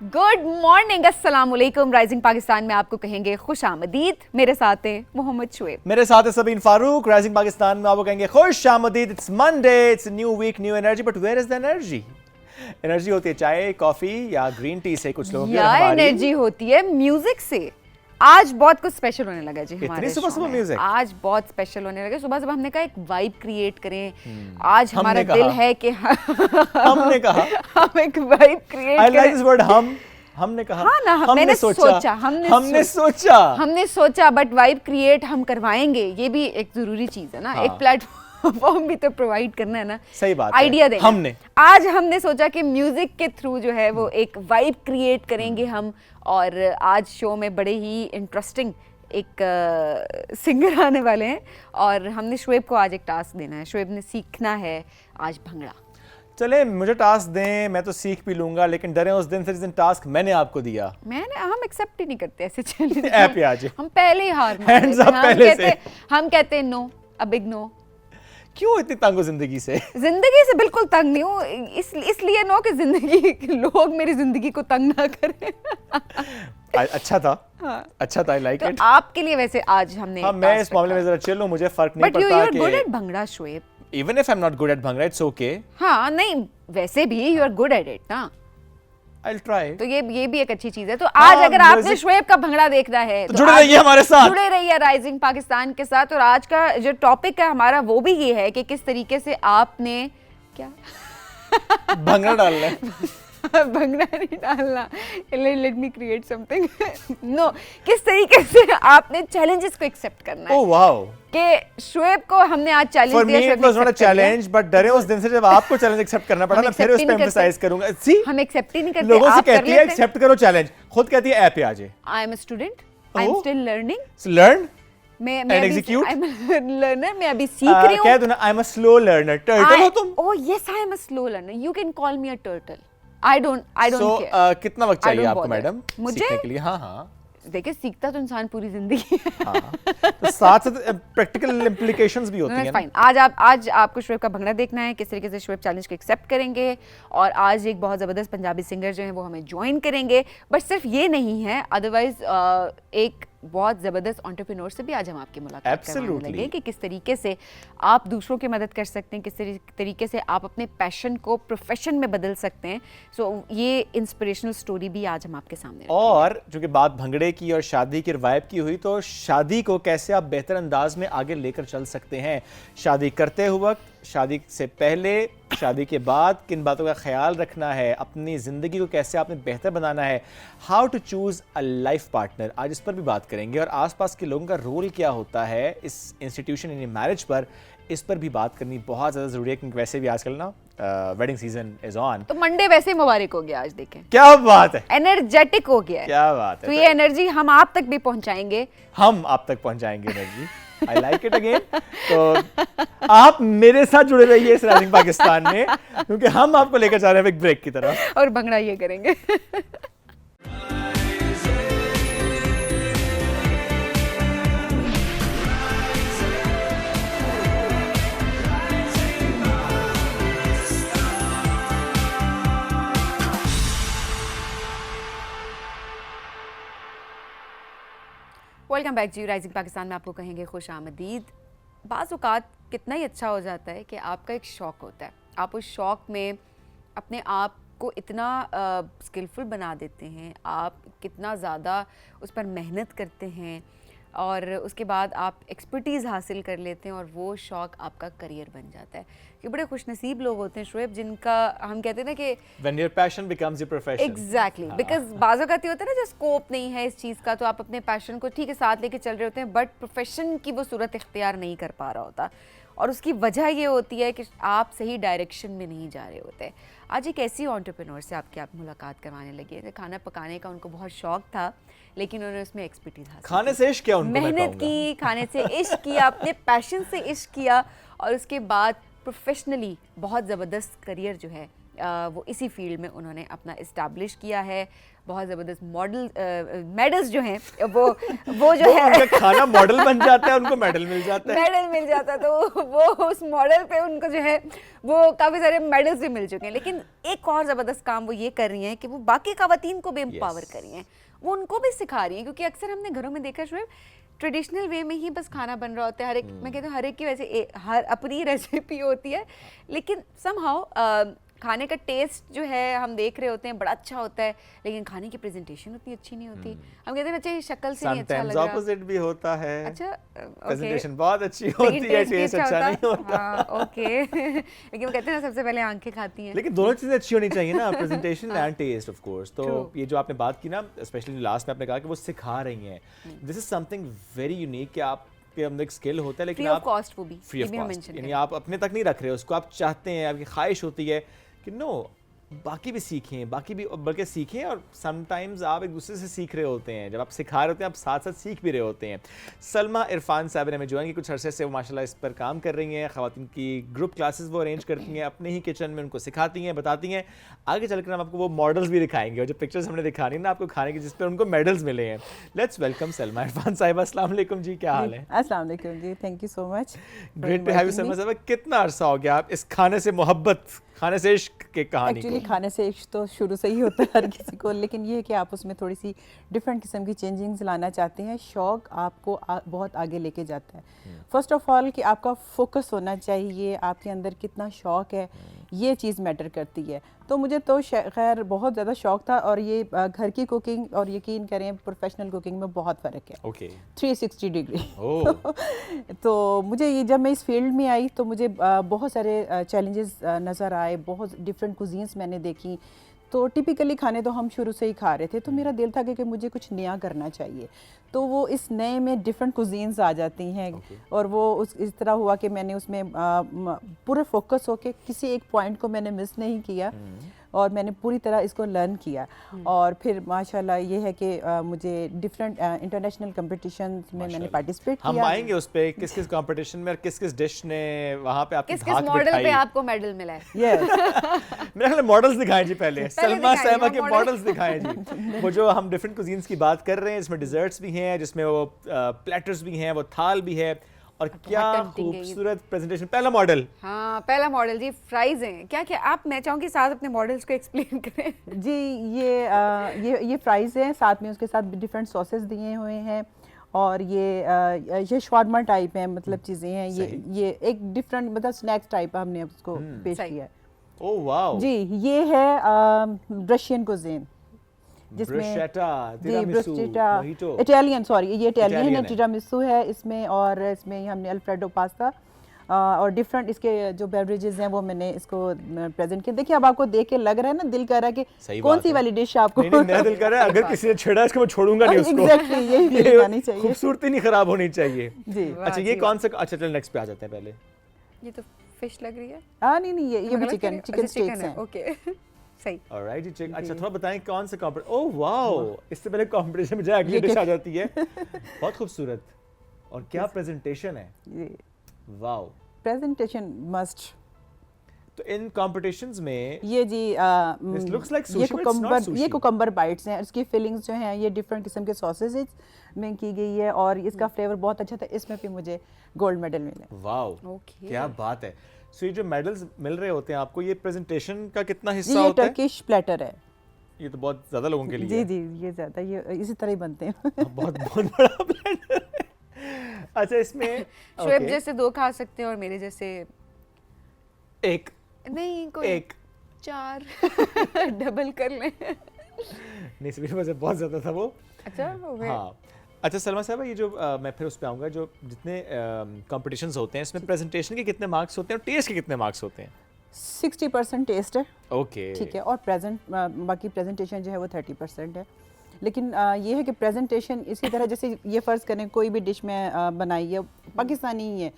Good morning, अस्सलाम वालेकुम। Rising Pakistan में आपको कहेंगे खुश आमदीद। मेरे साथ है मोहम्मद शुएब, मेरे साथ है सबीन फारूक। राइजिंग पाकिस्तान में आपको कहेंगे खुश आमदीद। It's Monday, it's new week, new energy. But where is the energy? Energy होती है चाय, कॉफी या ग्रीन टी से कुछ लोगों की। या एनर्जी होती है म्यूजिक से। आज बहुत कुछ स्पेशल होने लगा जी हमारे सुबह सुबह म्यूजिक आज बहुत स्पेशल होने लगा। सुबह सुबह हमने कहा एक वाइब क्रिएट करें। आज हमारा दिल है कि हमने कहा हम एक vibe create I like this word हमने कहा। हाँ ना, हमने सोचा हमने सोचा बट वाइब क्रिएट हम करवाएंगे। ये भी एक जरूरी चीज है ना। हाँ। एक प्लेटफॉर्म भी तो प्रोवाइड करना है ना। सही बात आइडिया देना। हमने सोचा कि म्यूजिक के थ्रू जो है वो एक वाइब क्रिएट करेंगे हम। और आज शो में बड़े ही इंटरेस्टिंग एक सिंगर आने वाले हैं और हमने शुएब को आज एक टास्क देना है। शुएब ने सीखना है आज भंगड़ा। चले मुझे टास्क दें, मैं तो सीख भी लूंगा, लेकिन डरे उस दिन से जिस दिन टास्क मैंने आपको दिया। हम एक्सेप्ट ही नहीं करते ऐसे चैलेंज। ऐप पे आज हम पहले ही हार हैंड्स अप पहले से। हम कहते हैं नो, अ बिग नो। क्यों इतनी तंग हो जिंदगी से? जिंदगी से बिल्कुल तंग नहीं हूँ, इसलिए नो कि जिंदगी लोग मेरी जिंदगी को तंग ना करें। अच्छा था। हाँ। अच्छा था, आई लाइक इट। आपके लिए वैसे आज हमने मैं इस मामले में जरा चिल हूं, मुझे फर्क नहीं पड़ता कि but you are good at bhangra Shoaib. Even if I'm not good at bhangra, it's okay. हाँ नहीं, वैसे भी you are good at it ना। I'll try. तो ये भी एक अच्छी चीज है। तो आज अगर आपने शुएब का भंगड़ा देखना है तो जुड़े रहिए हमारे साथ, जुड़े रहिए राइजिंग पाकिस्तान के साथ। और आज का जो टॉपिक है हमारा वो भी ये है कि किस तरीके से आपने क्या भंगड़ा डालना है। भंगड़ा नहीं डालना, let me create something. No, किस तरीके से आपने चैलेंजेस को एक्सेप्ट करना है। ओह वाओ, कि शुएब को हमने आज चैलेंज दिया। For me it was not a challenge, but डरे उस दिन से जब आपको चैलेंज एक्सेप्ट करना पड़ा ना, फिर उस पे एम्फसाइज करूंगा। सी हम एक्सेप्ट ही नहीं करते। लोगों से कहती है एक्सेप्ट करो चैलेंज, खुद कहती है ऐप पे आ जाए। I am a student, I am still learning. Learn मैं एग्जीक्यूट। आई एम लर्नर, मैं अभी सीख रही हूं। कह दो ना, I am a slow learner. Turtle हो तुम? Oh yes, I am a slow learner, you can call me a turtle. I don't care. कितना वक्त चाहिए आपको मैडम सीखने के लिए? हाँ देखिए, सीखता तो इंसान पूरी जिंदगी है। तो साथ साथ प्रैक्टिकल इम्प्लीकेशंस भी होती हैं। फाइन। आज आपको शुएब का भंगड़ा देखना है, किस तरीके से शुएब चैलेंज को एक्सेप्ट करेंगे। और आज एक बहुत ज़बरदस्त पंजाबी सिंगर जो है वो हमें ज्वाइन करेंगे। बट सिर्फ ये नहीं है, अदरवाइज एक बहुत ज़बरदस्त एंटरप्रेन्योर से भी आज हम आपकी मुलाकात करवाने लगे कि किस तरीके से आप दूसरों की मदद कर सकते हैं, किस तरीके से आप अपने पैशन को प्रोफेशन में बदल सकते हैं। सो ये इंस्पिरेशनल स्टोरी भी आज हम आपके सामने। और जो कि बात भंगड़े की और शादी की रिवायत की हुई, तो शादी को कैसे आप बेहतर अंदाज में आगे लेकर चल सकते हैं। शादी करते हुए, शादी से पहले, शादी के बाद किन बातों का ख्याल रखना है, अपनी ज़िंदगी को कैसे आपने बेहतर बनाना है, how to choose a life partner, आज इस पर भी बात करेंगे। और आसपास के लोगों का रोल क्या होता है इस इंस्टीट्यूशन यानी मैरिज पर, इस पर भी बात करनी बहुत ज़्यादा ज़रूरी है, क्योंकि वैसे भी आजकल ना वेडिंग सीजन इज ऑन। तो मंडे वैसे मुबारक हो गया आज, देखें क्या बात है, एनर्जेटिक हो गया है। क्या बात है। तो ये एनर्जी हम आप तक भी पहुंचाएंगे। हम आप तक पहुंचाएंगे energy. I like it again. तो आप मेरे साथ जुड़े रहिए इस राइजिंग पाकिस्तान में, क्योंकि हम आपको लेकर जा रहे हैं एक ब्रेक की तरफ और भंगड़ा ये करेंगे। वेलकम बैक जी। राइजिंग पाकिस्तान में आपको कहेंगे खुश आमदीद। बाज़ औक़ात कितना ही अच्छा हो जाता है कि आपका एक शौक़ होता है, आप उस शौक़ में अपने आप को इतना स्किलफुल बना देते हैं, आप कितना ज़्यादा उस पर मेहनत करते हैं और उसके बाद आप एक्सपर्टीज़ हासिल कर लेते हैं और वो शौक़ आपका करियर बन जाता है। कि बड़े खुशनसीब लोग होते हैं शुएब, जिनका हम कहते हैं ना कि When your passion becomes your profession. Exactly, because बाज़ औक़ात होता है ना, जो स्कोप नहीं है इस चीज़ का, तो आप अपने पैशन को ठीक है साथ लेके चल रहे होते हैं, बट प्रोफेशन की वो सूरत इख्तियार नहीं कर पा रहा होता। और उसकी वजह ये होती है कि आप सही डायरेक्शन में नहीं जा रहे होते। आज एक ऐसी एंटरप्रेन्योर से आप मुलाकात करवाने लगी है। खाना पकाने का उनको बहुत शौक था, लेकिन उन्होंने उसमें एक्सपर्टीज हासिल खाने से इश्क किया, उनको मेहनत की, खाने से इश्क किया, अपने पैशन से इश्क किया और उसके बाद प्रोफेशनली बहुत ज़बरदस्त करियर जो है वो इसी फील्ड में उन्होंने अपना इस्टेब्लिश किया है। बहुत ज़बरदस्त मॉडल मेडल्स जो हैं वो जो है उनका खाना मॉडल बन जाता है, उनको मेडल मिल जाता है। मेडल मिल जाता है, तो वो उस मॉडल पे उनको जो है वो काफ़ी सारे मेडल्स भी मिल चुके हैं। लेकिन एक और ज़बरदस्त काम वो ये कर रही हैं कि वो बाकी ख़वातीन को भी एम्पावर कर रही हैं, वो उनको भी सिखा रही हैं। क्योंकि अक्सर हमने घरों में देखा शुएब, ट्रेडिशनल वे में ही बस खाना बन रहा होता है। हर एक मैं कहती हूँ हर एक की वैसे हर अपनी रेसिपी होती है, लेकिन समहाउ खाने का टेस्ट जो है हम देख रहे होते हैं बड़ा अच्छा होता है, लेकिन खाने की प्रेजेंटेशन उतनी अच्छी नहीं होती। हम कहते हैं अच्छा ये शक्ल से नहीं अच्छा लग रहा। ऑपोजिट भी होता है। अच्छा, प्रेजेंटेशन बहुत अच्छी होती है, टेस्ट अच्छा नहीं होता। हाँ, ओके। लेकिन वो कहते हैं ना सबसे पहले आंखें खाती हैं। लेकिन दोनों चीजें अच्छी होनी चाहिए ना, presentation and taste of course. तो ये जो आपने बात की ना, स्पेशली लास्ट में आपने कहा कि वो सिखा रही हैं, this is something very unique कि आप के अंदर एक स्किल होता है, लेकिन फ्री ऑफ आप कॉस्ट, वो भी फ्री ऑफ कॉस्ट, यानी आप अपने तक नहीं रख रहे हो उसको, आप चाहते हैं, आपकी ख्वाहिश होती है कि नो बाकी भी सीखें, बाकी भी बल्कि सीखें। और समटाइम्स आप एक दूसरे से सीख रहे होते हैं, जब आप सिखा रहे होते हैं आप साथ साथ सीख भी रहे होते हैं। सलमा इरफान साहब ने हमें ज्वाइन की, कुछ अरसे से वो माशाल्लाह इस पर काम कर रही हैं। ख़वातीन की ग्रुप क्लासेस वो अरेंज करती हैं, अपने ही किचन में उनको सिखाती हैं, बताती हैं। आगे चलकर हम आपको वो मॉडल्स भी दिखाएंगे, और जो पिक्चर्स हमने दिखानी ना आपको खाने की, जिस पर उनको मेडल्स मिले हैं। लेट्स वेलकम सलमा इरफान साहिबा। अस्सलाम वालेकुम जी, क्या हाल है? अस्सलाम वालेकुम जी, thank you so much. Great to have you Salma साहिबा। कितना अरसा हो गया आप इस खाने से मोहब्बत, खाने से इश्क के कहानी एक्चुअली को? खाने से इश्क तो शुरू से ही होता है हर किसी को, लेकिन ये है कि आप उसमें थोड़ी सी डिफरेंट किस्म की चेंजिंग्स लाना चाहते हैं। शौक आपको बहुत आगे लेके जाता है। फर्स्ट ऑफ ऑल कि आपका फोकस होना चाहिए, आपके अंदर कितना शौक है, ये चीज़ मैटर करती है। तो मुझे तो खैर बहुत ज़्यादा शौक था, और ये घर की कुकिंग और यकीन करें प्रोफेशनल कुकिंग में बहुत फ़र्क है। Okay 360 degree. ओह तो मुझे ये जब मैं इस फील्ड में आई तो मुझे बहुत सारे चैलेंजेस नज़र आए, बहुत डिफरेंट कुजीन्स मैंने देखी। तो टिपिकली खाने तो हम शुरू से ही खा रहे थे, तो मेरा दिल था कि मुझे कुछ नया करना चाहिए। तो वो इस नए में डिफरेंट कुजीन्स आ जाती हैं। और वो इस तरह हुआ कि मैंने उसमें पूरे फोकस होके किसी एक पॉइंट को मैंने मिस नहीं किया, और मैंने पूरी तरह इसको लर्न किया। और फिर माशाल्लाह ये है कि मुझे डिफरेंट इंटरनेशनल कंपटीशंस में मैंने पार्टिसिपेट किया। हम आएंगे उस पे, किस किस कंपटीशन में और किस किस डिश ने वहाँ पे आपकी किस धाक मॉडल दिखाई। पे आपको मेडल मिला है? यस मेरे ख्याल मॉडल्स दिखाएं जी पहले सलमा दिखाएं, साहिबा हम के model- मॉडल्स दिखाएं जी। वो जो हम डिफरेंट कुजीन्स की बात कर रहे हैं, इसमें डिजर्ट्स भी हैं, जिसमें वो प्लेटर्स भी हैं, वो थाल भी है, और क्या tempting है ये। खूबसूरत प्रेजेंटेशन। पहला मॉडल हाँ, पहला मॉडल जी, फ्राइज हैं। क्या क्या आप, मैं चाहूँगी साथ अपने मॉडल्स को एक्सप्लेन करें। जी, ये फ्राइज़ हैं, साथ में उसके साथ डिफरेंट सॉसेस दिए हुए हैं, और ये शॉर्मा टाइप हैं, मतलब चीज़ें हैं। ये एक डिफरेंट मतलब स्नैक्स टाइप हमने उसको पेश सही। किया है। ओह वाओ जी, ये है रशियन कुजीन, जिसमें ब्रुशेटा, जी तिरामिसू, ब्रुस्टेटा, मोहितो। इटालियन, सॉरी ये इटालियन Italian है, है। टिरामिसू है इसमें, और इसमें हमने अल्फ्रेडो पास्ता और डिफरेंट इसके जो बेवरेजेस हैं वो मैंने इसको प्रेजेंट किया। देखिए अब आपको देख के लग रहा है ना, दिल कर रहा है कि सही कौन बात सी है। वाली डिश आपको। नहीं, मेरा दिल कर रहा है अगर किसी ने छेड़ा इसको मैं छोड़ूंगा नहीं उसको। एग्जैक्टली यही फीलिंग आनी चाहिए। खूबसूरती नहीं खराब होनी चाहिए। जी अच्छा ये कौन सा, अच्छा चलो नेक्स्ट पे आ जाते हैं। पहले ये तो फिश लग रही है। नहीं ये भी चिकन स्टेक्स हैं। ओके, सही। ऑलराइट जी, चेक। अच्छा थोड़ा बताएं कौन सा कंपटीशन। ओह वाओ, इससे पहले कंपटीशन में जाए अगली डिश आ जाती है। बहुत खूबसूरत, और क्या प्रेजेंटेशन है। Wow, presentation must. तो इन कॉम्पिटिशंस में ये जी This looks like sushi, but it's not sushi. ये कुकम्बर बाइट्स हैं, उसकी फिलिंग्स जो हैं ये डिफरेंट किस्म के सॉसेज में की गई है, और इसका फ्लेवर बहुत अच्छा था। इसमें भी मुझे गोल्ड मेडल मिला। वाओ, ओके, क्या बात है। सो ये जो मेडल्स मिल रहे होते हैं आपको, ये प्रेजेंटेशन का कितना जी, हिस्सा ये होता है? टर्किश प्लेटर है। ये तो बहुत ज्यादा लोगों के लिए जी है। जी, ये ज्यादा ये इसी तरह ही बनते हैं। बहुत बहुत बड़ा ब्लेंडर है। अच्छा इसमें शुएब okay, जैसे 2 खा सकते हैं, और मेरे जैसे एक नहीं, कोई एक 4 डबल कर लें। नहीं, मेरे पास बहुत ज्यादा था वो। अच्छा हो गया। हाँ, अच्छा सलमा साहब, ये जो मैं फिर उस पे आऊँगा, जो जितने कॉम्पिटिशन्स होते हैं इसमें प्रेजेंटेशन के कितने मार्क्स होते हैं और टेस्ट के कितने मार्क्स होते हैं? 60% टेस्ट है, ओके ठीक है, और बाकी प्रेजेंटेशन जो है वो 30% है। लेकिन ये है कि प्रेजेंटेशन इसी तरह, जैसे ये फ़र्ज़ करें कोई भी डिश में बनाई है, पाकिस्तानी ही है,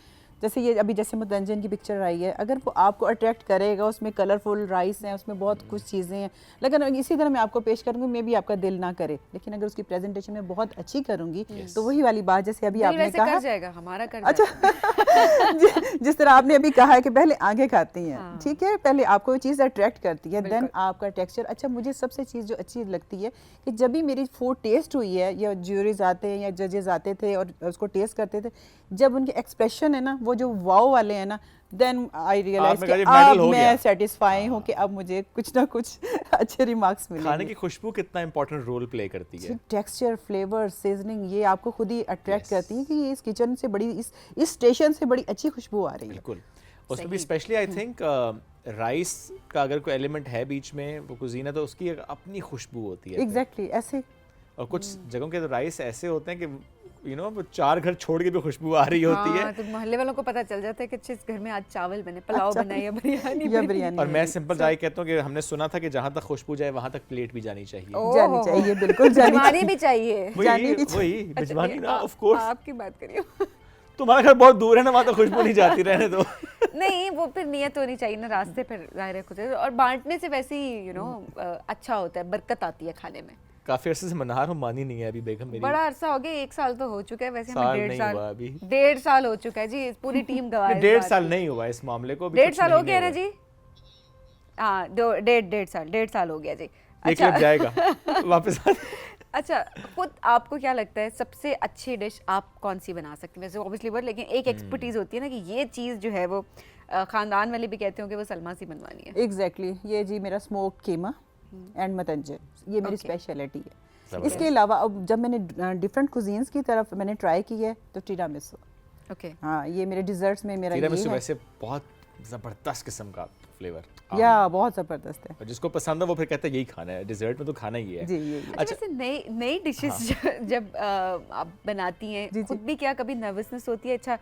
जैसे ये अभी जैसे मुतंजन की पिक्चर आई है, अगर वो आपको अट्रैक्ट करेगा, उसमें कलरफुल राइस हैं, उसमें बहुत कुछ चीज़ें हैं, लेकिन इसी तरह मैं आपको पेश करूँगी, मे भी आपका दिल ना करे, लेकिन अगर उसकी प्रेजेंटेशन में बहुत अच्छी करूँगी तो वही वाली बात जैसे अभी दिल आपने वैसे कहा, कर जाएगा, हमारा कर अच्छा जाएगा। जिस तरह आपने अभी कहा है कि पहले आंखें खाती हैं, हाँ। ठीक है, पहले आपको वो चीज़ अट्रैक्ट करती है, देन बिल्कुल। आपका टेक्सचर। अच्छा, मुझे सबसे चीज़ जो अच्छी लगती है कि जब भी मेरी फूड टेस्ट हुई है, या ज्यूरीज आते हैं या जजेस आते थे और उसको टेस्ट करते थे, जब उनके एक्सप्रेशन है ना वो जो वाओ वाले हैं ना, देन आई रियलाइज आपने कि कहा ये medal अब हो गया। मैं सेटिस्फाई हूँ कि अब मुझे कुछ ना कुछ अच्छे रिमार्क्स खाने मिलेंगे। की खुशबू कितना इंपॉर्टेंट रोल प्ले करती है। टेक्सचर, फ्लेवर, सीजनिंग, ये आपको खुद ही अट्रैक्ट Yes. करती है कि ये इस किचन से बड़ी, इस स्टेशन से बड़ी अच्छी खुशबू आ रही है। बिल्कुल, उसमें भी सही। स्पेशली आई थिंक राइस का अगर कोई एलिमेंट है बीच में, वो कुजीन है, तो उसकी एक अपनी खुशबू होती है फिर। एग्जैक्टली ऐसे और कुछ जगहों के तो राइस ऐसे होते हैं कि वो 4 घर छोड़ के भी खुशबू आ रही होती है। हाँ, तो मोहल्ले वालों को पता चल जाता है कि अच्छे इस घर में आज चावल बने, पुलाव बना या बिरयानी या बनी। बिरयानी और मैं बनी। सिंपल जाए कहता हूँ कि हमने सुना था कि जहाँ तक खुशबू जाए वहाँ तक प्लेट भी जानी चाहिए। ओह। जानी चाहिए, बिल्कुल जानी भिजवानी भी चाहिए। जानी वही भी वही अच्छा, भिजवानी ना, आप- ऑफ कोर्स। आपकी बात करिए। तुम्हारा घर बहुत दूर है ना, वहाँ तो खुशबू नहीं जाती, रहने दो। नहीं, वो फिर नियत होनी चाहिए ना, रास्ते पर जाहिर है खुद है। और बांटने से वैसे ही अच्छा होता है, बरकत आती है खाने में। काफी अरसे से मना रहा हूँ, मानी नहीं है अभी बेगम मेरी। बड़ा अरसा हो गया, 1 साल तो हो चुका है वैसे, हमें साल 1.5 नहीं साल हुआ अभी। 1.5 साल हो चुका है जी, पूरी टीम गवाह है इस 1.5 बात साल की। नहीं हुआ इस मामले को, अभी 1.5 कुछ साल हो महीने गया ना हुए। जी। हाँ, 1.5 साल हो गया जी। ये क्लिप जाएगा वापस। अच्छा, खुद आपको क्या लगता है सबसे अच्छी डिश आप कौन सी बना सकते हैं? वैसे ऑब्वियसली वर्ड, लेकिन एक एक्सपर्टीज होती है ना कि ये चीज़ जो है वो खानदान वाले भी कहते हो कि वो सलमा सी बनवानी है। एग्जैक्टली ये जी मेरा स्मोक कीमा एंड मतंजन, ये मेरी Okay. स्पेशलिटी है। जबरदस्त। इसके अलावा अब जब मैंने डिफरेंट कुजीन्स की तरफ मैंने ट्राई की है तो टिरामिसू, ओके। हाँ ये मेरे डिजर्ट्स में मेरा ये तिरामिसू है, वैसे बहुत जबरदस्त किस्म का फ्लेवर। या बहुत ज़बरदस्त है और जिसको पसंद है वो फिर कहता है यही खाना है, डिजर्ट में तो खाना ही है। जी, ये अच्छा, वैसे नई नई डिशेस जब आप बनाती हैं, जी, खुद जी। भी क्या कभी नर्वसनेस होती है? अच्छा,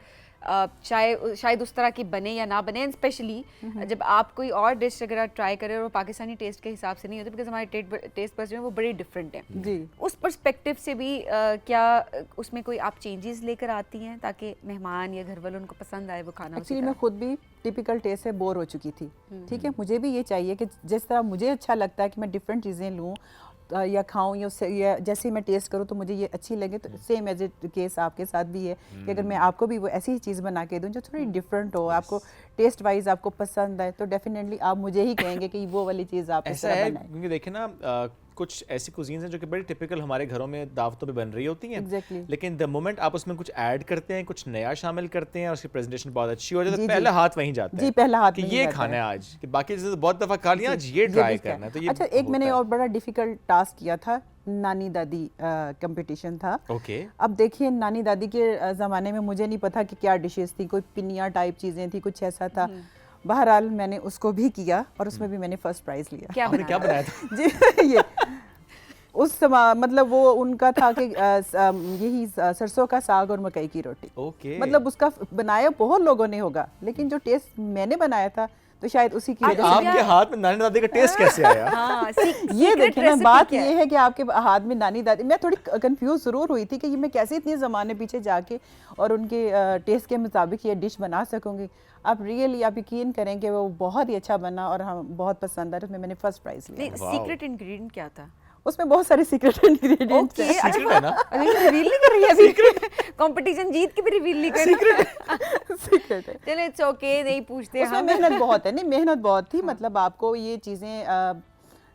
शायद उस तरह की बने या ना बने, स्पेशली जब आप कोई और डिश अगर आप ट्राई करें और वो पाकिस्तानी टेस्ट के हिसाब से नहीं होती, बिकॉज हमारे टेस्ट पर जो है वो बड़े डिफरेंट हैं। जी। उस पर्सपेक्टिव से भी क्या उसमें कोई आप चेंजेस लेकर आती हैं ताकि मेहमान या घर वालों उनको पसंद आए वो खाना? उसी एक्चुअली मैं तरह? खुद भी टिपिकल टेस्ट से बोर हो चुकी थी, ठीक है, मुझे भी ये चाहिए कि जिस तरह मुझे अच्छा लगता है कि मैं डिफरेंट चीज़ें लूँ या खाऊं या जैसे ही मैं टेस्ट करूं तो मुझे ये अच्छी लगे, तो सेम एज इट केस आपके साथ भी है कि अगर मैं आपको भी वो ऐसी ही चीज़ बना के दूं जो थोड़ी डिफरेंट हो, आपको टेस्ट वाइज आपको पसंद आए, तो डेफिनेटली आप मुझे ही कहेंगे कि वो वाली चीज़ आप इस ऐसा तरह है बनाएं। क्योंकि देखिए ना, कुछ ऐसी कुजीन्स हैं जो कि बड़ी टिपिकल हमारे घरों में दावतों पे बन रही होती हैं। Exactly. लेकिन द मोमेंट आप उसमें कुछ ऐड करते हैं, कुछ नया शामिल करते हैं और उसकी प्रेजेंटेशन बहुत अच्छी हो जाए, जी, तो जी। पहला हाथ वहीं जाता है जी, पहला हाथ कि वहीं ये जाता खाना है है। आज, कि बाकी चीजें तो बहुत दफा खा लिया, आज ये ट्राई भी क्या करना है, तो ये अच्छा, एक मैंने होता और बड़ा डिफिकल्ट टास्क किया था, नानी दादी कंपटीशन था। है। ओके। अब देखिए नानी दादी के ज़माने में मुझे नहीं पता कि क्या डिशेस थी, कोई पिनिया टाइप चीज़ें थी, कुछ ऐसा था। बहरहाल मैंने उसको भी किया और उसमें भी मैंने फर्स्ट प्राइज़ लिया। क्या आपने क्या बनाया? बनाया था? जी ये उस समय मतलब वो उनका था कि यही सरसों का साग और मकई की रोटी। ओके। मतलब उसका बनाया बहुत लोगों ने होगा, लेकिन जो टेस्ट मैंने बनाया था तो शायद उसी की वजह से आपके हाथ में नानी दादी का टेस्ट कैसे आया? हाँ, ये देखिए ना, बात ये है कि आपके हाथ में नानी दादी, मैं थोड़ी कंफ्यूज जरूर हुई थी कि ये मैं कैसे इतने ज़माने पीछे जाके और उनके टेस्ट के मुताबिक ये डिश बना सकूंगी। आप रियली आप यकीन करें कि वो बहुत ही अच्छा बना और हम बहुत पसंद आया, उसमें मैंने फर्स्ट प्राइज़ लिया। नहीं, सीक्रेट इंग्रेडिएंट क्या था? उसमें बहुत सारे सीक्रेट इंग्रेडिएंट्स ओके, हैं। सीक्रेट है ना? अभी रिवील नहीं कर रही है अभी। कंपटीशन जीत के भी रिवील नहीं कर रही। सीक्रेट है। चलो इट्स ओके, नहीं पूछते उसमें हम। मेहनत बहुत है, नहीं मेहनत बहुत थी, मतलब आपको ये चीज़ें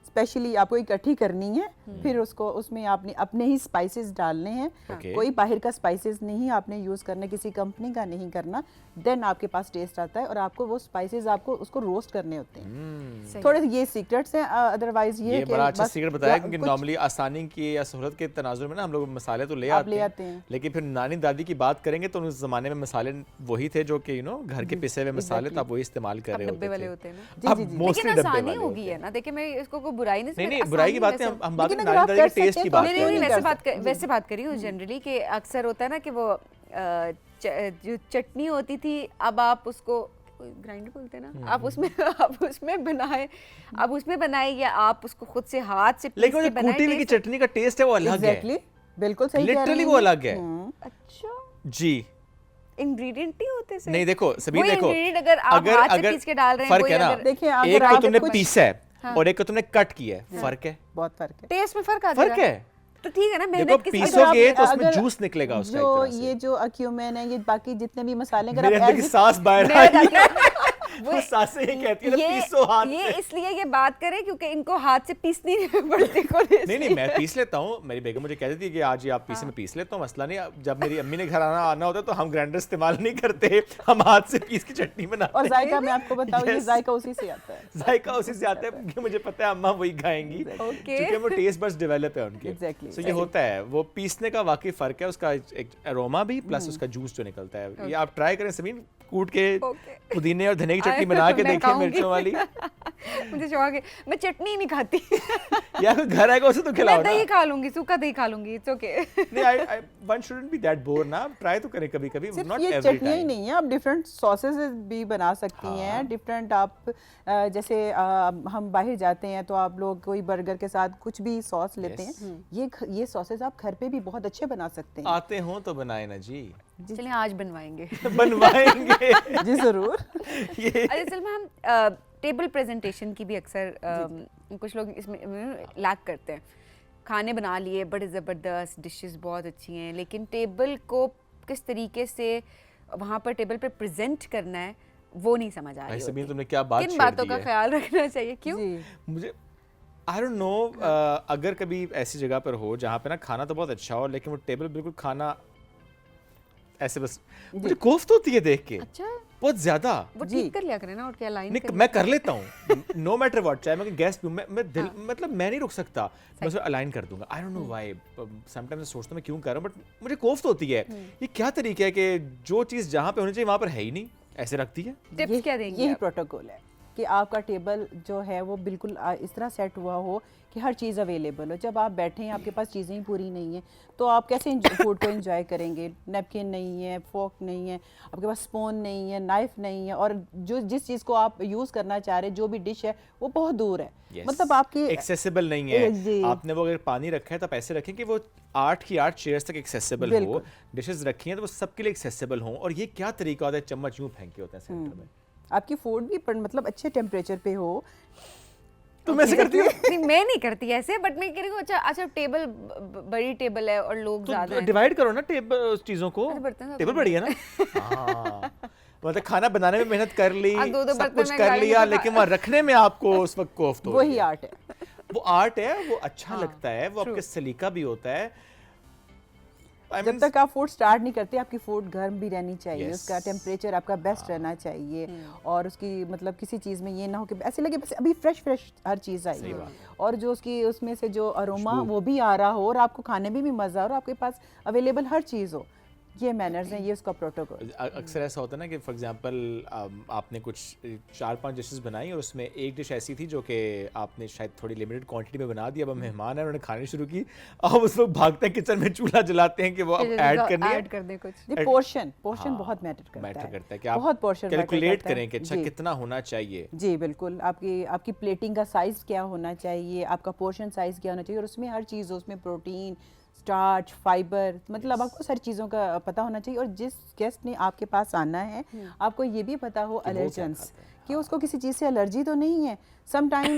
स्पेशली आपको इकट्ठी करनी है, फिर उसको उसमें आपने अपने ही स्पाइसेस डालने हैं, Okay. कोई बाहर का स्पाइसेस नहीं आपने यूज़ करना, किसी कंपनी का नहीं करना, देन आपके पास टेस्ट आता है और आपको वो स्पाइसेस आपको उसको रोस्ट करने होते हैं। सही। थोड़े ये सीक्रेट्स हैं, अदरवाइज ये कि बड़ा अच्छा बस सीक्रेट बताया, या क्योंकि कुछ नॉर्मली आसानी की या सहूलत के तनाजुर में ना हम लोग मसाले तो ले आप आते ले हैं, आते हैं। लेकिन फिर नानी दादी की बात करेंगे तो उस जमाने में मसाले वही थे जो कि घर के पिसे हुए मसाले, तो आप वही इस्तेमाल कर अब रहे डब्बे वाले होते होते हैं ना। जी, अब जी, जी। मोस्टली लेकिन डब्बे आसानी वाले हो होते गई हैं। है ना, देखिए मैं इसको कोई बुराई नहीं नहीं समझ- नहीं, बुराई की आसानी बात है, वैसे- हम बात लेकिन नानी अगर आप दादी कर के टेस्ट सकते की हैं तो बात नहीं कर नहीं रहे नहीं, हैं। वैसे बात करी हूँ जनरली कि अक्सर होता है ना कि वो जो चटनी होती थी, अब आप उसको ग्राइंडर बोलते हैं ना, आप उसमें बनाए या आप उसको खुद से हाथ से लेकिन पीस जो के बनाए, कूटी हुई की taste- चटनी का टेस्ट है वो अलग है, एग्जैक्टली बिल्कुल सही कह रहे लिटरली हैं वो ये। अलग है हम्म। अच्छा, जी। इंग्रेडिएंट नहीं होते से? नहीं देखो सभी वही देखो, ingredient अगर आप हाथ से पीस के डाल रहे हैं, फर्क वही है ना, अगर- देखिए, अगर एक तो आप तुमने कुछ- पीसा है और एक को तुमने कट किया है, फर्क है, बहुत फर्क है। टेस्ट में फर्क आ फर्क जाएगा। है। तो ठीक है ना, देखो मेहनत किसी पीसोगे तो उसमें अगर जूस निकलेगा उसका जो एक तरह से। ये जो अक्यूमेन है, ये बाकी जितने भी मसाले अगर मेरे आप अंदर की as- सांस बाहर मैं आई बताती वो सांसें ये कहती है ना, ये पीसो हाथ ये से। इसलिए ये बात करें क्योंकि इनको हाथ से पीसनी नहीं पड़ती कोई। नहीं मैं पीस लेता हूँ, मेरी बेगम मुझे कहती थी कि आज ये आप पीसे, में पीस लेता हूँ, मसला नहीं। जब मेरी अम्मी ने घर आना होता है तो हम ग्राइंडर इस्तेमाल नहीं करते, हम हाथ से पीस की चटनी बनाते और हैं। जायका मैं आपको बताऊं, ये Yes. जायका उसी से आता है। जायका उसी से आता है कि मुझे पता है अम्मा वही खाएंगी, Okay. क्योंकि वो टेस्ट बस डेवलप है उनके। Exactly. So ये होता है, वो पीसने का वाकई फर्क है, उसका एक अरोमा भी प्लस उसका जूस जो निकलता है। ये आप ट्राई करें समीन, कूट के Okay. पुदीने और धनिया की चटनी I- बना के मैं देखें खाऊंगी। मिर्चों वाली। मुझे शौक है, मैं चटनी नहीं खाती। या कोई घर आएगा उसे तो खिलाओ मैं ना। दही खा लूंगी, सूखा दही खा लूंगी, इट्स ओके। नहीं I one shouldn't be that bore ना, ट्राई तो करें कभी कभी, सिर्फ नॉट ये एवरी चटनियाँ ही टाइम। नहीं है, आप डिफरेंट सॉसेस भी बना सकती हाँ। हैं। डिफरेंट आप जैसे हम बाहर जाते हैं तो आप लोग कोई बर्गर के साथ कुछ भी सॉस लेते Yes. हैं, ये सॉसेस आप घर पे भी बहुत अच्छे बना सकते हैं। आते हो तो बनाए ना जी। चलिए आज बनवाएंगे। बनवाएंगे। जी जरूर। ये अरे सलमा, हम टेबल प्रेजेंटेशन की भी अक्सर कुछ लोग इसमें लैक करते हैं। खाने बना लिए बड़े ज़बरदस्त, डिशेस बहुत अच्छी हैं, लेकिन टेबल को किस तरीके से वहाँ पर टेबल पे प्रेजेंट करना है वो नहीं समझ आ भाई रही समीर होती। तुमने क्या बात किन छेड़ बातों दी का है। ख्याल रखना चाहिए, क्यों? जी। मुझे आई डोंट नो, अगर कभी ऐसी जगह पर हो जहाँ पे ना खाना तो बहुत अच्छा हो लेकिन वो टेबल बिल्कुल खाना ऐसे बस, मुझे कोफ्त होती है देख के अच्छा, बहुत ज्यादा। वो जी। ठीक कर लिया करें ना, और क्या लाइन नहीं मैं कर लेता हूँ, नो मैटर व्हाट, चाहे मैं गैस पीऊँ, मैं दिल मतलब मैं नहीं रुक सकता, मैं उसे अलाइन कर दूंगा। I don't know why, sometimes मैं सोचता हूँ मैं क्यों कर रहा हूँ, बट मुझे कोफ्त होती है। ये क्या तरीका है कि जो चीज़ जहाँ पे होनी चाहिए वहाँ पर है ही नहीं, ऐसे रखती है। टिप्स क्या देंगे यही आप? प्रोटोकॉल है कि आपका टेबल जो है वो बिल्कुल इस तरह सेट हुआ हो कि हर चीज़ अवेलेबल हो। जब आप बैठे हैं, आपके पास चीज़ें ही पूरी नहीं हैं, तो आप कैसे फूड को एंजॉय करेंगे? नैपकिन नहीं है, फोक नहीं है, आपके पास स्पून नहीं है, नाइफ नहीं है, और जो जिस चीज़ को आप यूज़ करना चाह रहे हैं, जो भी डिश है, वो बहुत दूर है। Yes. मतलब आपकी एक्सेसिबल नहीं जी। है। आपने वो अगर पानी रखा है तो आप ऐसे रखें कि वो 8 की 8 चेयर्स तक एक्सेसिबल हो, बिल्कुल। डिशेस रखी हैं तो वो सबके लिए एक्सेसिबल हो। और ये क्या तरीका होता है, चम्मच यूं फेंके होते हैं सेंटर में। आपकी फूड भी मतलब अच्छे टेम्परेचर पे हो। तुम ऐसे करती हो? नहीं, मैं नहीं करती ऐसे, बट मैं कह रही हूँ अच्छा टेबल बड़ी टेबल है और लोग ज्यादा तो हैं। डिवाइड करो ना टेबल चीजों को। अरे बर्तन तो टेबल बड़ी है ना। हाँ, मतलब खाना बनाने में मेहनत कर ली, आप दो सब बर्तन कुछ में कर गाड़ी में लिया, तो लेकिन वहाँ रखने में आपको उस वक्त कोफ्त हो रही वही है। आर्ट है। वो आर्ट है, वो अच्छा लगता है, वो आपके सलीका भी होता है। I जब mean, तक आप फूड स्टार्ट नहीं करते, आपकी फूड गर्म भी रहनी चाहिए। Yes. उसका टेम्परेचर आपका बेस्ट रहना चाहिए, और उसकी मतलब किसी चीज़ में ये ना हो कि ऐसे लगे बस अभी फ्रेश हर चीज़ आई सही है, बात और जो उसकी उसमें से जो अरोमा खुशबू। वो भी आ रहा हो, और आपको खाने में भी मज़ा हो, और आपके पास अवेलेबल हर चीज़ हो। ये मैनर्स हैं, ये उसका प्रोटोकॉल। अक्सर ऐसा होता है ना कि फॉर एग्जांपल आपने कुछ 4-5 डिशेस बनाई और उसमें एक डिश ऐसी थी जो कि आपने शायद थोड़ी लिमिटेड क्वांटिटी में बना दी। अब मेहमान है, उन्होंने खाने शुरू की, अब उस वक्त भागते हैं किचन में, चूल्हा जलाते हैं कि वो अब ऐड करनी है। ऐड कर दे कुछ। ये पोर्शन हाँ, बहुत मैटर मैटर करता है कि बहुत आप पोर्शन कैलकुलेट करें कि अच्छा कितना होना चाहिए। जी बिल्कुल। आपकी प्लेटिंग का साइज़ क्या होना चाहिए, आपका पोर्शन साइज़ क्या होना चाहिए, और उसमें हर चीज़ हो, उसमें प्रोटीन, स्टार्च, फाइबर, मतलब आपको सारी चीज़ों का पता होना चाहिए। और जिस गेस्ट ने आपके पास आना है, आपको ये भी पता हो क्या एलर्जेंस, खाता है। कि उसको किसी चीज़ से एलर्जी तो नहीं है। सम टाइम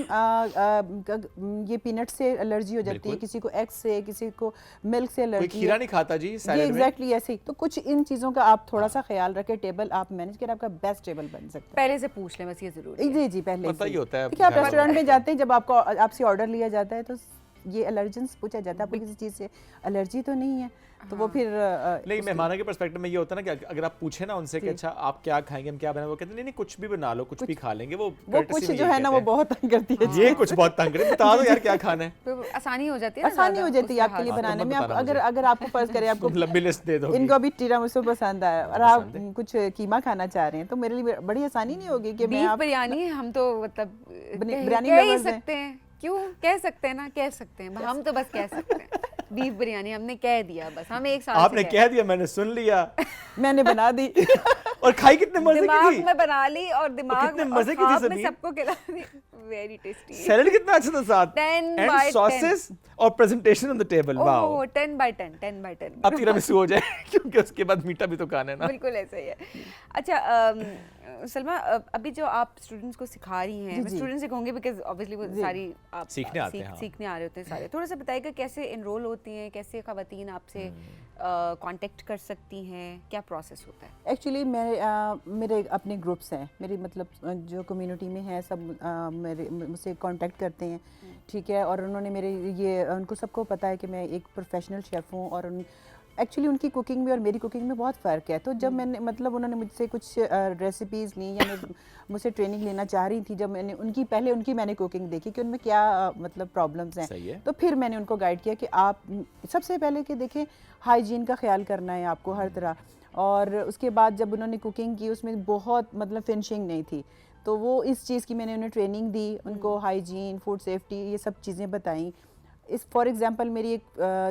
ये पीनट से एलर्जी हो जाती है, बिल्कुल। किसी को एग से, किसी को मिल्क से कोई एलर्जी खीरा है। नहीं खाता जी जी सैलेड में। एग्जैक्टली ऐसे ही। तो कुछ इन चीज़ों का आप थोड़ा सा ख्याल रखें, टेबल आप मैनेज करें, आपका बेस्ट टेबल बन सकता है। पहले से पूछ लें, बस ये जरूरी है। जी जी पहले पता से ही होता है देखिए, आप घर वालों रेस्टोरेंट को। में जाते हैं, जब आपसे ऑर्डर लिया जाता है तो ये एलर्जेंस पूछा जाता है, आपको किसी चीज़ से एलर्जी तो नहीं है, तो वो फिर नहीं, मेहमानों के पर्सपेक्टिव में ये होता है ना कि अगर आप पूछे ना उनसे कि अच्छा आप क्या खाएंगे, हम क्या बनाए, वो कहते हैं नहीं नहीं कुछ भी बना लो, कुछ भी खा लेंगे। वो courtesy कुछ में जो यही है ना वो कहते बहुत तंग करती है। हैं। ये कुछ बहुत तंग करे, बता दो यार क्या खाना है। तो आसानी हो जाती है ना, आसानी ज़्यादा हो जाती है उस आपके लिए लिहाज से। बनाने मत में। आप बताना अगर मुझे। अगर आपको फर्ज करें आपको तुम लंबी लिस्ट दे दो। इनको अभी टिरामिसू पसंद है और आप पसंद है। कुछ कीमा खाना चाह रहे हैं, तो मेरे लिए बड़ी आसानी नहीं होगी कि मैं बीफ आप बिरयानी हम तो मतलब बिरयानी कह ही lovers हैं। सकते हैं, क्यों कह सकते हैं ना, कह सकते हैं, हम तो बस कह सकते हैं। बीफ बिरयानी हमने कह दिया, बस हम एक साल से आपने कह दिया, मैंने सुन लिया मैंने बना दी। और खाई कितने मजे की दिमाग थी। में बना ली और दिमाग कितने में मजे की थी ख्वाब में सभी। सबको खिला दी। Very tasty. सैलेड कितना अच्छा था साथ, 10 एंड by 10। सॉसेस और presentation on the table, wow. Oh 10 by 10, 10 by 10। अब तिरामिसू हो जाए क्योंकि उसके बाद मीठा भी तो खाना है ना। बिल्कुल ऐसा ही है। अच्छा सलमा, अभी जो आप स्टूडेंट्स को सिखा रही हैं, मैं जी। स्टूडेंट्स से कहूँगी बिकॉज ऑब्वियसली वो जी। सारी आप सीखने आते हैं, हाँ। सीखने आ रहे होते हैं सारे। थोड़ा सा बताइएगा कैसे इनरोल होती हैं, कैसे ख़वातीन आपसे कांटेक्ट कर सकती हैं, क्या प्रोसेस होता है? एक्चुअली मेरे अपने ग्रुप्स हैं, मेरी मतलब जो कम्युनिटी में है सब मेरे मुझसे कांटेक्ट करते हैं, ठीक है। और उन्होंने मेरे ये उनको सबको पता है कि मैं एक प्रोफेशनल शेफ़ हूँ और एक्चुअली उनकी कुकिंग में और मेरी कुकिंग में बहुत फ़र्क है। तो जब मैंने मतलब उन्होंने मुझसे कुछ रेसिपीज़ ली या मैं मुझसे ट्रेनिंग लेना चाह रही थी, जब मैंने उनकी मैंने कुकिंग देखी कि उनमें क्या मतलब प्रॉब्लम्स हैं, सही है। तो फिर मैंने उनको गाइड किया कि आप सबसे पहले कि देखें हाइजीन का ख्याल करना है आपको हर तरह। और उसके बाद जब उन्होंने कुकिंग की उसमें बहुत मतलब फिनिशिंग नहीं थी, तो वो इस चीज़ की मैंने उन्हें ट्रेनिंग दी, उनको हाइजीन, फूड सेफ्टी, ये सब चीज़ें बताई। इस फॉर एग्जांपल मेरी एक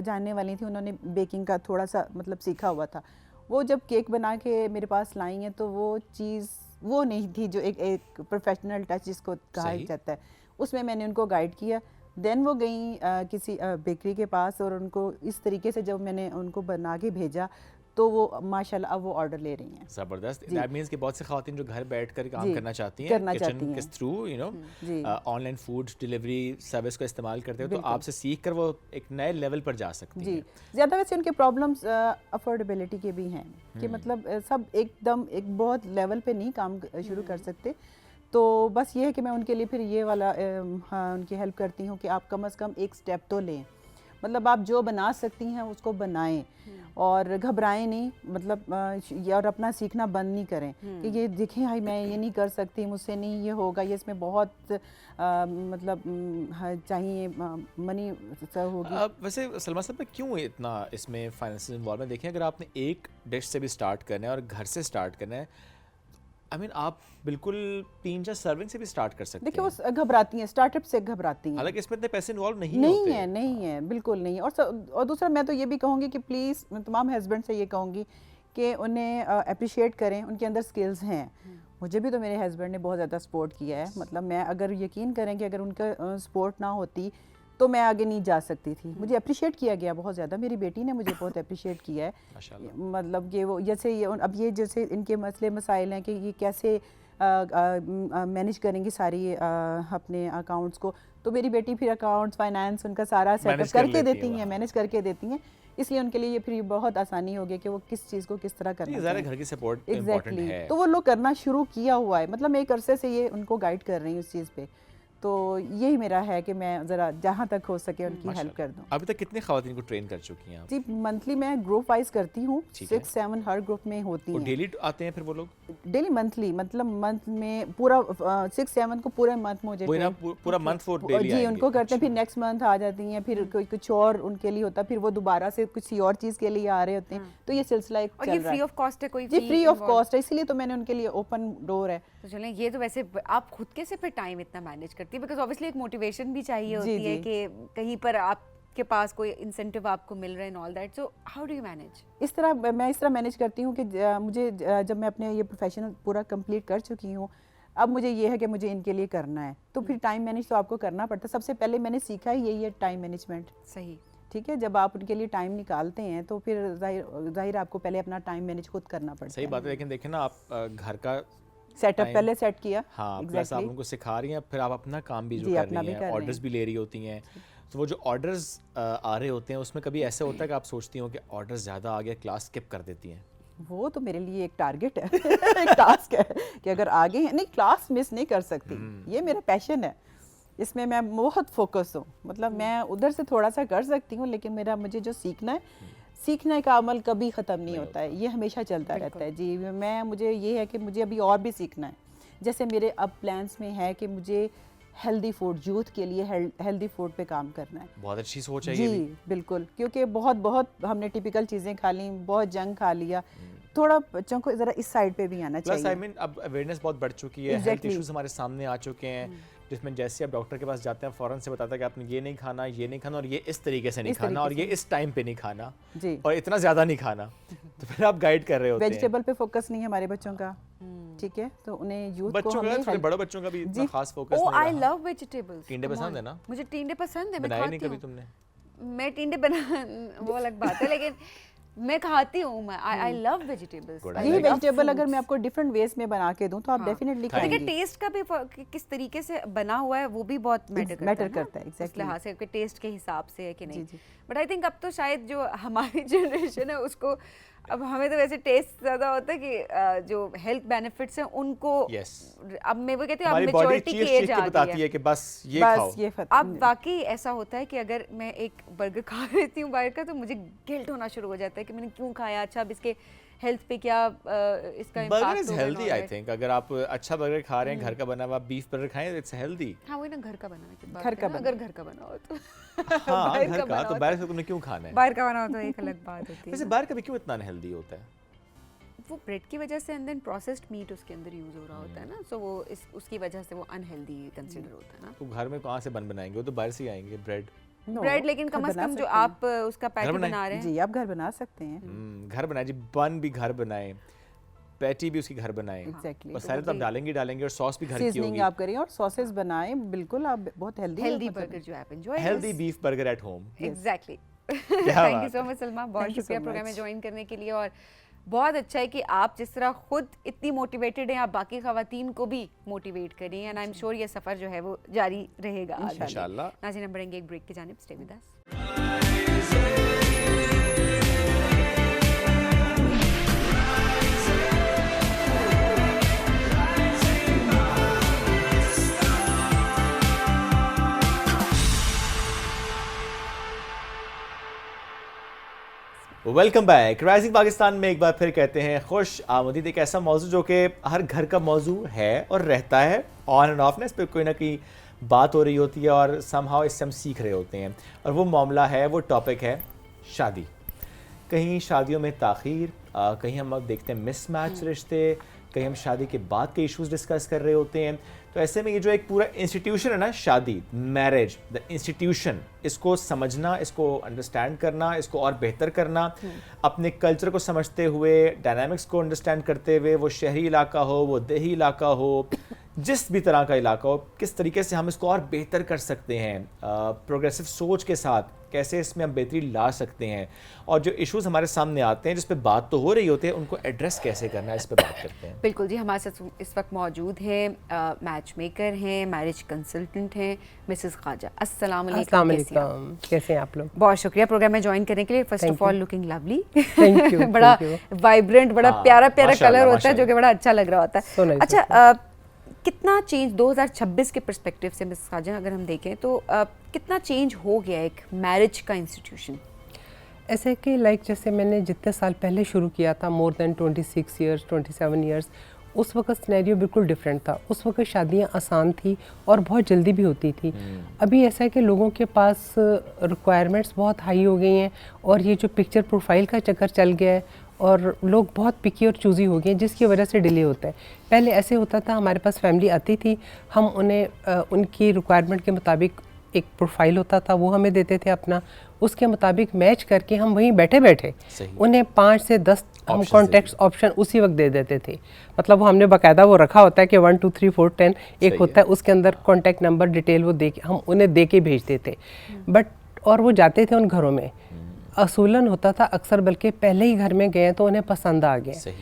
जानने वाली थी, उन्होंने बेकिंग का थोड़ा सा मतलब सीखा हुआ था। वो जब केक बना के मेरे पास लाई हैं तो वो चीज़ वो नहीं थी जो एक प्रोफेशनल टच जिसको कहा सही। जाता है, उसमें मैंने उनको गाइड किया। देन वो गई किसी बेकरी के पास और उनको इस तरीके से जब मैंने उनको बना के भेजा तो वो माशाल्लाह अब वो ऑर्डर ले रही हैं। जबरदस्त। जी। दैट मींस कि बहुत सी खवातीन जो घर बैठकर काम जी, करना चाहती हैं, करना चाहती किचन के हैं। थ्रू जी। ऑनलाइन फूड डिलीवरी सर्विस का इस्तेमाल करते हो, तो बिल्कुल। आपसे सीख कर वो एक नए लेवल पर जा सकती जी, हैं। ज़्यादा वैसे उनके प्रॉब्लम्स अफोर्डेबिलिटी के भी हैं कि मतलब सब एकदम एक बहुत लेवल पे नहीं काम शुरू कर सकते। तो बस ये है कि मैं उनके लिए फिर ये वाला हाँ उनकी हेल्प करती हूँ कि आप कम से कम एक स्टेप तो लें, मतलब आप जो बना सकती हैं उसको बनाएं और घबराएं नहीं, मतलब ये और अपना सीखना बंद नहीं करें कि ये देखें हाय मैं ये नहीं कर सकती, मुझसे नहीं ये होगा, ये इसमें बहुत मतलब चाहिए मनी होगी। अब वैसे सलमा साहब में क्यों इतना इसमें फाइनेंशियल इन्वॉल्वमेंट? देखें, अगर आपने एक डिश से भी स्टार्ट करना है और घर से स्टार्ट करना है, आई मीन आप बिल्कुल 3-4 सर्विंग से भी स्टार्ट कर सकते देखिए हैं। वो घबराती हैं, स्टार्टअप से घबराती हैं। हालांकि इसमें इतने पैसे इन्वॉल्व नहीं नहीं होते। है, नहीं है, बिल्कुल नहीं। और दूसरा मैं तो ये भी कहूँगी कि प्लीज़ मैं तमाम हस्बैंड से ये कहूँगी कि उन्हें अप्रिशिएट करें, उनके अंदर स्किल्स हैं। मुझे भी तो मेरे हस्बैंड ने बहुत ज़्यादा सपोर्ट किया है, मतलब मैं अगर यकीन करें कि अगर उनका सपोर्ट ना होती तो मैं आगे नहीं जा सकती थी। मुझे अप्रिशिएट किया गया बहुत ज़्यादा, मेरी बेटी ने मुझे बहुत अप्रिशिएट किया है। माशाल्लाह। मतलब कि वो जैसे ये अब ये जैसे इनके मसले मसाइल हैं कि ये कैसे मैनेज करेंगी सारी अपने अकाउंट्स को, तो मेरी बेटी फिर अकाउंट्स फाइनेंस उनका सारा सेटअप Manage कर करके लेती है, देती हैं, वाह। मैनेज करके देती हैं। इसलिए उनके लिए ये फिर बहुत आसानी हो गई कि वो किस चीज़ को किस तरह करना ये ज़रा चाहिए। घर की सपोर्ट इम्पोर्टेंट एग्जैक्टली है। तो वो लोग करना शुरू किया हुआ है, मतलब मैं एक अरसे से ये उनको गाइड कर रही हूँ इस चीज़ पे। तो यही मेरा है कि मैं ज़रा जहाँ तक हो सके उनकी हेल्प कर दूँ। अभी तक कितने खवातीन को ट्रेन कर चुकी हैं आप? जी मंथली मैं ग्रुप वाइज करती हूँ, ठीक है। 6-7 हर ग्रुप में होती वो हैं। डेली आते हैं फिर वो लोग? डेली मंथली मतलब मंथ में पूरा 6-7 को पूरे मंथ मुझे वही ना, train- पूरा मंथ वो डेली जी आएंगे। उनको करते हैं, फिर नेक्स्ट मंथ आ जाती हैं, फिर कोई कुछ और उनके लिए होता है, फिर वो दोबारा से किसी और चीज़ के लिए आ रहे होते हैं। तो ये सिलसिला एक और चल ये रहा फ्री है। ऑफ कॉस्ट है? कोई जी फ्री ऑफ involved? कॉस्ट है, इसीलिए तो मैंने उनके लिए ओपन डोर है। तो चलें, ये तो वैसे आप खुद कैसे फिर टाइम इतना मैनेज करती है? बिकॉज ऑब्वियसली एक मोटिवेशन भी चाहिए जी, होती है जी। कि कहीं पर आपके पास कोई इंसेंटिव आपको मिल रहा है and all that, so how do you manage? इस तरह मैं इस तरह मैनेज करती हूँ कि मुझे जब मैं अपने ये प्रोफेशनल पूरा कंप्लीट कर चुकी हूँ, अब मुझे ये है कि मुझे इनके लिए करना है, तो फिर टाइम मैनेज तो आपको करना पड़ता है। सबसे पहले मैंने सीखा ही यही है, टाइम मैनेजमेंट। सही। ठीक है, जब आप उनके लिए टाइम निकालते हैं तो फिर जाहिर आपको पहले अपना टाइम मैनेज खुद करना पड़ता सही है। बात है, लेकिन देखें ना, आप घर का सेटअप time- पहले सेट किया। हाँ, प्लस आप एग्जैक्टली उनको सिखा रही हैं, फिर आप अपना काम भी जो जी, कर अपना रही भी हैं, कर रहे ऑर्डर्स हैं। भी ले रही होती हैं, तो वो जो ऑर्डर्स आ रहे होते हैं उसमें कभी ऐसे होता है कि आप सोचती हो कि ऑर्डर ज़्यादा आ गया, क्लास स्किप कर देती हैं? वो तो मेरे लिए एक टारगेट है एक टास्क है कि अगर आगे नहीं क्लास मिस नहीं कर सकती, ये मेरा पैशन है, इसमें मैं बहुत फोकस हूँ। मतलब मैं उधर से थोड़ा सा कर सकती हूँ, लेकिन मुझे जो सीखना है, सीखने का अमल कभी ख़त्म नहीं होता है, ये हमेशा चलता रहता है। जी मुझे ये है कि मुझे अभी और भी सीखना है। जैसे मेरे अब प्लान्स में है कि मुझे हेल्दी फूड, यूथ के लिए हेल्दी फूड पे काम करना है। बहुत अच्छी सोच है जी ये भी। बिल्कुल, क्योंकि बहुत हमने टिपिकल चीज़ें खा ली, बहुत जंक खा लिया, थोड़ा बच्चों को ज़रा इस साइड पे भी आना प्लस आई चाहिए। मीन अब अवेयरनेस बहुत बढ़ चुकी है, हेल्थ Exactly. इश्यूज हमारे सामने आ चुके हैं, जिसमें जैसे आप डॉक्टर के पास जाते हैं फ़ौरन से बताता है कि आपने ये नहीं खाना, ये नहीं खाना, और ये इस तरीके से नहीं इस खाना, तरीके और से। ये इस टाइम पे नहीं खाना, जी और इतना ज़्यादा नहीं खाना। तो फिर आप गाइड कर रहे होते हैं। वेजिटेबल पे फोकस नहीं है हमारे बच्चों का, ठीक है, तो उन्हें यूथ को बच्चों का, हमें थोड़े help- बड़े बच्चों का भी इतना जी। खास फोकस ओह नहीं आई रहा। Love vegetables. टिंडे पसंद है ना? मुझे टिंडे पसंद है, मैं बनाए नहीं खाती कभी हूँ। तुमने? मैं टिंडे बना वो अलग बात है, लेकिन मैं खाती हूँ, मैं आई लव वेजिटेबल्स। यही वेजिटेबल अगर मैं आपको डिफरेंट वेज में बना के दूं तो आप डेफिनेटली देखिए खाएंगे। टेस्ट का भी किस तरीके से बना हुआ है वो भी बहुत मैटर करता है exactly। उस लिहाज से, टेस्ट के हिसाब से है कि नहीं। जी। बट आई थिंक अब तो शायद जो हमारी जनरेशन है उसको, अब हमें तो वैसे टेस्ट ज़्यादा होता है कि जो हेल्थ बेनिफिट्स हैं उनको Yes। अब मैं वो कहती हूँ अब हमारी बॉडी मेच्योरिटी की एज आ बताती गई है है। कि बस ये खाओ। ये अब वाकई ऐसा होता है कि अगर मैं एक बर्गर खा लेती हूँ बाहर का तो मुझे गिल्ट होना शुरू हो जाता है कि मैंने क्यों खाया, अच्छा अब इसके हेल्थ पे क्या इसका बर्गर इम्पैक्ट इज होगा। हेल्दी आई थिंक, अगर आप अच्छा बर्गर खा रहे हैं, घर का बना हुआ बीफ बर्गर खाएं, इट्स हेल्दी। हाँ वही ना, घर का बना के घर का अगर घर का बना हो तो हाँ बाहर घर का, बना तो हो बाहर से तुमने क्यों खाना है? बाहर का बना हो तो एक अलग बात होती वैसे है। बाहर का भी क्यों इतना अनहेल्दी होता है? वो ब्रेड की वजह से एंड देन प्रोसेस्ड मीट उसके अंदर यूज हो रहा होता है ना, सो वो उसकी वजह से वो अनहेल्दी कंसीडर होता है ना। तो घर में कहाँ से बन बनाएंगे, वो तो बाहर से ही आएंगे ब्रेड। ब्रेड, लेकिन कम से कम जो आप उसका पैटी बनाएं। बना रहे हैं, जी आप घर बना सकते हैं। घर बनाए जी, बन भी घर बनाए, पैटी भी उसकी घर बनाए, एग्जैक्टली। और सारे तो आप डालेंगे और सॉस भी घर की सीजनिंग होगी। आप करें और सॉसेस बनाएं, बिल्कुल आप बहुत हेल्दी बर्गर जो आप enjoy healthy beef burger at home. Exactly. क्या थैंक यू बात सो मच सलमा, बहुत Thank you शुक्रिया so प्रोग्राम में much। ज्वाइन करने के लिए। और बहुत अच्छा है कि आप जिस तरह खुद इतनी मोटिवेटेड हैं, आप बाकी खवातीन को भी मोटिवेट करें, एंड आई एम श्योर ये सफ़र जो है वो जारी रहेगा आगे। इंशाल्लाह। नाज़रीन हम बढ़ेंगे एक ब्रेक की जानिब, stay with us. Welcome back. Rising Pakistan में एक बार फिर कहते हैं खुश आमदीद। एक ऐसा मौजू जो कि हर घर का मौजू है और रहता है, ऑन एंड ऑफ, इस पर कोई ना कोई बात हो रही होती है और समहाउ इससे हम सीख रहे होते हैं, और वो मामला है, वो टॉपिक है शादी। कहीं शादियों में ताख़ीर, कहीं हम अब देखते हैं मिसमैच रिश्ते, कहीं हम शादी के बाद के इश्यूज डिस्कस कर रहे होते हैं। तो ऐसे में ये जो एक पूरा इंस्टीट्यूशन है ना, शादी, मैरिज, द इंस्टीट्यूशन, इसको समझना, इसको अंडरस्टैंड करना, इसको और बेहतर करना, अपने कल्चर को समझते हुए, डायनामिक्स को अंडरस्टैंड करते हुए, वो शहरी इलाका हो, वो देही इलाका हो, जिस भी तरह का इलाका हो, किस तरीके से हम इसको और बेहतर कर सकते हैं, प्रोग्रेसिव सोच के साथ कैसे इसमें हम बेहतरी ला सकते हैं, और जो इश्यूज हमारे सामने आते हैं जिस पे बात तो हो रही होती है, उनको एड्रेस कैसे करना है, इस पे बात करते हैं। बिल्कुल जी, हमारे साथ इस वक्त मौजूद हैं मैच मेकर हैं, मैरिज कंसल्टेंट हैं, मिसेस ख्वाजा। अस्सलाम वालेकुम, कैसे हैं आप लोग? बहुत शुक्रिया प्रोग्राम में ज्वाइन करने के लिए। First of all looking lovely, thank you. बड़ा वाइब्रेंट, बड़ा प्यारा प्यारा माशाल्लाह, कलर होता है जो कि बड़ा अच्छा लग रहा होता So है। nice, अच्छा, कितना चेंज 2026 के पर्सपेक्टिव से मिसेस ख्वाजा अगर हम देखें तो कितना चेंज हो गया एक मैरिज का इंस्टीट्यूशन? ऐसे कि लाइक जैसे मैंने जितने साल पहले शुरू किया था, मोर देन 26 ईयर्स 27 ईयर्स, उस वक्त सिनेरियो बिल्कुल डिफरेंट था। उस वक्त शादियां आसान थी और बहुत जल्दी भी होती थी। अभी ऐसा है कि लोगों के पास रिक्वायरमेंट्स बहुत हाई हो गई हैं, और ये जो पिक्चर प्रोफाइल का चक्कर चल गया है और लोग बहुत पिकी और चूज़ी हो गए हैं, जिसकी वजह से डिले होता है। पहले ऐसे होता था, हमारे पास फैमिली आती थी, हम उन्हें उनकी रिक्वायरमेंट के मुताबिक एक प्रोफाइल होता था, वो हमें देते थे अपना, उसके मुताबिक मैच करके हम वहीं बैठे बैठे उन्हें 5 से 10 हम कॉन्टैक्ट ऑप्शन उसी वक्त दे देते थे। मतलब वो हमने बाकायदा वो रखा होता है कि 1 2 3 4 10 एक होता है, उसके अंदर कॉन्टैक्ट नंबर डिटेल वो दे के हम उन्हें दे के भेजते थे। बट और वो जाते थे उन घरों में, असूलन होता था अक्सर, बल्कि पहले ही घर में गए तो उन्हें पसंद आ गए।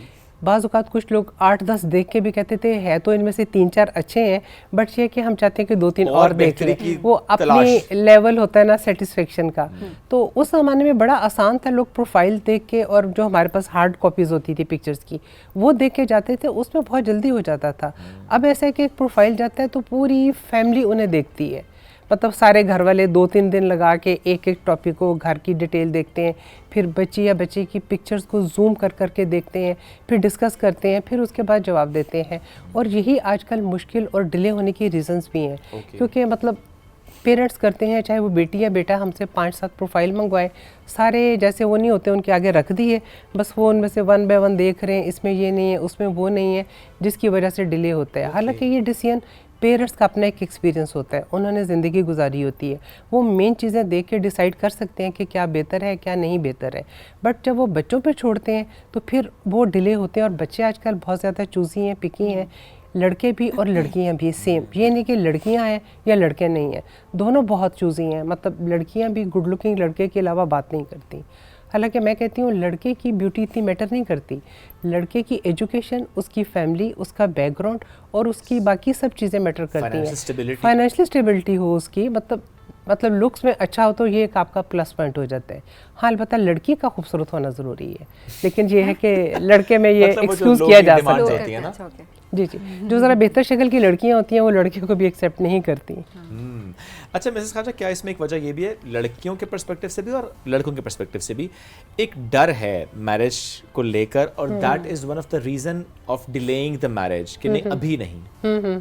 बाज़ औक़ात कुछ लोग 8-10 देख के भी कहते थे है तो इनमें से 3-4 अच्छे हैं, बट ये कि हम चाहते हैं कि 2-3 और देख लें। वो अपनी लेवल होता है ना सेटिस्फेक्शन का। तो उस ज़माने में बड़ा आसान था, लोग प्रोफाइल देख के, और जो हमारे पास हार्ड कॉपीज़ होती थी पिक्चर्स की, वो देख के जाते थे, उसमें बहुत जल्दी हो जाता था। अब ऐसा है कि एक प्रोफाइल जाता है तो पूरी फैमिली उन्हें देखती है, मतलब सारे घर वाले 2-3 दिन लगा के एक एक टॉपिक को, घर की डिटेल देखते हैं, फिर बच्ची या बच्चे की पिक्चर्स को जूम कर करके देखते हैं, फिर डिस्कस करते हैं, फिर उसके बाद जवाब देते हैं। और यही आजकल मुश्किल और डिले होने की रीजंस भी हैं। क्योंकि मतलब पेरेंट्स करते हैं, चाहे वो बेटी या बेटा, हमसे 5-7 प्रोफाइल मंगवाए, सारे जैसे वो नहीं होते उनके आगे रख दिए, बस वो उनमें से 1 बाय 1 देख रहे हैं, इसमें ये नहीं है, उसमें वो नहीं है, जिसकी वजह से डिले होता है। हालांकि ये डिसीजन पेरेंट्स का अपना एक एक्सपीरियंस होता है, उन्होंने ज़िंदगी गुजारी होती है, वो मेन चीज़ें देख के डिसाइड कर सकते हैं कि क्या बेहतर है क्या नहीं बेहतर है। बट जब वो बच्चों पे छोड़ते हैं तो फिर वो डिले होते हैं, और बच्चे आजकल बहुत ज़्यादा चूज़ी हैं, पिकी हैं। लड़के भी और लड़कियां भी सेम, ये नहीं कि लड़कियां हैं या लड़के नहीं हैं, दोनों बहुत चूजी हैं। मतलब लड़कियां भी गुड लुकिंग लड़के के अलावा बात नहीं करती। हालांकि मैं कहती हूँ लड़के की ब्यूटी इतनी मैटर नहीं करती, लड़के की एजुकेशन, उसकी फैमिली, उसका बैकग्राउंड और उसकी बाकी सब चीज़ें मैटर करती हैं। फाइनेंशियल स्टेबिलिटी हो उसकी, मतलब लुक्स में अच्छा हो तो ये एक आपका प्लस पॉइंट हो जाता है। हाँ, अलबत्ता लड़की का खूबसूरत होना ज़रूरी है, लेकिन ये है कि लड़के में ये एक्सक्यूज़ किया जा सकता है। जी, जो ज़रा बेहतर शक्ल की लड़कियाँ होती हैं वो लड़कियों को भी एक्सेप्ट नहीं करती। अच्छा मिसेस खाजा, क्या इसमें एक वजह ये भी है, लड़कियों के पर्सपेक्टिव से भी और लड़कों के पर्सपेक्टिव से भी एक डर है मैरिज को लेकर, और that is one of the reason of delaying the marriage कि नहीं अभी नहीं,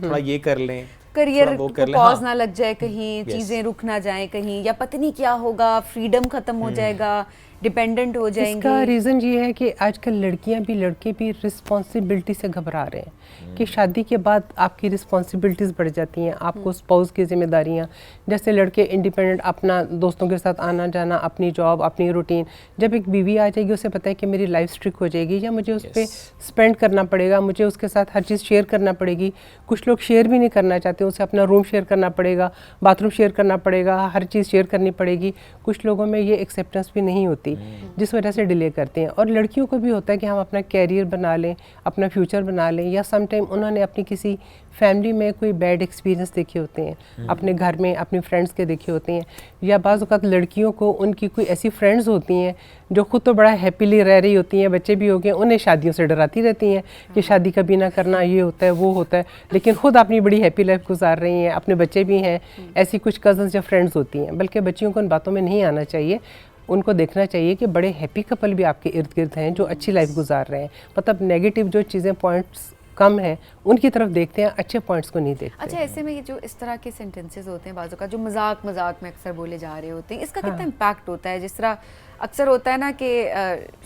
थोड़ा ये कर लें, करियर को पॉज ना लग जाए कहीं, चीजें रुक ना जाए कहीं, या पता नहीं क्या होगा, फ्रीडम खत्म हो जाएगा, डिपेंडेंट हो जाएंगे। इसका रीज़न ये है कि आजकल लड़कियां भी लड़के भी रिस्पॉन्सिबिलिटी से घबरा रहे हैं कि शादी के बाद आपकी रिस्पॉन्सिबिलिटीज़ बढ़ जाती हैं, आपको स्पाउस की जिम्मेदारियां, जैसे लड़के इंडिपेंडेंट अपना दोस्तों के साथ आना जाना, अपनी जॉब, अपनी रूटीन, जब एक बीवी आ जाएगी उसे पता है कि मेरी लाइफ स्ट्रिक हो जाएगी या मुझे उस पर स्पेंड करना पड़ेगा, मुझे उसके साथ हर चीज़ शेयर करना पड़ेगी। कुछ लोग शेयर भी नहीं करना चाहते, उसे अपना रूम शेयर करना पड़ेगा, बाथरूम शेयर करना पड़ेगा, हर चीज़ शेयर करनी पड़ेगी। कुछ लोगों में ये एक्सेप्टेंस भी नहीं होती, जिस वजह से डिले करते हैं। और लड़कियों को भी होता है कि हम अपना कैरियर बना लें, अपना फ्यूचर बना लें, या सम टाइम उन्होंने अपनी किसी फैमिली में कोई बैड एक्सपीरियंस देखे होते हैं, अपने घर में अपने फ्रेंड्स के देखे होते हैं, या बाज़ औक़ात लड़कियों को उनकी कोई ऐसी फ्रेंड्स होती हैं जो खुद तो बड़ा हैप्पीली रह रही होती हैं, बच्चे भी हो गए, उन्हें शादियों से डराती रहती हैं कि शादी कभी ना करना, ये होता है वो होता है, लेकिन खुद अपनी बड़ी हैप्पी लाइफ गुजार रही हैं, अपने बच्चे भी हैं। ऐसी कुछ कज़न्स या फ्रेंड्स होती हैं। बल्कि बच्चियों को उन बातों में नहीं आना चाहिए, उनको देखना चाहिए कि बड़े हैप्पी कपल भी आपके इर्द गिर्द हैं जो अच्छी लाइफ गुजार रहे हैं। मतलब नेगेटिव जो चीज़ें पॉइंट्स कम है उनकी तरफ देखते हैं, अच्छे पॉइंट्स को नहीं देखते। अच्छा, ऐसे में ये जो इस तरह के सेंटेंसेस होते हैं बाजू का, जो मजाक में अक्सर बोले जा रहे होते हैं, इसका कितना इम्पैक्ट होता है? जिस तरह अक्सर होता है ना कि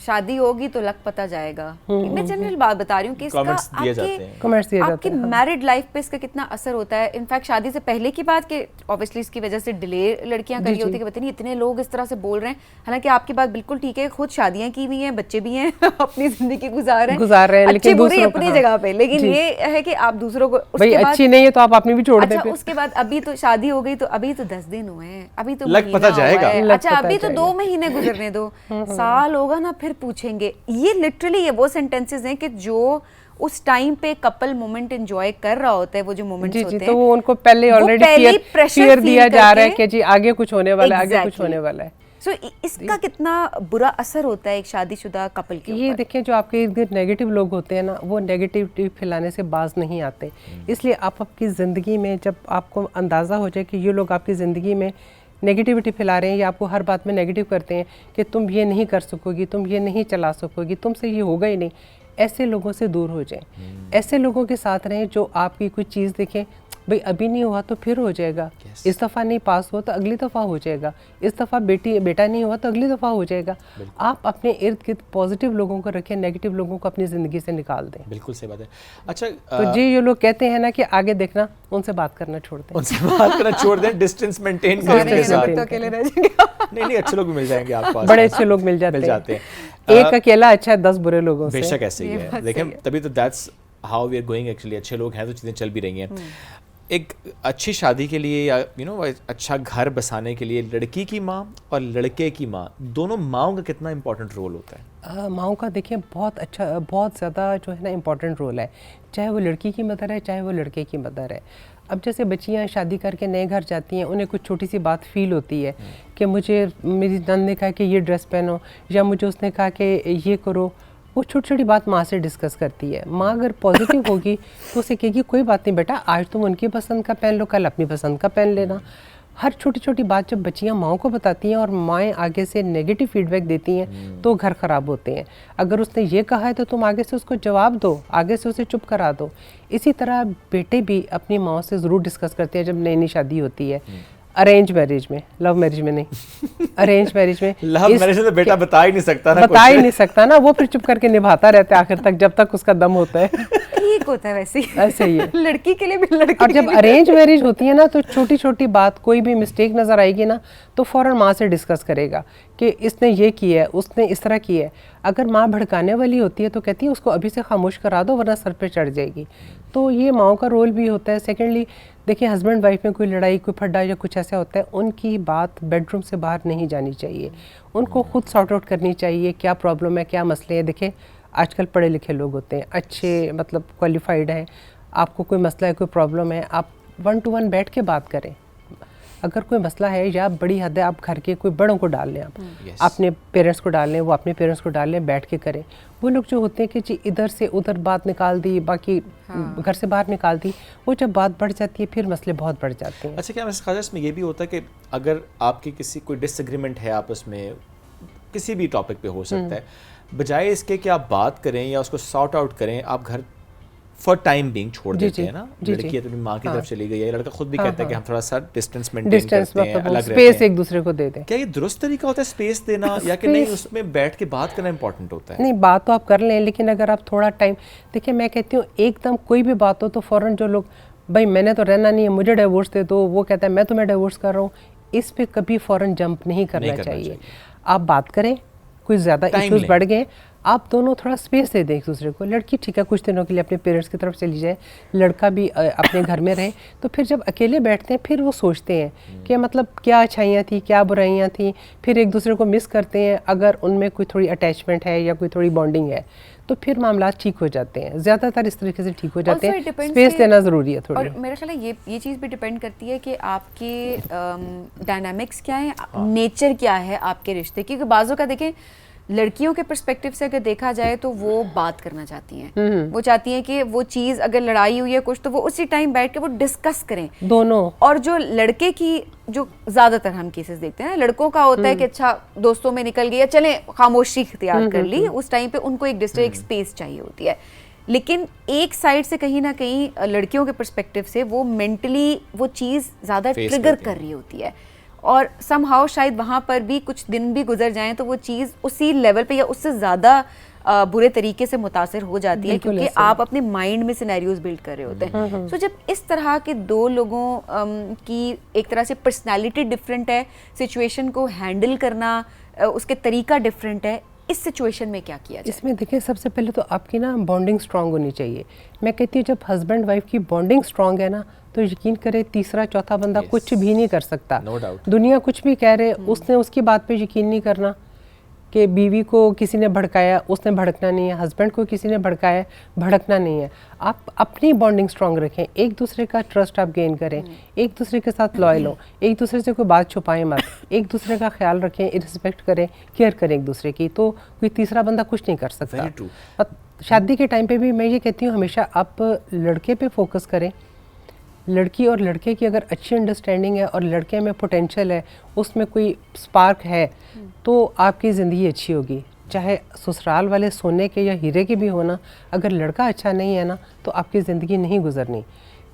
शादी होगी तो लग पता जाएगा, मैं जनरल बात बता रही हूँ कि इसका आपकी मैरिड लाइफ पे इसका कितना असर होता है। इनफैक्ट शादी से पहले की बात कि ऑब्वियसली इसकी वजह से डिले लड़कियां कर रही होती है कि पता नहीं इतने लोग इस तरह से बोल रहे हैं, हालांकि आपकी बात बिल्कुल ठीक है, खुद शादियां की हुई हैं, बच्चे भी हैं, अपनी जिंदगी गुजार रहे हैं, अच्छी बुरी अपनी जगह पे, लेकिन ये है कि आप दूसरों को भाई अच्छी नहीं है तो आप अपनी भी छोड़ दें। अच्छा, उसके बाद अभी तो शादी हो गई तो अभी तो 10 दिन हुए हैं, अभी तो लग पता जाएगा। अच्छा, अभी तो 2 महीने गुजरने दो, साल होगा ना फिर पूछेंगे। ये लिटरली ये वो सेंटेंसेस हैं कि जो उस टाइम पे कपल मोमेंट एंजॉय कर रहा होता है, वो जो मोमेंट्स होते हैं, तो वो उनको पहले ऑलरेडी फियर दिया जा रहा है कि जी आगे कुछ होने वाला है, आगे कुछ होने वाला है। सो इसका कितना बुरा असर होता है एक शादीशुदा कपल के ऊपर? ये देखिए, जो आपके इर्द गिर्द नेगेटिव लोग होते हैं ना, वो नेगेटिविटी फैलाने से बाज नहीं आते। इसलिए आप आपकी ज़िंदगी में जब आपको अंदाज़ा हो जाए कि ये लोग आपकी ज़िंदगी में नेगेटिविटी फैला रहे हैं या आपको हर बात में नेगेटिव करते हैं कि तुम ये नहीं कर सकोगी, तुम ये नहीं चला सकोगी, तुमसे ये होगा ही नहीं, ऐसे लोगों से दूर हो जाएं। ऐसे लोगों के साथ रहें जो आपकी कोई चीज़ देखें, भाई अभी नहीं हुआ तो फिर हो जाएगा, इस दफ़ा नहीं पास हुआ तो अगली दफ़ा हो जाएगा, इस दफ़ा बेटा नहीं हुआ तो अगली दफ़ा हो जाएगा। आप अपने इर्द गिर्द पॉजिटिव लोगों को रखें, नेगेटिव लोगों को अपनी ज़िंदगी से निकाल दें। बिल्कुल सही बात है। अच्छा, तो जी ये लोग कहते हैं ना कि आगे देखना, उनसे बात करना छोड़ दें, उनसे बात करना छोड़ दें, डिस्टेंस मेंटेन करें। नहीं, अच्छे लोग भी मिल जाएंगे आपको, बड़े अच्छे लोग मिल जाते हैं। एक अकेला अच्छा है 10 बुरे लोगों से। बेशक ऐसे ही है, लेकिन तभी तो that's how we are going actually. अच्छे लोग हैं तो चीज़ें चल भी रही हैं। एक अच्छी शादी के लिए या अच्छा घर बसाने के लिए लड़की की माँ और लड़के की माँ, दोनों माँओं का कितना इंपॉर्टेंट रोल होता है? माँओं का देखिए बहुत ज़्यादा जो है ना इम्पॉर्टेंट रोल है, चाहे वो लड़की की मदर है चाहे वो लड़के की मदर है। अब जैसे बच्चियाँ शादी करके नए घर जाती हैं, उन्हें कुछ छोटी सी बात फील होती है कि मुझे मेरी नंद ने कहा कि ये ड्रेस पहनो, या मुझे उसने कहा कि ये करो, वो छोटी छोटी बात माँ से डिस्कस करती है। माँ अगर पॉजिटिव होगी तो उसे कहेगी कोई बात नहीं बेटा, आज तुम उनकी पसंद का पहन लो, कल अपनी पसंद का पहन लेना। हर छोटी छोटी बात जब बच्चियाँ माँओं को बताती हैं और माएँ आगे से नेगेटिव फीडबैक देती हैं तो घर ख़राब होते हैं। अगर उसने ये कहा है तो तुम आगे से उसको जवाब दो, आगे से उसे चुप करा दो। इसी तरह बेटे भी अपनी माँ से ज़रूर डिस्कस करते हैं जब नई नई शादी होती है। अरेंज मैरिज में, लव मैरिज में नहीं, अरेंज मैरिज में। लव मैरिज में तो बेटा बता ही नहीं सकता ना, वो फिर चुप करके निभाता रहता है आखिर तक, जब तक उसका दम होता है। होता है वैसे ही ऐसे ही है। लड़की के लिए भी, लड़के और के जब लिए भी। अरेंज मैरिज होती है ना तो छोटी छोटी बात, कोई भी मिस्टेक नज़र आएगी ना तो फ़ौरन माँ से डिस्कस करेगा कि इसने ये किया है, उसने इस तरह किया है। अगर माँ भड़काने वाली होती है तो कहती है उसको अभी से खामोश करा दो वरना सर पे चढ़ जाएगी। तो ये माओ का रोल भी होता है। सेकेंडली देखिए, हस्बैंड वाइफ में कोई लड़ाई, कोई फड्डा या कुछ ऐसा होता है, उनकी बात बेडरूम से बाहर नहीं जानी चाहिए। उनको खुद सॉर्ट आउट करनी चाहिए, क्या प्रॉब्लम है, क्या मसले हैं। देखिए आजकल पढ़े लिखे लोग होते हैं, अच्छे मतलब क्वालिफाइड हैं। आपको कोई मसला है, कोई प्रॉब्लम है, आप 1 to 1 बैठ के बात करें। अगर कोई मसला है या बड़ी हद है, आप घर के कोई बड़ों को डाल लें, आप Yes. अपने पेरेंट्स को डाल लें, वो अपने पेरेंट्स को डाल लें, बैठ के करें। वो लोग जो होते हैं कि जी इधर से उधर बात निकाल दी, बाकी घर से बाहर निकाल दी, वो जब बात बढ़ जाती है फिर मसले बहुत बढ़ जाते हैं। अच्छा, क्या मिस खाजा इसमें ये भी होता है कि अगर आपकी किसी कोई डिसएग्रीमेंट है आपस में, किसी भी टॉपिक पे हो सकता है, बजाय इसके कि आप बात करें या उसको सॉर्ट आउट करें, आप घर फॉर टाइम बीइंग छोड़ जी, देते जी, हैं ना। जी, लड़की जी। है तो अपनी माँ की हाँ। तरफ चली गई है, लड़का खुद भी हाँ, कहता है कि हाँ। हम थोड़ा सा डिस्टेंस मेंटेन डिस्टेंस करते हैं, मतलब अलग रहते स्पेस हैं। एक दूसरे को दे दें। क्या ये दुरुस्त तरीका होता है स्पेस देना, या कि नहीं Space- उसमें बैठ के बात करना इंपॉर्टेंट होता है? नहीं, बात तो आप कर लें, लेकिन अगर आप थोड़ा टाइम, देखिए मैं कहती हूँ एकदम कोई भी बात हो तो फ़ौरन जो लोग, भाई मैंने तो रहना नहीं है, मुझे डिवोर्स दे दो, वो कहता है मैं तुम्हें डिवोर्स कर रहा हूँ, इस पे कभी फ़ौरन जंप नहीं करना चाहिए। आप बात करें, कोई ज़्यादा Time इश्यूज लें। बढ़ गए, आप दोनों थोड़ा स्पेस दे दें एक दूसरे को। लड़की ठीक है कुछ दिनों के लिए अपने पेरेंट्स की तरफ चली जाए, लड़का भी अपने घर में रहे, तो फिर जब अकेले बैठते हैं फिर वो सोचते हैं कि मतलब क्या अच्छाइयाँ थी, क्या बुराइयाँ थी, फिर एक दूसरे को मिस करते हैं। अगर उनमें कोई थोड़ी अटैचमेंट है या कोई थोड़ी बॉन्डिंग है तो फिर मामला ठीक हो जाते हैं, ज़्यादातर इस तरीके से ठीक हो जाते Also, हैं। it depends स्पेस कि- देना ज़रूरी है थोड़ी। और मेरा ख्याल है ये चीज़ भी डिपेंड करती है कि आपके डायनामिक्स क्या है, नेचर क्या है आपके रिश्ते की। क्योंकि बाजों का देखें, लड़कियों के पर्सपेक्टिव से अगर देखा जाए तो वो बात करना चाहती हैं, वो चाहती हैं कि वो चीज़ अगर लड़ाई हुई है कुछ तो वो उसी टाइम बैठ के वो डिस्कस करें दोनों। और जो लड़के की, जो ज़्यादातर हम केसेस देखते हैं, लड़कों का होता है कि अच्छा दोस्तों में निकल गया, चले खामोशी इख्तियार कर ली, उस टाइम पे उनको एक डिस्टेंस, एक स्पेस चाहिए होती है। लेकिन एक साइड से कहीं ना कहीं लड़कियों के पर्सपेक्टिव से वो मेंटली वो चीज़ ज़्यादा Face ट्रिगर करती कर है। रही होती है, और समहाउ शायद वहाँ पर भी कुछ दिन भी गुजर जाएं तो वो चीज़ उसी लेवल पे या उससे ज़्यादा बुरे तरीके से मुतासिर हो जाती है, बिल्कुल क्योंकि ऐसे। आप अपने माइंड में सिनेरियोज बिल्ड कर रहे होते हैं। सो जब इस तरह के दो लोगों की एक तरह से पर्सनैलिटी डिफरेंट है, सिचुएशन को हैंडल करना उसके तरीका डिफरेंट है, इस सिचुएशन में क्या किया जाए? इसमें देखिए सबसे पहले तो आपकी ना बॉन्डिंग स्ट्रांग होनी चाहिए। मैं कहती हूँ जब हस्बैंड वाइफ की बॉन्डिंग स्ट्रांग है ना तो यकीन करें तीसरा चौथा बंदा Yes. कुछ भी नहीं कर सकता। No doubt. दुनिया कुछ भी कह रहे, उसने उसकी बात पे यकीन नहीं करना कि बीवी को किसी ने भड़काया, उसने भड़कना नहीं है, हस्बैंड को किसी ने भड़काया, भड़कना नहीं है। आप अपनी बॉन्डिंग स्ट्रांग रखें, एक दूसरे का ट्रस्ट आप गेन करें, एक दूसरे के साथ लॉयल हो, एक दूसरे से कोई बात छुपाएं मत, एक दूसरे का ख्याल रखें, रिस्पेक्ट करें, केयर करें एक दूसरे की, तो कोई तीसरा बंदा कुछ नहीं कर सकता। Very true. शादी के टाइम पे भी मैं ये कहती हूँ हमेशा आप लड़के पे फोकस करें। लड़की और लड़के की अगर अच्छी अंडरस्टैंडिंग है और लड़के में पोटेंशियल है, उसमें कोई स्पार्क है, तो आपकी ज़िंदगी अच्छी होगी। चाहे ससुराल वाले सोने के या हीरे के भी होना, अगर लड़का अच्छा नहीं है ना तो आपकी ज़िंदगी नहीं गुजरनी।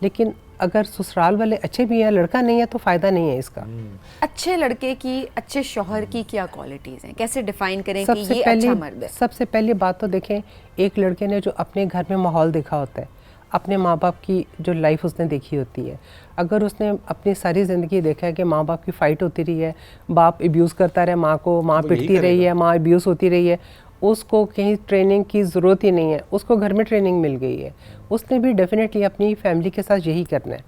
लेकिन अगर ससुराल वाले अच्छे भी हैं, लड़का नहीं है तो फ़ायदा नहीं है इसका। अच्छे लड़के की, अच्छे शौहर की क्या क्वालिटीज़ हैं, कैसे डिफाइन करें कि ये अच्छा मर्द है? सबसे पहली बात तो देखें, एक लड़के ने जो अपने घर में माहौल देखा होता है, अपने माँ बाप की जो लाइफ उसने देखी होती है, अगर उसने अपनी सारी ज़िंदगी देखा है कि माँ बाप की फ़ाइट होती रही है, बाप अब्यूज़ करता रहे माँ को, माँ वो यही पिटती रही करेगा। है, माँ अब्यूज़ होती रही है, उसको कहीं ट्रेनिंग की ज़रूरत ही नहीं है, उसको घर में ट्रेनिंग मिल गई है, उसने भी डेफिनेटली अपनी फैमिली के साथ यही करना है।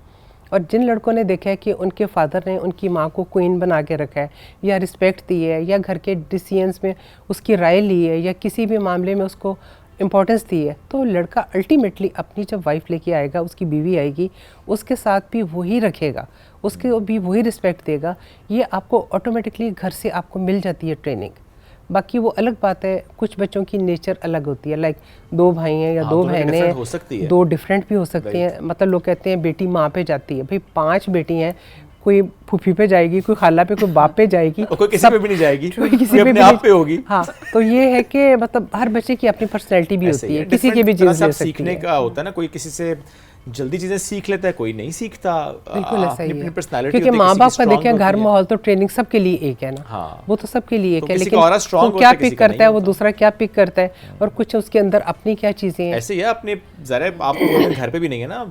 और जिन लड़कों ने देखा है कि उनके फादर ने उनकी माँ को क्वीन बना के रखा है, या रिस्पेक्ट दी है, या घर के डिसीजंस में उसकी राय ली है, या किसी भी मामले में उसको इम्पोर्टेंस दी है, तो लड़का अल्टीमेटली अपनी जब वाइफ लेके आएगा, उसकी बीवी आएगी, उसके साथ भी वही रखेगा, उसके भी वही रिस्पेक्ट देगा। ये आपको ऑटोमेटिकली घर से आपको मिल जाती है ट्रेनिंग। बाकी वो अलग बात है, कुछ बच्चों की नेचर अलग होती है, लाइक दो भाई हैं या हाँ, दो दोनों की बहनें different हैं, हो सकती है। दो डिफरेंट भी हो सकती हैं। मतलब लोग कहते हैं बेटी माँ पे जाती है, भाई 5 बेटी हैं, कोई फूफी पे जाएगी, कोई खाला पे, कोई बाप पे जाएगी, और कोई किसी पे भी नहीं जाएगी, कोई किसी कोई पे अपने भी आप नहीं- पे होगी। हाँ, तो ये है कि मतलब हर बच्चे की अपनी पर्सनैलिटी भी ऐसे होती ही है, किसी की भी different तरह चीज़ से आप ले सकती सीखने है। का होता है ना, कोई किसी से जल्दी चीजें सीख लेता है, कोई नहीं सीखता। बिल्कुल ऐसा ही है, पर्सनालिटी क्योंकि माँ बाप का देखिए घर माहौल तो ट्रेनिंग सबके लिए एक है ना। हाँ। वो तो सबके लिए एक तो है, किसी लेकिन का ऑरा स्ट्रांग वो क्या होता है, किसी पिक का करता है, नहीं वो होता। दूसरा क्या पिक करता है, और कुछ उसके अंदर अपनी क्या चीज़ें हैं। ऐसे ही है अपने, ज़रा आप घर पे भी नहीं है ना,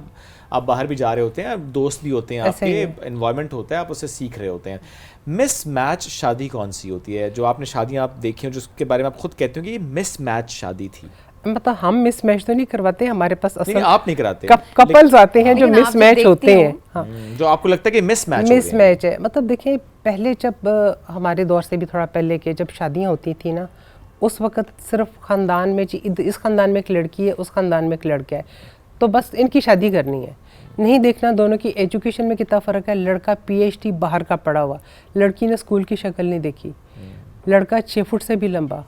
आप बाहर भी जा रहे होते हैं, दोस्त भी होते हैं ऐसे ही आपके, एनवायरनमेंट होता है, आप उससे सीख रहे होते हैं। मिस मैच शादी कौन सी होती है जो आपने शादियां आप देखी हो जिसके बारे में आप खुद कहते हो कि ये मिस मैच शादी थी? मतलब हम मिस मैच तो नहीं करवाते, हमारे पास नहीं, असल आप नहीं कराते, कपल्स आते हैं जो लेकिन आप मिस जब मैच देखती होते हो, हैं। हाँ, जो आपको लगता है कि मिस मैच मिस मैच है। मतलब देखिए पहले जब हमारे दौर से भी थोड़ा पहले के जब शादियां होती थी ना, उस वक्त सिर्फ ख़ानदान में इस ख़ानदान में एक लड़की है, उस ख़ानदान में एक लड़का है, तो बस इनकी शादी करनी है। नहीं देखना दोनों की एजुकेशन में कितना फ़र्क है। लड़का PhD बाहर का पढ़ा हुआ, लड़की ने स्कूल की शक्ल नहीं देखी। लड़का 6 फुट से भी लंबा,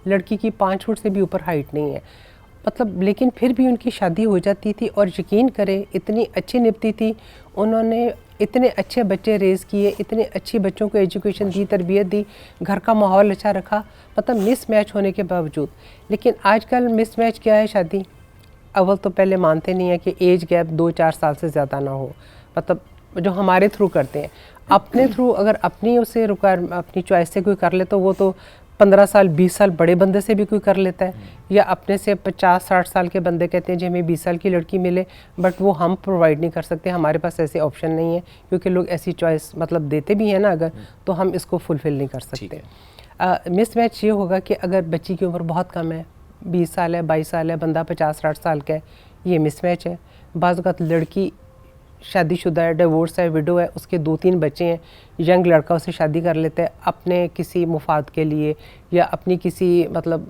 लड़की की 5 फुट से भी ऊपर हाइट नहीं है। मतलब लेकिन फिर भी उनकी शादी हो जाती थी, और यकीन करें इतनी अच्छी निपटी थी, उन्होंने इतने अच्छे बच्चे रेज़ किए, इतने अच्छी बच्चों को एजुकेशन दी, तरबियत दी, घर का माहौल अच्छा रखा, मतलब मिस मैच होने के बावजूद। लेकिन आजकल मिस मैच क्या है शादी, अव्वल तो पहले मानते नहीं है कि एज गैप 2-4 साल से ज़्यादा ना हो। मतलब जो हमारे थ्रू करते हैं, अपने थ्रू अगर अपनी उसे अपनी चॉइस से कोई कर ले तो वो तो 15 साल 20 साल बड़े बंदे से भी कोई कर लेता है, या अपने से 50-60 साल के बंदे कहते हैं जी हमें 20 साल की लड़की मिले, बट वो हम प्रोवाइड नहीं कर सकते, हमारे पास ऐसे ऑप्शन नहीं है, क्योंकि लोग ऐसी चॉइस मतलब देते भी हैं ना अगर, तो हम इसको फुलफ़िल नहीं कर सकते। मिस मैच ये होगा कि अगर बच्ची की उम्र बहुत कम है, 20 साल है, 22 साल है, बंदा 50-60 साल का है, ये मिस मैच है। बाज़ औक़ात लड़की शादीशुदा है, डिवोर्स है, विडो है, उसके 2-3 बच्चे हैं, यंग लड़का उससे शादी कर लेता है अपने किसी मुफाद के लिए, या अपनी किसी मतलब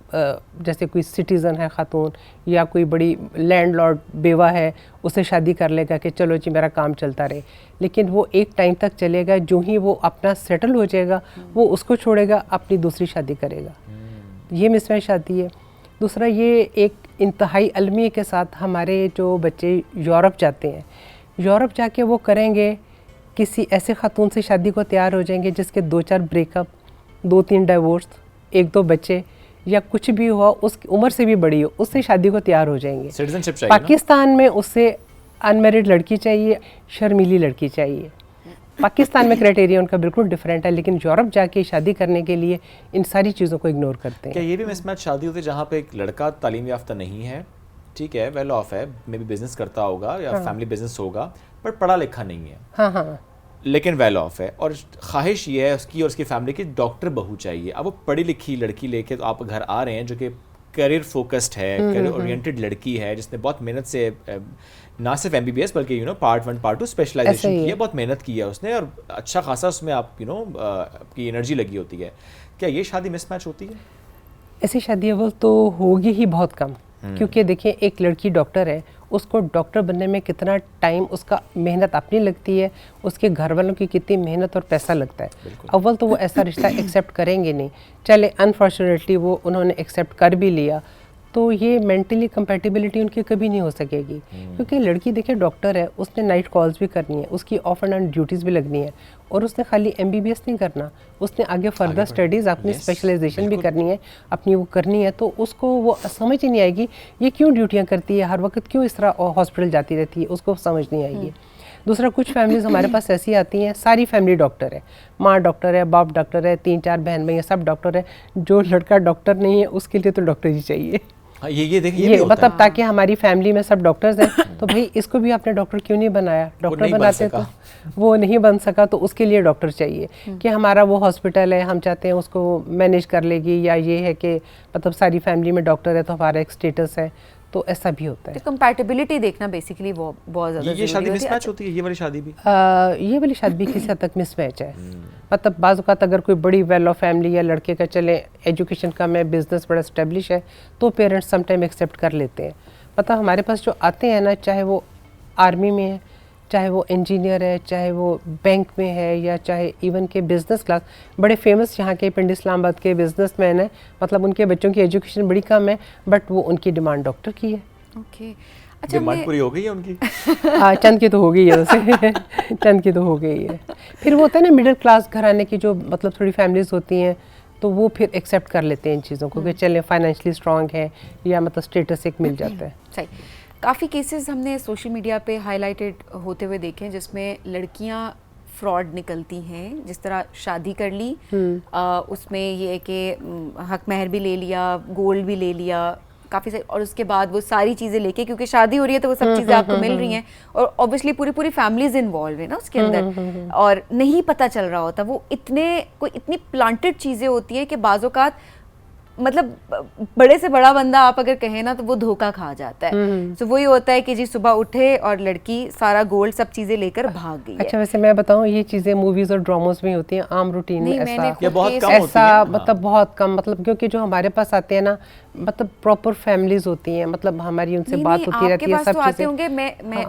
जैसे कोई सिटीज़न है ख़ातून, या कोई बड़ी लैंडलॉर्ड बेवा है, उससे शादी कर लेगा कि चलो जी मेरा काम चलता रहे। लेकिन वो एक टाइम तक चलेगा, जो ही वो अपना सेटल हो जाएगा वो उसको छोड़ेगा, अपनी दूसरी शादी करेगा। ये मिसमैच शादी है। दूसरा, ये एक इंतहाई अलमी के साथ हमारे जो बच्चे यूरोप जाते हैं, यूरोप जाके वो करेंगे किसी ऐसे खातून से शादी को तैयार हो जाएंगे जिसके 2-4 ब्रेकअप, 2-3 डिवोर्स, 1-2 बच्चे, या कुछ भी हुआ, उस उम्र से भी बड़ी हो, उससे शादी को तैयार हो जाएंगे। सिटीजनशिप चाहिए पाकिस्तान में उससे अनमेरिड लड़की चाहिए, शर्मीली लड़की चाहिए। पाकिस्तान में क्राइटेरिया उनका बिल्कुल डिफरेंट है, लेकिन यूरोप जाके शादी करने के लिए इन सारी चीज़ों को इग्नोर करते हैं। क्या ये भी मिसमैच शादी होती है जहाँ पे एक लड़का तालीम याफ्ता नहीं है, ठीक है, वेल ऑफ है, मे बी बिजनेस करता होगा या फैमिली बिजनेस होगा, पर पढ़ा लिखा नहीं है, हाँ, लेकिन वेल ऑफ है, और ख्वाहिश ये है उसकी और उसकी फैमिली की डॉक्टर बहू चाहिए। अब वो पढ़ी लिखी लड़की लेके तो आप घर आ रहे हैं जो कि करियर फोकस्ड है, करियर ओरिएंटेड लड़की है, जिसने बहुत मेहनत से ना सिर्फ MBBS बल्कि पार्ट 1 पार्ट 2 स्पेशलाइजेशन की है, बहुत मेहनत की है उसने, और अच्छा खासा उसमें आप आपकी एनर्जी लगी होती है। क्या ये शादी मिसमैच होती है? ऐसी शादी अव्वल तो होगी ही बहुत कम, क्योंकि देखिए एक लड़की डॉक्टर है, उसको डॉक्टर बनने में कितना टाइम, उसका मेहनत अपनी लगती है, उसके घर वालों की कितनी मेहनत और पैसा लगता है। अव्वल तो वो ऐसा रिश्ता एक्सेप्ट करेंगे नहीं। चले अनफॉर्चुनेटली वो उन्होंने एक्सेप्ट कर भी लिया, तो ये मेंटली कंपैटिबिलिटी उनकी कभी नहीं हो सकेगी, क्योंकि लड़की देखिए डॉक्टर है, उसने नाइट कॉल्स भी करनी है, उसकी ऑफ एंड ऑन ड्यूटीज़ भी लगनी है, और उसने खाली MBBS नहीं करना, उसने आगे फर्दर स्टडीज़ अपनी स्पेशलाइजेशन भी करनी है, अपनी वो करनी है, तो उसको वो समझ ही नहीं आएगी ये क्यों ड्यूटियाँ करती है, हर वक्त क्यों इस तरह हॉस्पिटल जाती रहती है, उसको समझ नहीं आएगी। दूसरा, कुछ फैमिलीज़ हमारे पास ऐसी आती हैं, सारी फैमिली डॉक्टर है, माँ डॉक्टर है, बाप डॉक्टर है, 3-4 बहन भाई सब डॉक्टर है, जो लड़का डॉक्टर नहीं है उसके लिए तो डॉक्टर ही चाहिए। हाँ, ये देखिए ये मतलब ताकि हमारी फैमिली में सब डॉक्टर्स हैं, तो भाई इसको भी आपने डॉक्टर क्यों नहीं बनाया, डॉक्टर बनाते तो वो नहीं बन सका, तो उसके लिए डॉक्टर चाहिए कि हमारा वो हॉस्पिटल है, हम चाहते हैं उसको मैनेज कर लेगी, या ये है कि मतलब सारी फैमिली में डॉक्टर है तो हमारा एक स्टेटस है, तो ऐसा भी होता है। तो कंपैटिबिलिटी देखना बेसिकली वो बहुत ज़्यादा ये शादी मिसमैच होती है, ये वाली शादी भी ये वाली शादी भी किसी हद तक मिसमैच है। मतलब बाज़ औक़ात अगर कोई बड़ी वेल ऑफ फैमिली या लड़के का चले एजुकेशन कम है, बिजनेस बड़ा स्टेब्लिश है, तो पेरेंट्स समटाइम एक्सेप्ट कर लेते हैं। मतलब हमारे पास जो आते हैं ना, चाहे वो आर्मी में है, चाहे वो इंजीनियर है, चाहे वो बैंक में है, या चाहे इवन के बिज़नेस क्लास, बड़े फेमस यहाँ के पिंड इस्लामाबाद के बिजनेसमैन हैं, मतलब उनके बच्चों की एजुकेशन बड़ी कम है, बट वो उनकी डिमांड डॉक्टर की है। ओके, अच्छा, डिमांड पूरी हो गई है उनकी? हाँ, चंद की तो हो गई है वैसे चंद की तो हो गई है। फिर वो होता है ना मिडिल क्लास घराने की जो मतलब थोड़ी फैमिलीज होती हैं, तो वो फिर एक्सेप्ट कर लेते हैं इन चीज़ों को कि चलें फाइनेंशियली स्ट्रांग है, या मतलब स्टेटस एक मिल जाता है। सही। काफ़ी केसेस हमने सोशल मीडिया पे हाईलाइटेड होते हुए देखे हैं जिसमें लड़कियां फ्रॉड निकलती हैं, जिस तरह शादी कर ली उसमें ये है कि हक महर भी ले लिया, गोल्ड भी ले लिया काफ़ी सारी, और उसके बाद वो सारी चीज़ें लेके, क्योंकि शादी हो रही है तो वो सब चीज़ें आपको मिल रही हैं और ऑब्वियसली पूरी पूरी फैमिलीज इन्वॉल्व है ना उसके अंदर, और नहीं पता चल रहा होता, वो इतनी प्लांटेड चीज़ें होती हैं कि बाज़ औक़ात मतलब बड़े से बड़ा बंदा आप अगर कहें ना तो वो धोखा खा जाता है। तो वही होता है कि जी सुबह उठे और लड़की सारा गोल्ड सब चीजें लेकर भाग गई अच्छा, वैसे मैं बताऊं ये चीजें मूवीज और ड्रामोज में होती हैं, आम रूटीन में ऐसा मतलब बहुत कम, मतलब क्योंकि जो हमारे पास आते हैं ना मतलब प्रॉपर फैमिलीज होती हैं, मतलब हमारी उनसे बात होती रहती है, सब चीजें होंगे।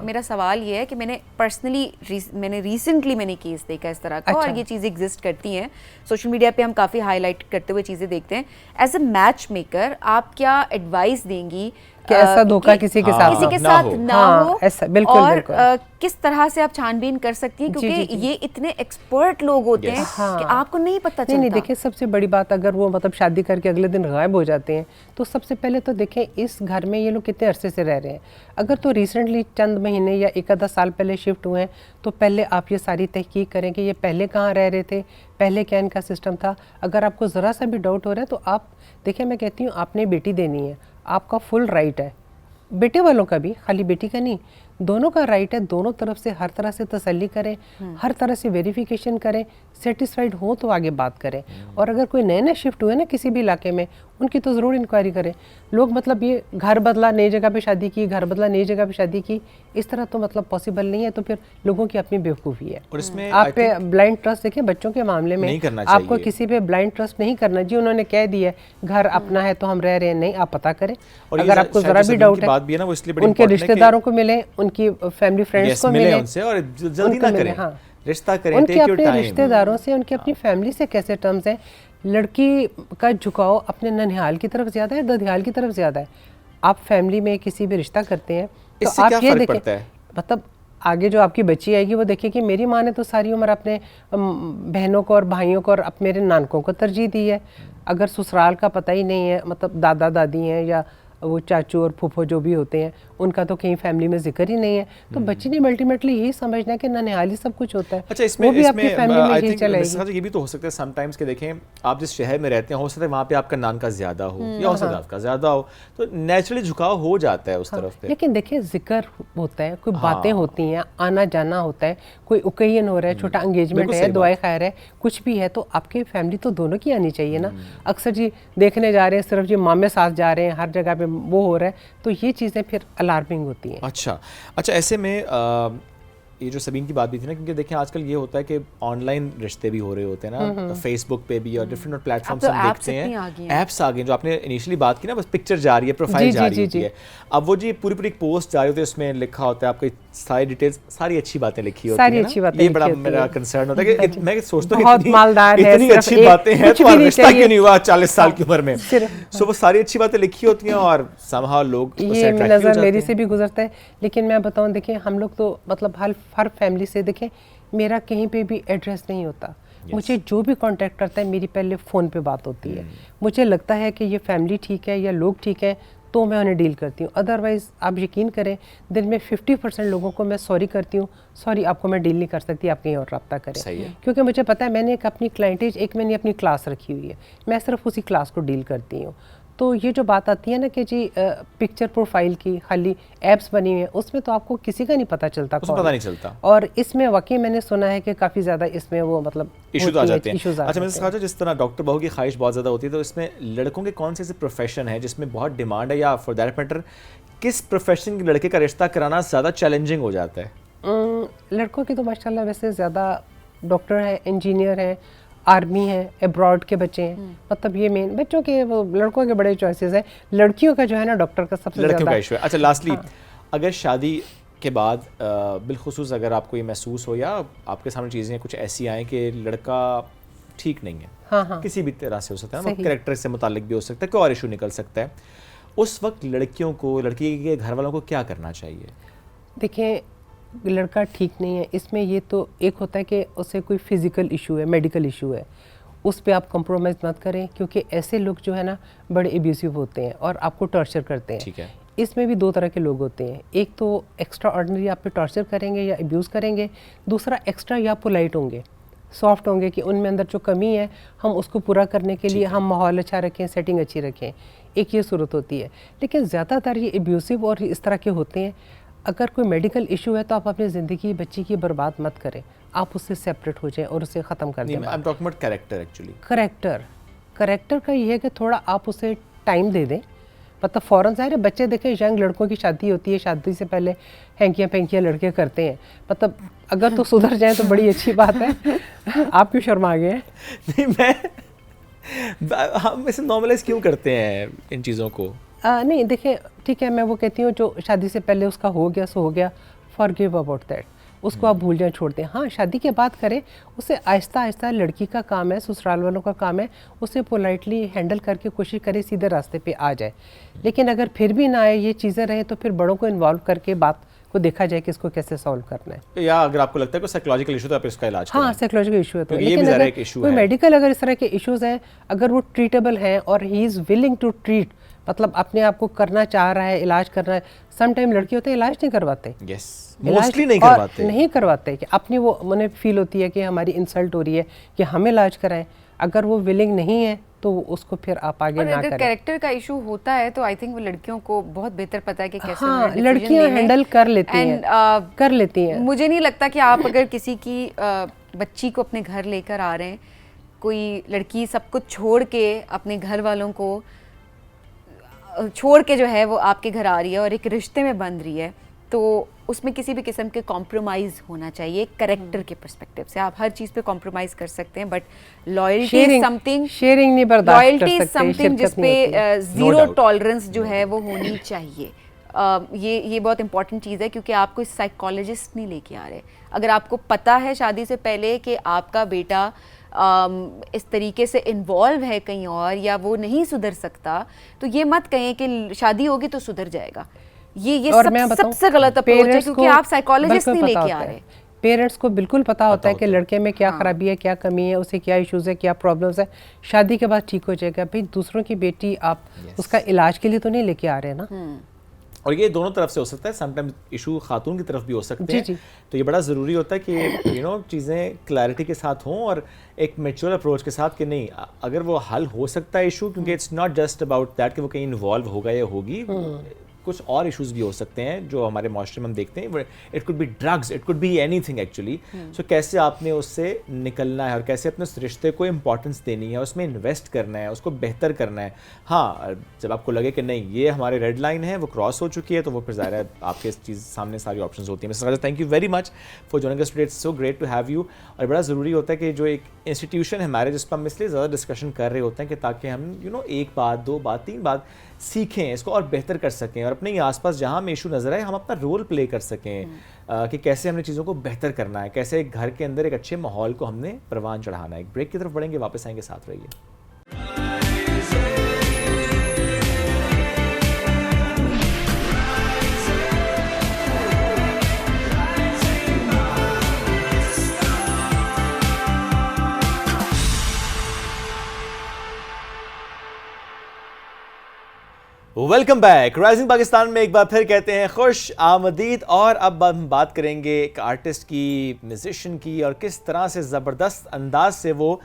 मेरा सवाल ये है कि मैंने रिसेंटली केस देखा इस तरह का, और ये चीजें एग्जिस्ट करती हैं सोशल मीडिया पे, हम काफी हाईलाइट करते हुए चीजें देखते हैं। एज अ मैच मेकर आप क्या एडवाइस देंगी कि ऐसा धोखा किसी के साथ ना हो, ऐसा बिल्कुल और बिल्कुल किस तरह से आप छानबीन कर सकती हैं, क्योंकि ये इतने एक्सपर्ट लोग होते हैं कि आपको नहीं पता चलता। नहीं देखिए, सबसे बड़ी बात अगर वो मतलब शादी करके अगले दिन गायब हो जाते हैं तो सबसे पहले तो देखें इस घर में ये लोग कितने अरसे से रह रहे हैं। अगर तो रिसेंटली चंद महीने या एक आधा साल पहले शिफ्ट हुए हैं तो पहले आप ये सारी तहकीक करें कि ये पहले कहाँ रह रहे थे, पहले क्या इनका सिस्टम था। अगर आपको ज़रा सा भी डाउट हो रहा है तो आप देखिए, मैं कहती हूँ आपने बेटी देनी है, आपका फुल राइट है, बेटे वालों का भी, खाली बेटी का नहीं, दोनों का राइट है। दोनों तरफ से हर तरह से तसल्ली करें, हर तरह से वेरिफिकेशन करें, सेटिस्फाइड हो तो आगे बात करें। और अगर कोई नए नए शिफ्ट हुए ना किसी भी इलाके में, उनकी तो ज़रूर इंक्वायरी करें। लोग मतलब ये घर बदला नई जगह पे शादी की, घर बदला नई जगह पे शादी की, इस तरह तो मतलब पॉसिबल नहीं है। तो फिर लोगों की अपनी बेवकूफ़ी है। और इसमें आप पे ब्लाइंड ट्रस्ट देखिए, बच्चों के मामले में आपको किसी पे ब्लाइंड ट्रस्ट नहीं करना। जी उन्होंने कह दिया घर अपना है तो हम रह रहे हैं, नहीं, आप पता करें। अगर आपको ज़रा भी डाउट है, उनके रिश्तेदारों को मिले, उनकी फैमिली फ्रेंड्स को मिले उनसे, और जल्दी ना करें, हाँ, रिश्ता करें, उनके अपने रिश्तेदारों से, उनकी अपनी फैमिली से कैसे टर्म्स हैं। लड़की का झुकाव अपने ननिहाल की तरफ ज़्यादा है, ददियाल की तरफ ज़्यादा है। आप फैमिली में किसी भी रिश्ता करते हैं तो आप ये देखें, मतलब आगे जो आपकी बच्ची आएगी वो देखे कि मेरी माँ ने तो सारी उम्र अपने बहनों को और भाइयों को और मेरे नानकों को तरजीह दी है। अगर ससुराल का पता ही नहीं है, मतलब दादा दादी हैं या वो चाचू और फूफो जो भी होते हैं, उनका तो कहीं फैमिली में जिक्र ही नहीं है, तो बच्ची ने अल्टीमेटली यही समझना है कि ननिहाली सब कुछ होता है। अच्छा, इसमें वो भी आपकी फैमिली में ही चलेगी। ये भी तो हो सकता है समटाइम्स के देखें, आप जिस शहर में रहते हैं हो सकता है वहाँ पे आपका नान का ज्यादा हो या हो सकता है आपका ज्यादा हो, तो नेचुरली झुकाव हो जाता है उस तरफ पे। लेकिन देखिए जिक्र होता है, कोई बातें होती हैं, आना जाना होता है, कोई ओकेजन हो रहा है, छोटा एंगेजमेंट है, दुआए खैर है, कुछ भी है, तो आपके फैमिली तो दोनों की आनी चाहिए ना। अक्सर जी देखने जा रहे हैं, सिर्फ जी मामे साथ जा रहे हैं, हर जगह पे वो हो रहा है, तो ये चीज़ें फिर अलार्मिंग होती हैं। अच्छा, ऐसे में ये जो सबीन की बात भी थी ना, क्योंकि देखिए आजकल ये होता है कि ऑनलाइन रिश्ते भी हो रहे होते हैं ना, फेसबुक पे भी और डिफरेंट प्लेटफॉर्म्स हम देखते हैं, ऐप्स आ गए। जो आपने इनिशियली बात की ना, बस पिक्चर जा रही है, प्रोफाइल जा रही होती है, अब वो जी पूरी पूरी पोस्ट जा रही होती है, उसमें लिखा होता है आपकी सारी डिटेल्स, सारी अच्छी बातें लिखी होती हैं। ये बड़ा मेरा कंसर्न होता है कि मैं सोचता हूँ इतनी अच्छी बातें हैं तो रिश्ता क्यों नहीं हुआ 40 साल की उम्र में। सो वो सारी अच्छी बातें लिखी होती हैं और समहाउ लोग, ये नज़र मेरी से भी गुजरता है। लेकिन मैं बताऊँ, देखिए हम लोग तो मतलब हर फैमिली से, देखें मेरा कहीं पे भी एड्रेस नहीं होता। मुझे जो भी कांटेक्ट करता है मेरी पहले फ़ोन पे बात होती है। मुझे लगता है कि ये फैमिली ठीक है या लोग ठीक है तो मैं उन्हें डील करती हूँ। अदरवाइज़ आप यकीन करें, दिन में 50% लोगों को मैं सॉरी करती हूँ, सॉरी आपको मैं डील नहीं कर सकती, आप कहीं और रब्ता करें। क्योंकि मुझे पता है मैंने एक अपनी क्लाइंटेज, एक मैंने अपनी क्लास रखी हुई है, मैं सिर्फ उसी क्लास को डील करती हूँ। तो ये जो बात आती है ना कि जी पिक्चर प्रोफाइल की खाली एप्स बनी हुई है, उसमें तो आपको किसी का नहीं पता चलता, पता नहीं चलता। और इसमें वाकई मैंने सुना है कि काफ़ी ज़्यादा इसमें वो मतलब इशूज आ जाते हैं। अच्छा, मैंने कहा जिस तरह डॉक्टर बहू की ख्वाहिश बहुत ज़्यादा होती है, तो इसमें लड़कों के कौन से ऐसे प्रोफेशन है जिसमें बहुत डिमांड है, या फॉर दैट मैटर किस प्रोफेशन के लड़के का रिश्ता कराना ज़्यादा चैलेंजिंग हो जाता है? लड़कों की तो माशाल्लाह वैसे ज़्यादा डॉक्टर है, इंजीनियर है, आर्मी है, अब्रॉड के बच्चे हैं, मतलब ये मेन बच्चों के, वो लड़कों के बड़े चॉइसेस हैं। लड़कियों का जो है ना डॉक्टर का सबसे लड़कियों का इशू है। अच्छा, लास्टली अगर शादी के बाद बिलखुसूस अगर आपको ये महसूस हो या आपके सामने चीज़ें कुछ ऐसी आएँ कि लड़का ठीक नहीं है, हाँ, किसी भी तरह से हो सकता है, कैरेक्टर से मुतालिक भी हो सकता है, कोई और इशू निकल सकता है, उस वक्त लड़कियों को, लड़की के घर वालों को क्या करना चाहिए? देखिए, लड़का ठीक नहीं है, इसमें ये तो एक होता है कि उसे कोई फिज़िकल इशू है, मेडिकल इशू है, उस पे आप कंप्रोमाइज़ मत करें, क्योंकि ऐसे लोग जो है ना बड़े एब्यूसिव होते हैं और आपको टॉर्चर करते हैं। ठीक है। इसमें भी दो तरह के लोग होते हैं, एक तो एक्स्ट्रा ऑर्डिनरी आप पे टॉर्चर करेंगे या अब्यूज़ करेंगे, दूसरा एक्स्ट्रा या पोलाइट होंगे, सॉफ्ट होंगे कि उनमें अंदर जो कमी है हम उसको पूरा करने के लिए हम माहौल अच्छा रखें, सेटिंग अच्छी रखें, एक ये सूरत होती है। लेकिन ज़्यादातर ये एब्यूसिव और इस तरह के होते हैं। अगर कोई मेडिकल इशू है तो आप अपनी ज़िंदगी बच्ची की बर्बाद मत करें, आप उससे सेपरेट हो जाएं और उसे ख़त्म कर दें। I am talking about character actually. Character का ये है कि थोड़ा आप उसे टाइम दे दें, मतलब फ़ौरन ज़ाहिर है बच्चे देखें, यंग लड़कों की शादी होती है, शादी से पहले हैंकियाँ पैंकियाँ लड़के करते हैं, मतलब अगर तो सुधर जाए तो बड़ी अच्छी बात है। आप क्यों शर्मा गए हैं? नहीं, हम इसे नॉर्मलाइज क्यों करते हैं इन चीज़ों को? नहीं देखें, ठीक है, मैं वो कहती हूँ जो शादी से पहले उसका हो गया सो हो गया, फॉरगिव अबाउट दैट, उसको आप भूल जाएं, छोड़ दें। हाँ, शादी के बाद करें, उसे आहिस्ता आहिस्ता, लड़की का काम है, ससुराल वालों का काम है, उसे पोलाइटली हैंडल करके कोशिश करें सीधे रास्ते पे आ जाए। लेकिन अगर फिर भी ना आए, ये चीज़ें रहें, तो फिर बड़ों को इन्वॉल्व करके बात को देखा जाए कि इसको कैसे सॉल्व करना है। या अगर आपको लगता है कोई साइकोलॉजिकल इशू तो आप इसका इलाज हाँ, करें। साइकोलॉजिकल इशू है तो, ये भी लेकिन ज़रा अगर एक issue कोई है। मेडिकल अगर इस तरह के इश्यूज हैं, अगर वो ट्रीटेबल हैं और he is willing to treat, मतलब अपने आप को करना चाह रहा है, इलाज करना है। सम टाइम लड़के होते हैं इलाज नहीं करवाते, यस, इलाज मोस्टली नहीं और करवाते। नहीं करवाते कि अपनी वो उन्हें फील होती है कि हमारी इंसल्ट हो रही है कि हम इलाज कराएं। अगर वो विलिंग नहीं है तो उसको फिर आप आगे और ना अगर करें। कैरेक्टर का इशू होता है तो आई थिंक वो लड़कियों को बहुत बेहतर पता है कि कैसे हाँ, उन्हें decision लड़कियां लेने हैं। हैंडल कर लेती हैं, And, कर लेती हैं। मुझे नहीं लगता कि आप अगर किसी की बच्ची को अपने घर लेकर आ रहे हैं, कोई लड़की सब कुछ छोड़ के अपने घर वालों को छोड़ के जो है वो आपके घर आ रही है और एक रिश्ते में बंध रही है, तो उसमें किसी भी किस्म के कॉम्प्रोमाइज़ होना चाहिए कैरेक्टर के पर्सपेक्टिव से। आप हर चीज़ पे कॉम्प्रोमाइज़ कर सकते हैं, but loyalty is something, sharing नहीं बर्दाश्त कर लॉयल्टी इज सकते, समथिंग जिस शिरकत नहीं पे होती। No zero doubt. टॉलरेंस जो है वो होनी चाहिए। ये बहुत इंपॉर्टेंट चीज़ है, क्योंकि आप कोई साइकोलॉजिस्ट नहीं लेके आ रहे। अगर आपको पता है शादी से पहले कि आपका बेटा इस तरीके से इन्वॉल्व है कहीं और, या वो नहीं सुधर सकता, तो ये मत कहें कि शादी होगी तो सुधर जाएगा। ये और मैं बताऊं, सबसे गलत अप्रोच है, पेरेंट्स क्योंकि को आप साइकोलॉजिस्ट बिल्कुल नहीं पता लेके आ होता रहे। है। पेरेंट्स को बिल्कुल पता होता है कि होता है। लड़के में क्या हाँ। खराबी है, क्या कमी है, उसे क्या इश्यूज है, क्या प्रॉब्लम्स है। शादी के बाद ठीक हो जाएगा। भाई दूसरों की बेटी आप उसका इलाज के लिए तो नहीं लेके आ रहे ना। और ये दोनों तरफ से हो सकता है, समटाइम्स इशू खातून की तरफ भी हो सकते जी, हैं। जी। तो ये बड़ा ज़रूरी होता है कि चीज़ें क्लैरिटी के साथ हों और एक मैच्योर अप्रोच के साथ कि नहीं, अगर वो हल हो सकता है इशू, क्योंकि it's not just about that कि वो कहीं इन्वॉल्व होगा या होगी, कुछ और इश्यूज भी हो सकते हैं जो हमारे माशरे में हम देखते हैं। It could be drugs, it could be anything actually. So कैसे आपने उससे निकलना है और कैसे अपने उस रिश्ते को इंपॉर्टेंस देनी है, उसमें इन्वेस्ट करना है, उसको बेहतर करना है। हाँ, जब आपको लगे कि नहीं ये हमारे रेड लाइन है, वो क्रॉस हो चुकी है, तो वो फिर ज़ाहिर है आपके इस चीज़ सामने सारी ऑप्शंस होती हैं। Mister Raja, thank you very much for joining us today, it's so great to have you. और बड़ा ज़रूरी होता है कि जो एक इंस्टीट्यूशन है मैरिज, इस पर हम इसलिए ज़्यादा डिस्कशन कर रहे होते हैं कि ताकि हम एक बात, दो बात, तीन बात सीखें, इसको और बेहतर कर सकें और अपने आसपास जहाँ हमें इशू नजर आए हम अपना रोल प्ले कर सकें कि कैसे हमने चीज़ों को बेहतर करना है, कैसे एक घर के अंदर एक अच्छे माहौल को हमने परवान चढ़ाना है। एक ब्रेक की तरफ बढ़ेंगे, वापस आएंगे, साथ रहिए। Welcome back. राइजिंग पाकिस्तान में एक बार फिर कहते हैं खुश आमदीद। और अब हम बात करेंगे एक आर्टिस्ट की, म्यूजिशियन की, और किस तरह से ज़बरदस्त अंदाज से वो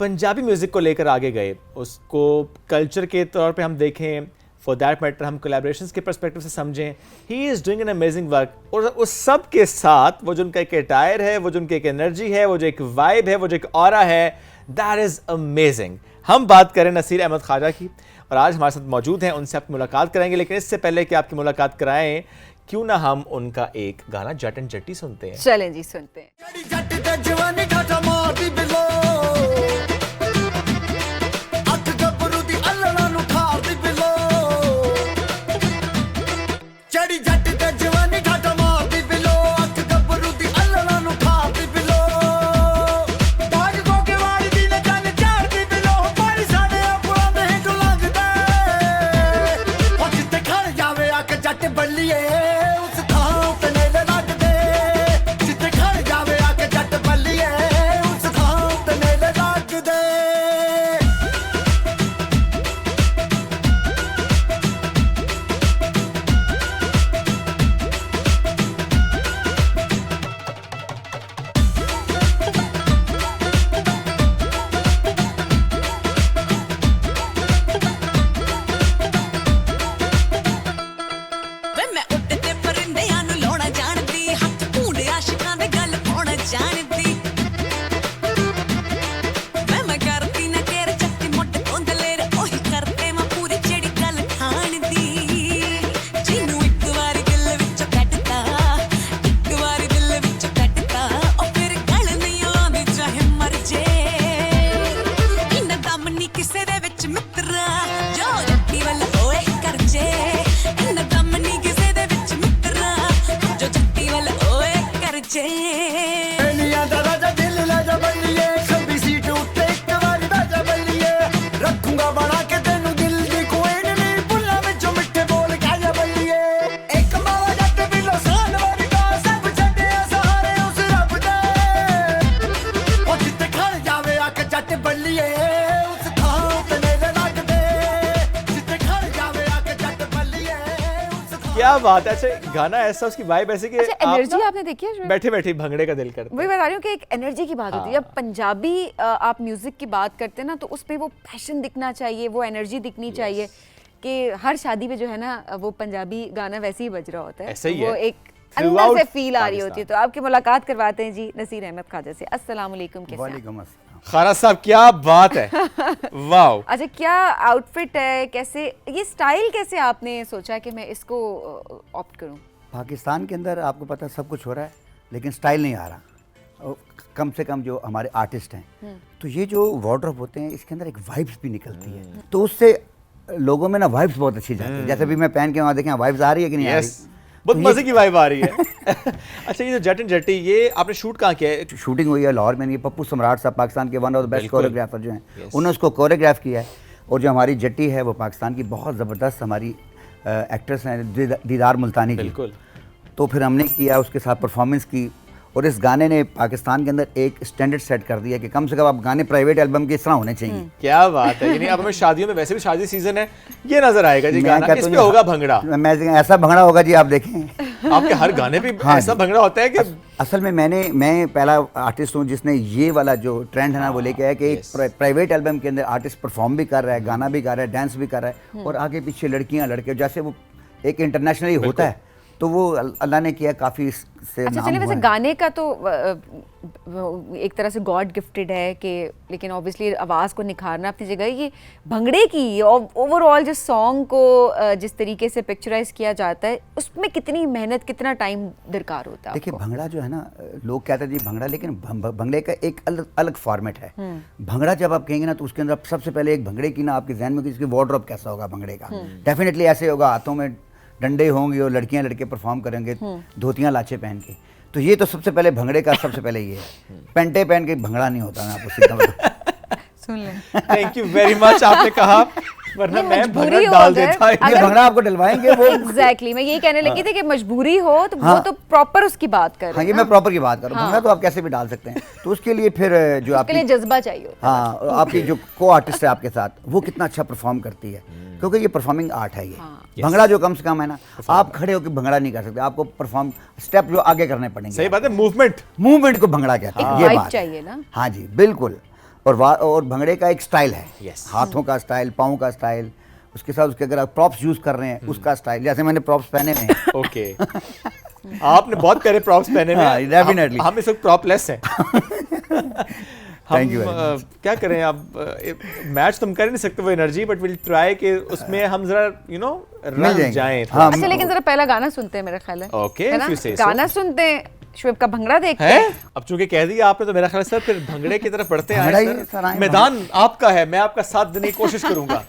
पंजाबी म्यूज़िक को लेकर आगे गए। उसको कल्चर के तौर पे हम देखें, फॉर दैट मैटर हम कोलैबोरेशंस के पर्सपेक्टिव से समझें। He is doing an amazing work. और उस सब के साथ वो जो उनका एक अटायर है, वो जो उनकी एक एनर्जी है, वो जो एक वाइब है, वो जो एक ऑरा है, दैट इज़ अमेजिंग। हम बात करें नसीर अहमद ख्वाजा की, और आज हमारे साथ मौजूद हैं, उनसे आपकी मुलाकात कराएंगे। लेकिन इससे पहले कि आपकी मुलाकात कराएं, क्यों ना हम उनका एक गाना जट एंड जट्टी सुनते हैं। चलें जी, सुनते हैं। उस थां ते मेले लगदे, जिथे खड़ जावे आके जट बल्लिए। बल्लिए उस थां ते मेरे रख दे जिथे खड़ जावे आके जट बल्लिए उस थां क्या बात है। अच्छा गाना ऐसा, उसकी वाइब ऐसे कि अच्छा, आप एनर्जी ना आपने देखी है? बैठे बैठे भंगड़े का दिल करता वही बता रही हूँ कि एक एनर्जी की बात होती है। जब पंजाबी आप म्यूजिक की बात करते हैं ना, तो उसमें वो पैशन दिखना चाहिए, वो एनर्जी दिखनी चाहिए कि हर शादी में जो है ना वो पंजाबी गाना वैसे ही बज रहा होता है। ऐसा ही तो वो है। एक अंदर से Throughout फील आ रही होती है। तो आपकी मुलाकात करवाते हैं जी नसीर अहमद ख्वाजा से। अस्सलाम वालेकुम, कैसे हैं? वालेकुम अस्सलाम। खाना साहब क्या बात है। वाओ। अच्छा, क्या आउटफिट है, कैसे ये स्टाइल, कैसे आपने सोचा कि मैं इसको ऑप्ट करूं? पाकिस्तान के अंदर आपको पता है सब कुछ हो रहा है, लेकिन स्टाइल नहीं आ रहा। और कम से कम जो हमारे आर्टिस्ट हैं, तो ये जो वार्डरोब होते हैं इसके अंदर एक वाइब्स भी निकलती है, तो उससे लोगों में ना वाइब्स बहुत अच्छी जाती है। जैसे भी मैं पहन के वहाँ देखें वाइब्स आ रही है कि नहीं आ यस, रही। बहुत तो ये मजे की वाइब आ रही है। अच्छा, ये जो जट एंड जट्टी, ये आपने शूट कहाँ किया है? शूटिंग हुई है लाहौर में। ये पप्पू सम्राट साहब पाकिस्तान के वन ऑफ द बेस्ट बिल्कुल। कोरियोग्राफर जो हैं, Yes. उन्होंने उसको कोरियोग्राफ किया है। और जो हमारी जट्टी है वो पाकिस्तान की बहुत ज़बरदस्त हमारी एक्ट्रेस हैं, दीदार मुल्तानी की। बिल्कुल। तो फिर हमने किया, उसके साथ परफॉर्मेंस की, और इस गाने ने पाकिस्तान के अंदर एक स्टैंडर्ड सेट कर दिया कि कम से कम आप गाने प्राइवेट एल्बम के इस तरह होने चाहिए। क्या बात है। यानी अब हमें शादियों में, वैसे भी शादी सीजन है, ये नजर आएगा जी मैं गाना, कहता इस हूँ पे होगा भंगड़ा। मैं ऐसा भंगड़ा होगा जी, आप देखें। आपके हर गाने पे हाँ ऐसा जी। भंगड़ा होता है कि असल में मैं पहला आर्टिस्ट हूँ जिसने ये वाला जो ट्रेंड है ना वो लेके आया कि एक Yes. प्राइवेट एल्बम के अंदर आर्टिस्ट परफॉर्म भी कर रहा है, गाना भी कर रहा है, डांस भी कर रहा है, और आगे पीछे लड़कियां लड़के, जैसे वो एक इंटरनेशनली होता है, तो वो अल्लाह ने किया, काफ़ी से अच्छा नाम चलिए, हुआ वैसे है। गाने का तो एक तरह से गॉड गिफ्टेड है कि, लेकिन ऑब्वियसली आवाज़ को निखारना अपनी जगह। ये भंगड़े की ओवरऑल जो सॉन्ग को जिस तरीके से पिक्चराइज किया जाता है, उसमें कितनी मेहनत, कितना टाइम दरकार होता है? देखिए भंगड़ा जो है ना, लोग कहते हैं जी भंगड़ा, लेकिन भंगड़े का एक अलग अलग फॉर्मेट है। भंगड़ा जब आप कहेंगे ना, तो उसके अंदर सबसे पहले एक भंगड़े की ना आपके जहन में कि इसकी वार्डरोब कैसा होगा भंगड़े का। डेफिनेटली ऐसे होगा, हाथों में डंडे होंगे और लड़कियां लड़के परफॉर्म करेंगे धोतियां लाचे पहन के। तो ये तो सबसे पहले भंगड़े का सबसे पहले ये है। पेंटे पहन के भंगड़ा नहीं होता, मैं आपको सीधा बताऊं। सुन लें। थैंक यू वेरी मच, आपने कहा, वरना नहीं, मैं मजबूरी भंगड़ा हो डाल अगर- देता। ये अगर- भंगड़ा आपको डलवाएंगे वो। एग्जैक्टली, मैं यही कहने लगी थी कि मजबूरी हो तो वो हाँ। तो प्रॉपर उसकी बात कर हाँ, रहे ये हैं मैं ना। प्रॉपर की बात कर रहा हूँ। हाँ। भंगड़ा तो आप कैसे भी डाल सकते हैं। तो उसके लिए फिर जो उसके लिए आपकी जज्बा चाहिए होता है। हाँ, आपकी जो को आर्टिस्ट है आपके साथ, वो कितना अच्छा परफॉर्म करती है, क्योंकि ये परफॉर्मिंग आर्ट है। ये भंगड़ा जो कम से कम है ना, आप खड़े होकर भंगड़ा नहीं कर सकते, आपको परफॉर्म स्टेप जो आगे करने पड़ेंगे। सही बात है, मूवमेंट। मूवमेंट को भंगड़ा कहते हैं, एक ये vibe बात है। चाहिए ना। हाँ जी बिल्कुल। और भंगड़े का एक स्टाइल है, Yes. हाथों का स्टाइल, पाँव का स्टाइल, उसके साथ उसके अगर आप प्रॉप्स यूज कर रहे हैं उसका स्टाइल, जैसे मैंने प्रॉप्स पहने हुए हैं। ओके। आपने बहुत प्यारे प्रॉप्स पहने हुए हाँ, हैं। definitely. हम इस वक्त प्रॉपलेस हैं। Thank you very हम क्या करें, अब मैच तो हम कर ही नहीं सकते वो एनर्जी, बट विल ट्राई कि उसमें हम जरा रंग जाएंगे। जाएं। हाँ, अच्छा, लेकिन जरा पहला गाना सुनते हैं मेरा ख्याल है। Okay, है ना? if you say so. गाना सुनते हैं, शुएब का भंगड़ा देखते है हैं। अब चूंकि कह दिया आपने, तो मेरा ख्याल है सर फिर भंगड़े की तरफ बढ़ते भंगड़ा ही हैं। सर, आए मैदान आपका है, मैं आपका साथ देने की कोशिश करूंगा।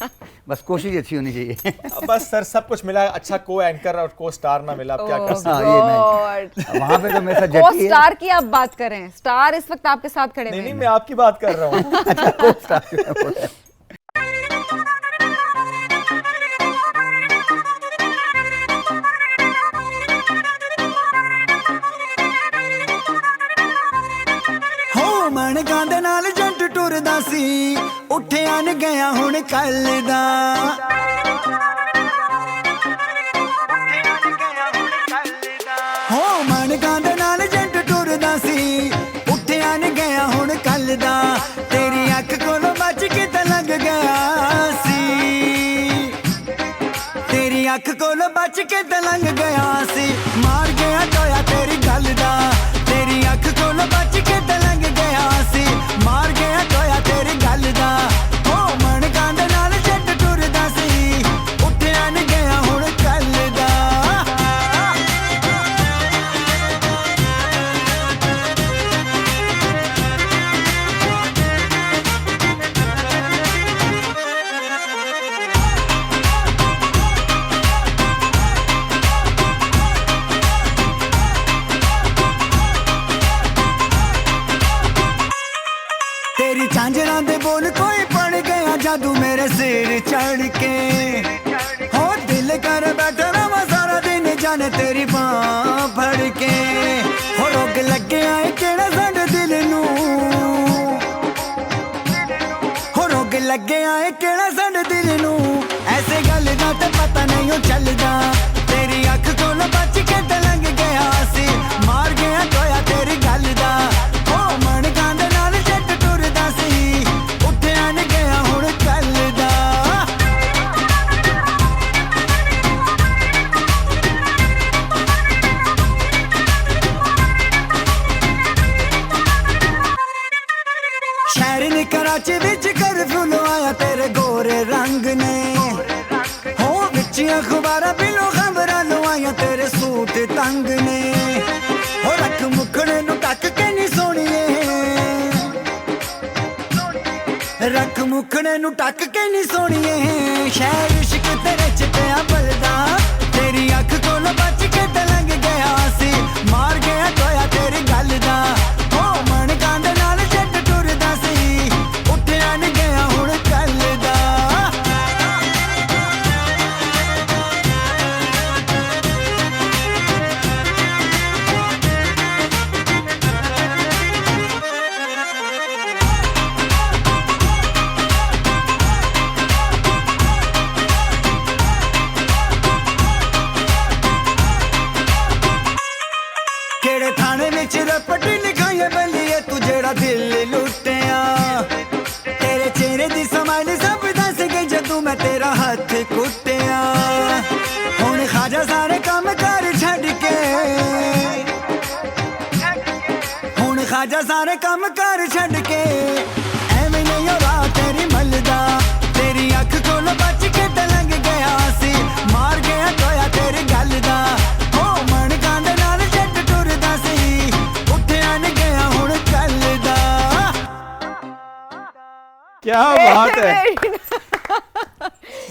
बस कोशिश अच्छी होनी चाहिए। अब बस सर सब कुछ मिला, अच्छा को एंकर और को स्टार ना मिला, अब क्या कर सकते हाँ, हैं। ये मैं वहाँ पे तो मेरे साथ को जट्टी है। स्टार की आप बात करें, स्टार इस वक्त आपके साथ खड़े नहीं हुए नहीं, हैं। मैं आपकी बात कर रहा हूँ। को-स्टार। ਹੋ ਮਣਕਾਂ ਦੇ ਨਾਲ ਜੰਟ ਟੁਰਦਾ ਸੀ, ਉੱਠਿਆ ਨ ਗਿਆ ਹੁਣ ਕੱਲ ਦਾ। ਹੋ ਮਣਕਾਂ ਦੇ ਨਾਲ ਜੰਟ ਟੁਰਦਾ ਸੀ, ਉੱਠਿਆ ਨ ਗਿਆ ਹੁਣ ਕੱਲ ਦਾ। ਤੇਰੀ ਅੱਖ ਕੋਲੋਂ ਬਚ ਕੇ ਤਾਂ ਲੰਘ ਗਿਆ ਸੀ, ਤੇਰੀ ਅੱਖ ਕੋਲੋਂ ਬਚ ਕੇ ਤਾਂ ਲੰਘ ਗਿਆ ਸੀ। ਮਾਰ ਗਿਆ ਟੋਇਆ ਤੇਰੀ ਗੱਲ ਦਾ, ਤੇਰੀ ਅੱਖ ਕੋਲੋਂ ਬਚ ਕੇ ਤਾਂ ਲੰਘ ਗਿਆ ਸੀ। ਮਾਰ ਗਿਆ ਟੋਇਆ ਤੇਰੀ ਗੱਲ ਦਾ। ਹੋ ਮਣਕਾਂ ਦੇ ਨਾਲ ਜੱਟ ਟੁਰਦਾ ਸੀ, ਉੱਠਿਆ ਨ ਗਿਆ ਹੁਣ ਕੱਲ ਦਾ। तेरी झांझरा दे बोल कोई पड़ गया जादू मेरे सिर चढ़ के। हो दिल कर बैठा रवा सारा दिन जाने तेरी बाँ फड़ के। हो रोग लग गया है केड़ा साडे दिल नू, ਲੱਗਿਆ ਏ ਕਿਹੜਾ ਸਾਡੇ ਦਿਲ ਨੂੰ ਐਸੇ ਗੱਲ ਦਾ ਤੇ ਪਤਾ ਨਹੀਂ ਉਹ ਚੱਲਦਾ ਤੇਰੀ ਅੱਖ ਕੋਲੋਂ ਬਚ ਕੇ ਤੇ ਲੰਘ ਗਿਆ ਸੀ ਮਾਰ ਗਿਆ ਟੋਇਆ ਤੇਰੀ ਗੱਲ ਦਾ ਉਹ ਮਨ ਕੰਦ ਨਾਲ ਜੱਟ ਟੁਰਦਾ ਸੀ ਉੱਠਿਆ ਨੀ ਗਿਆ ਹੁਣ ਕੱਲ ਦਾ ਸ਼ਹਿਰ ਨੀ ਕਰਾਚੀ ਵਿੱਚ ਕਰਫਿਊ ਲਵਾਇਆ ਤੇਰੇ ਗੋਰੇ ਰੰਗ ਨੇ ਹੋ ਵਿੱਚ ਅਖਬਾਰਾਂ ਬਿਲੋ ਖਬਰਾਂ ਲਵਾਇਆ ਤੇਰੇ ਸੂਟ ਤੰਗ ਨੇ ਹੋ ਰੱਖ ਮੁਖੜੇ ਨੂੰ ਟੱਕ ਕੇ ਨੀ ਸੋਣੀਏ ਰੱਖ ਮੁਖੜੇ ਨੂੰ ਟੱਕ ਕੇ ਨੀ ਸੋਣੀਏ ਸ਼ਹਿਰ ਇਸ਼ਕ ਤੇਰੇ ਚ ਪਿਆ ਬਲਦਾ ਤੇਰੀ ਅੱਖ ਕੋਲੋਂ ਬਚ ਕੇ ਤੇ ਲੰਘ ਗਿਆ ਸੀ ਮਾਰ ਗਿਆ ਟੋਇਆ ਤੇਰੀ ਗੱਲ ਦਾ ਹੋ ਮਨ ਕੰਦ ਨਾਲ ਜੱਟ ਟੁਰਦਾ ਸੀ ਉੱਠਿਆ ਨੀ ਗਿਆ ਹੁਣ ਕੱਲ ਦਾ ਕਿਹੜੇ ਥਾਣੇ ਵਿੱਚ ਰਪਟ ਲਿਖਾਈਏ ਬੱਲੀਏ ਤੂੰ ਜਿਹੜਾ ਦਿਲ ਲੁੱਟਿਆ ਤੇਰੇ ਚਿਹਰੇ ਦੀ ਸਮਾਈਲ ਸਭ ਦੱਸ ਗਈ ਜਦੋਂ ਮੈਂ ਤੇਰਾ ਹੱਥ ਕੁੱਟਿਆ ਹੁਣ ਖਾਜਾ ਸਾਰੇ ਕੰਮ ਕਰ ਛੱਡ ਕੇ ਹੁਣ ਖਾਜਾ ਸਾਰੇ ਕੰਮ ਕਰ ਛੱਡ ਕੇ ਐਵੇਂ ਨਹੀਂ ਉਹ ਰਾਹ ਤੇਰੀ ਮੱਲਦਾ ਤੇਰੀ ਅੱਖ ਕੋਲੋਂ ਬਚ ਕੇ ਤੇ ਲੰਘ ਗਿਆ ਸੀ ਮਾਰ ਗਿਆ ਟੋਇਆ ਤੇਰੀ ਗੱਲ ਦਾ ਹੋ ਮਨ ਕੰਦ ਨਾਲ ਜੱਟ ਟੁਰਦਾ ਸੀ ਉੱਠਿਆ ਨੀ ਗਿਆ ਹੁਣ ਕੱਲ ਦਾ क्या बात है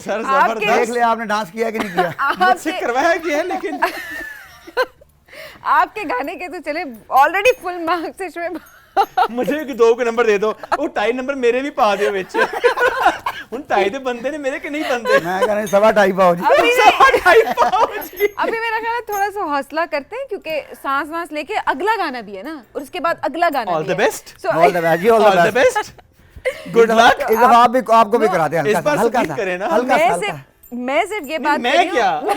सर आपके- जबरदस्त देख लिया आपने डांस किया कि नहीं किया मुझसे करवाया गया है लेकिन आपके गाने के तो चले ऑलरेडी फुल मार्क्स से शोएब मुझे कि 2 के नंबर दे दो वो टाई नंबर मेरे भी पा दियो विच हुन टाई दे बंदे ने मेरे के नहीं बंदे मैं कह रहा सवा टाई पाओ जी अभी सवा टाई पाओ जी। अभी मेरा ख्याल है थोड़ा सा हौसला करते हैं क्योंकि सांस वांस लेके अगला गाना भी है ना और उसके बाद अगला गाना All भी the है। best. So, all the best ji all all the the best best good luck इस दफा आप भी आपको भी कराते हैं इस हल्का बार सा हल्का split सा करें ना। हल्का सा मैं हल्का सिर्फ मैं सिर्फ ये बात मैं कर रही क्या हूँ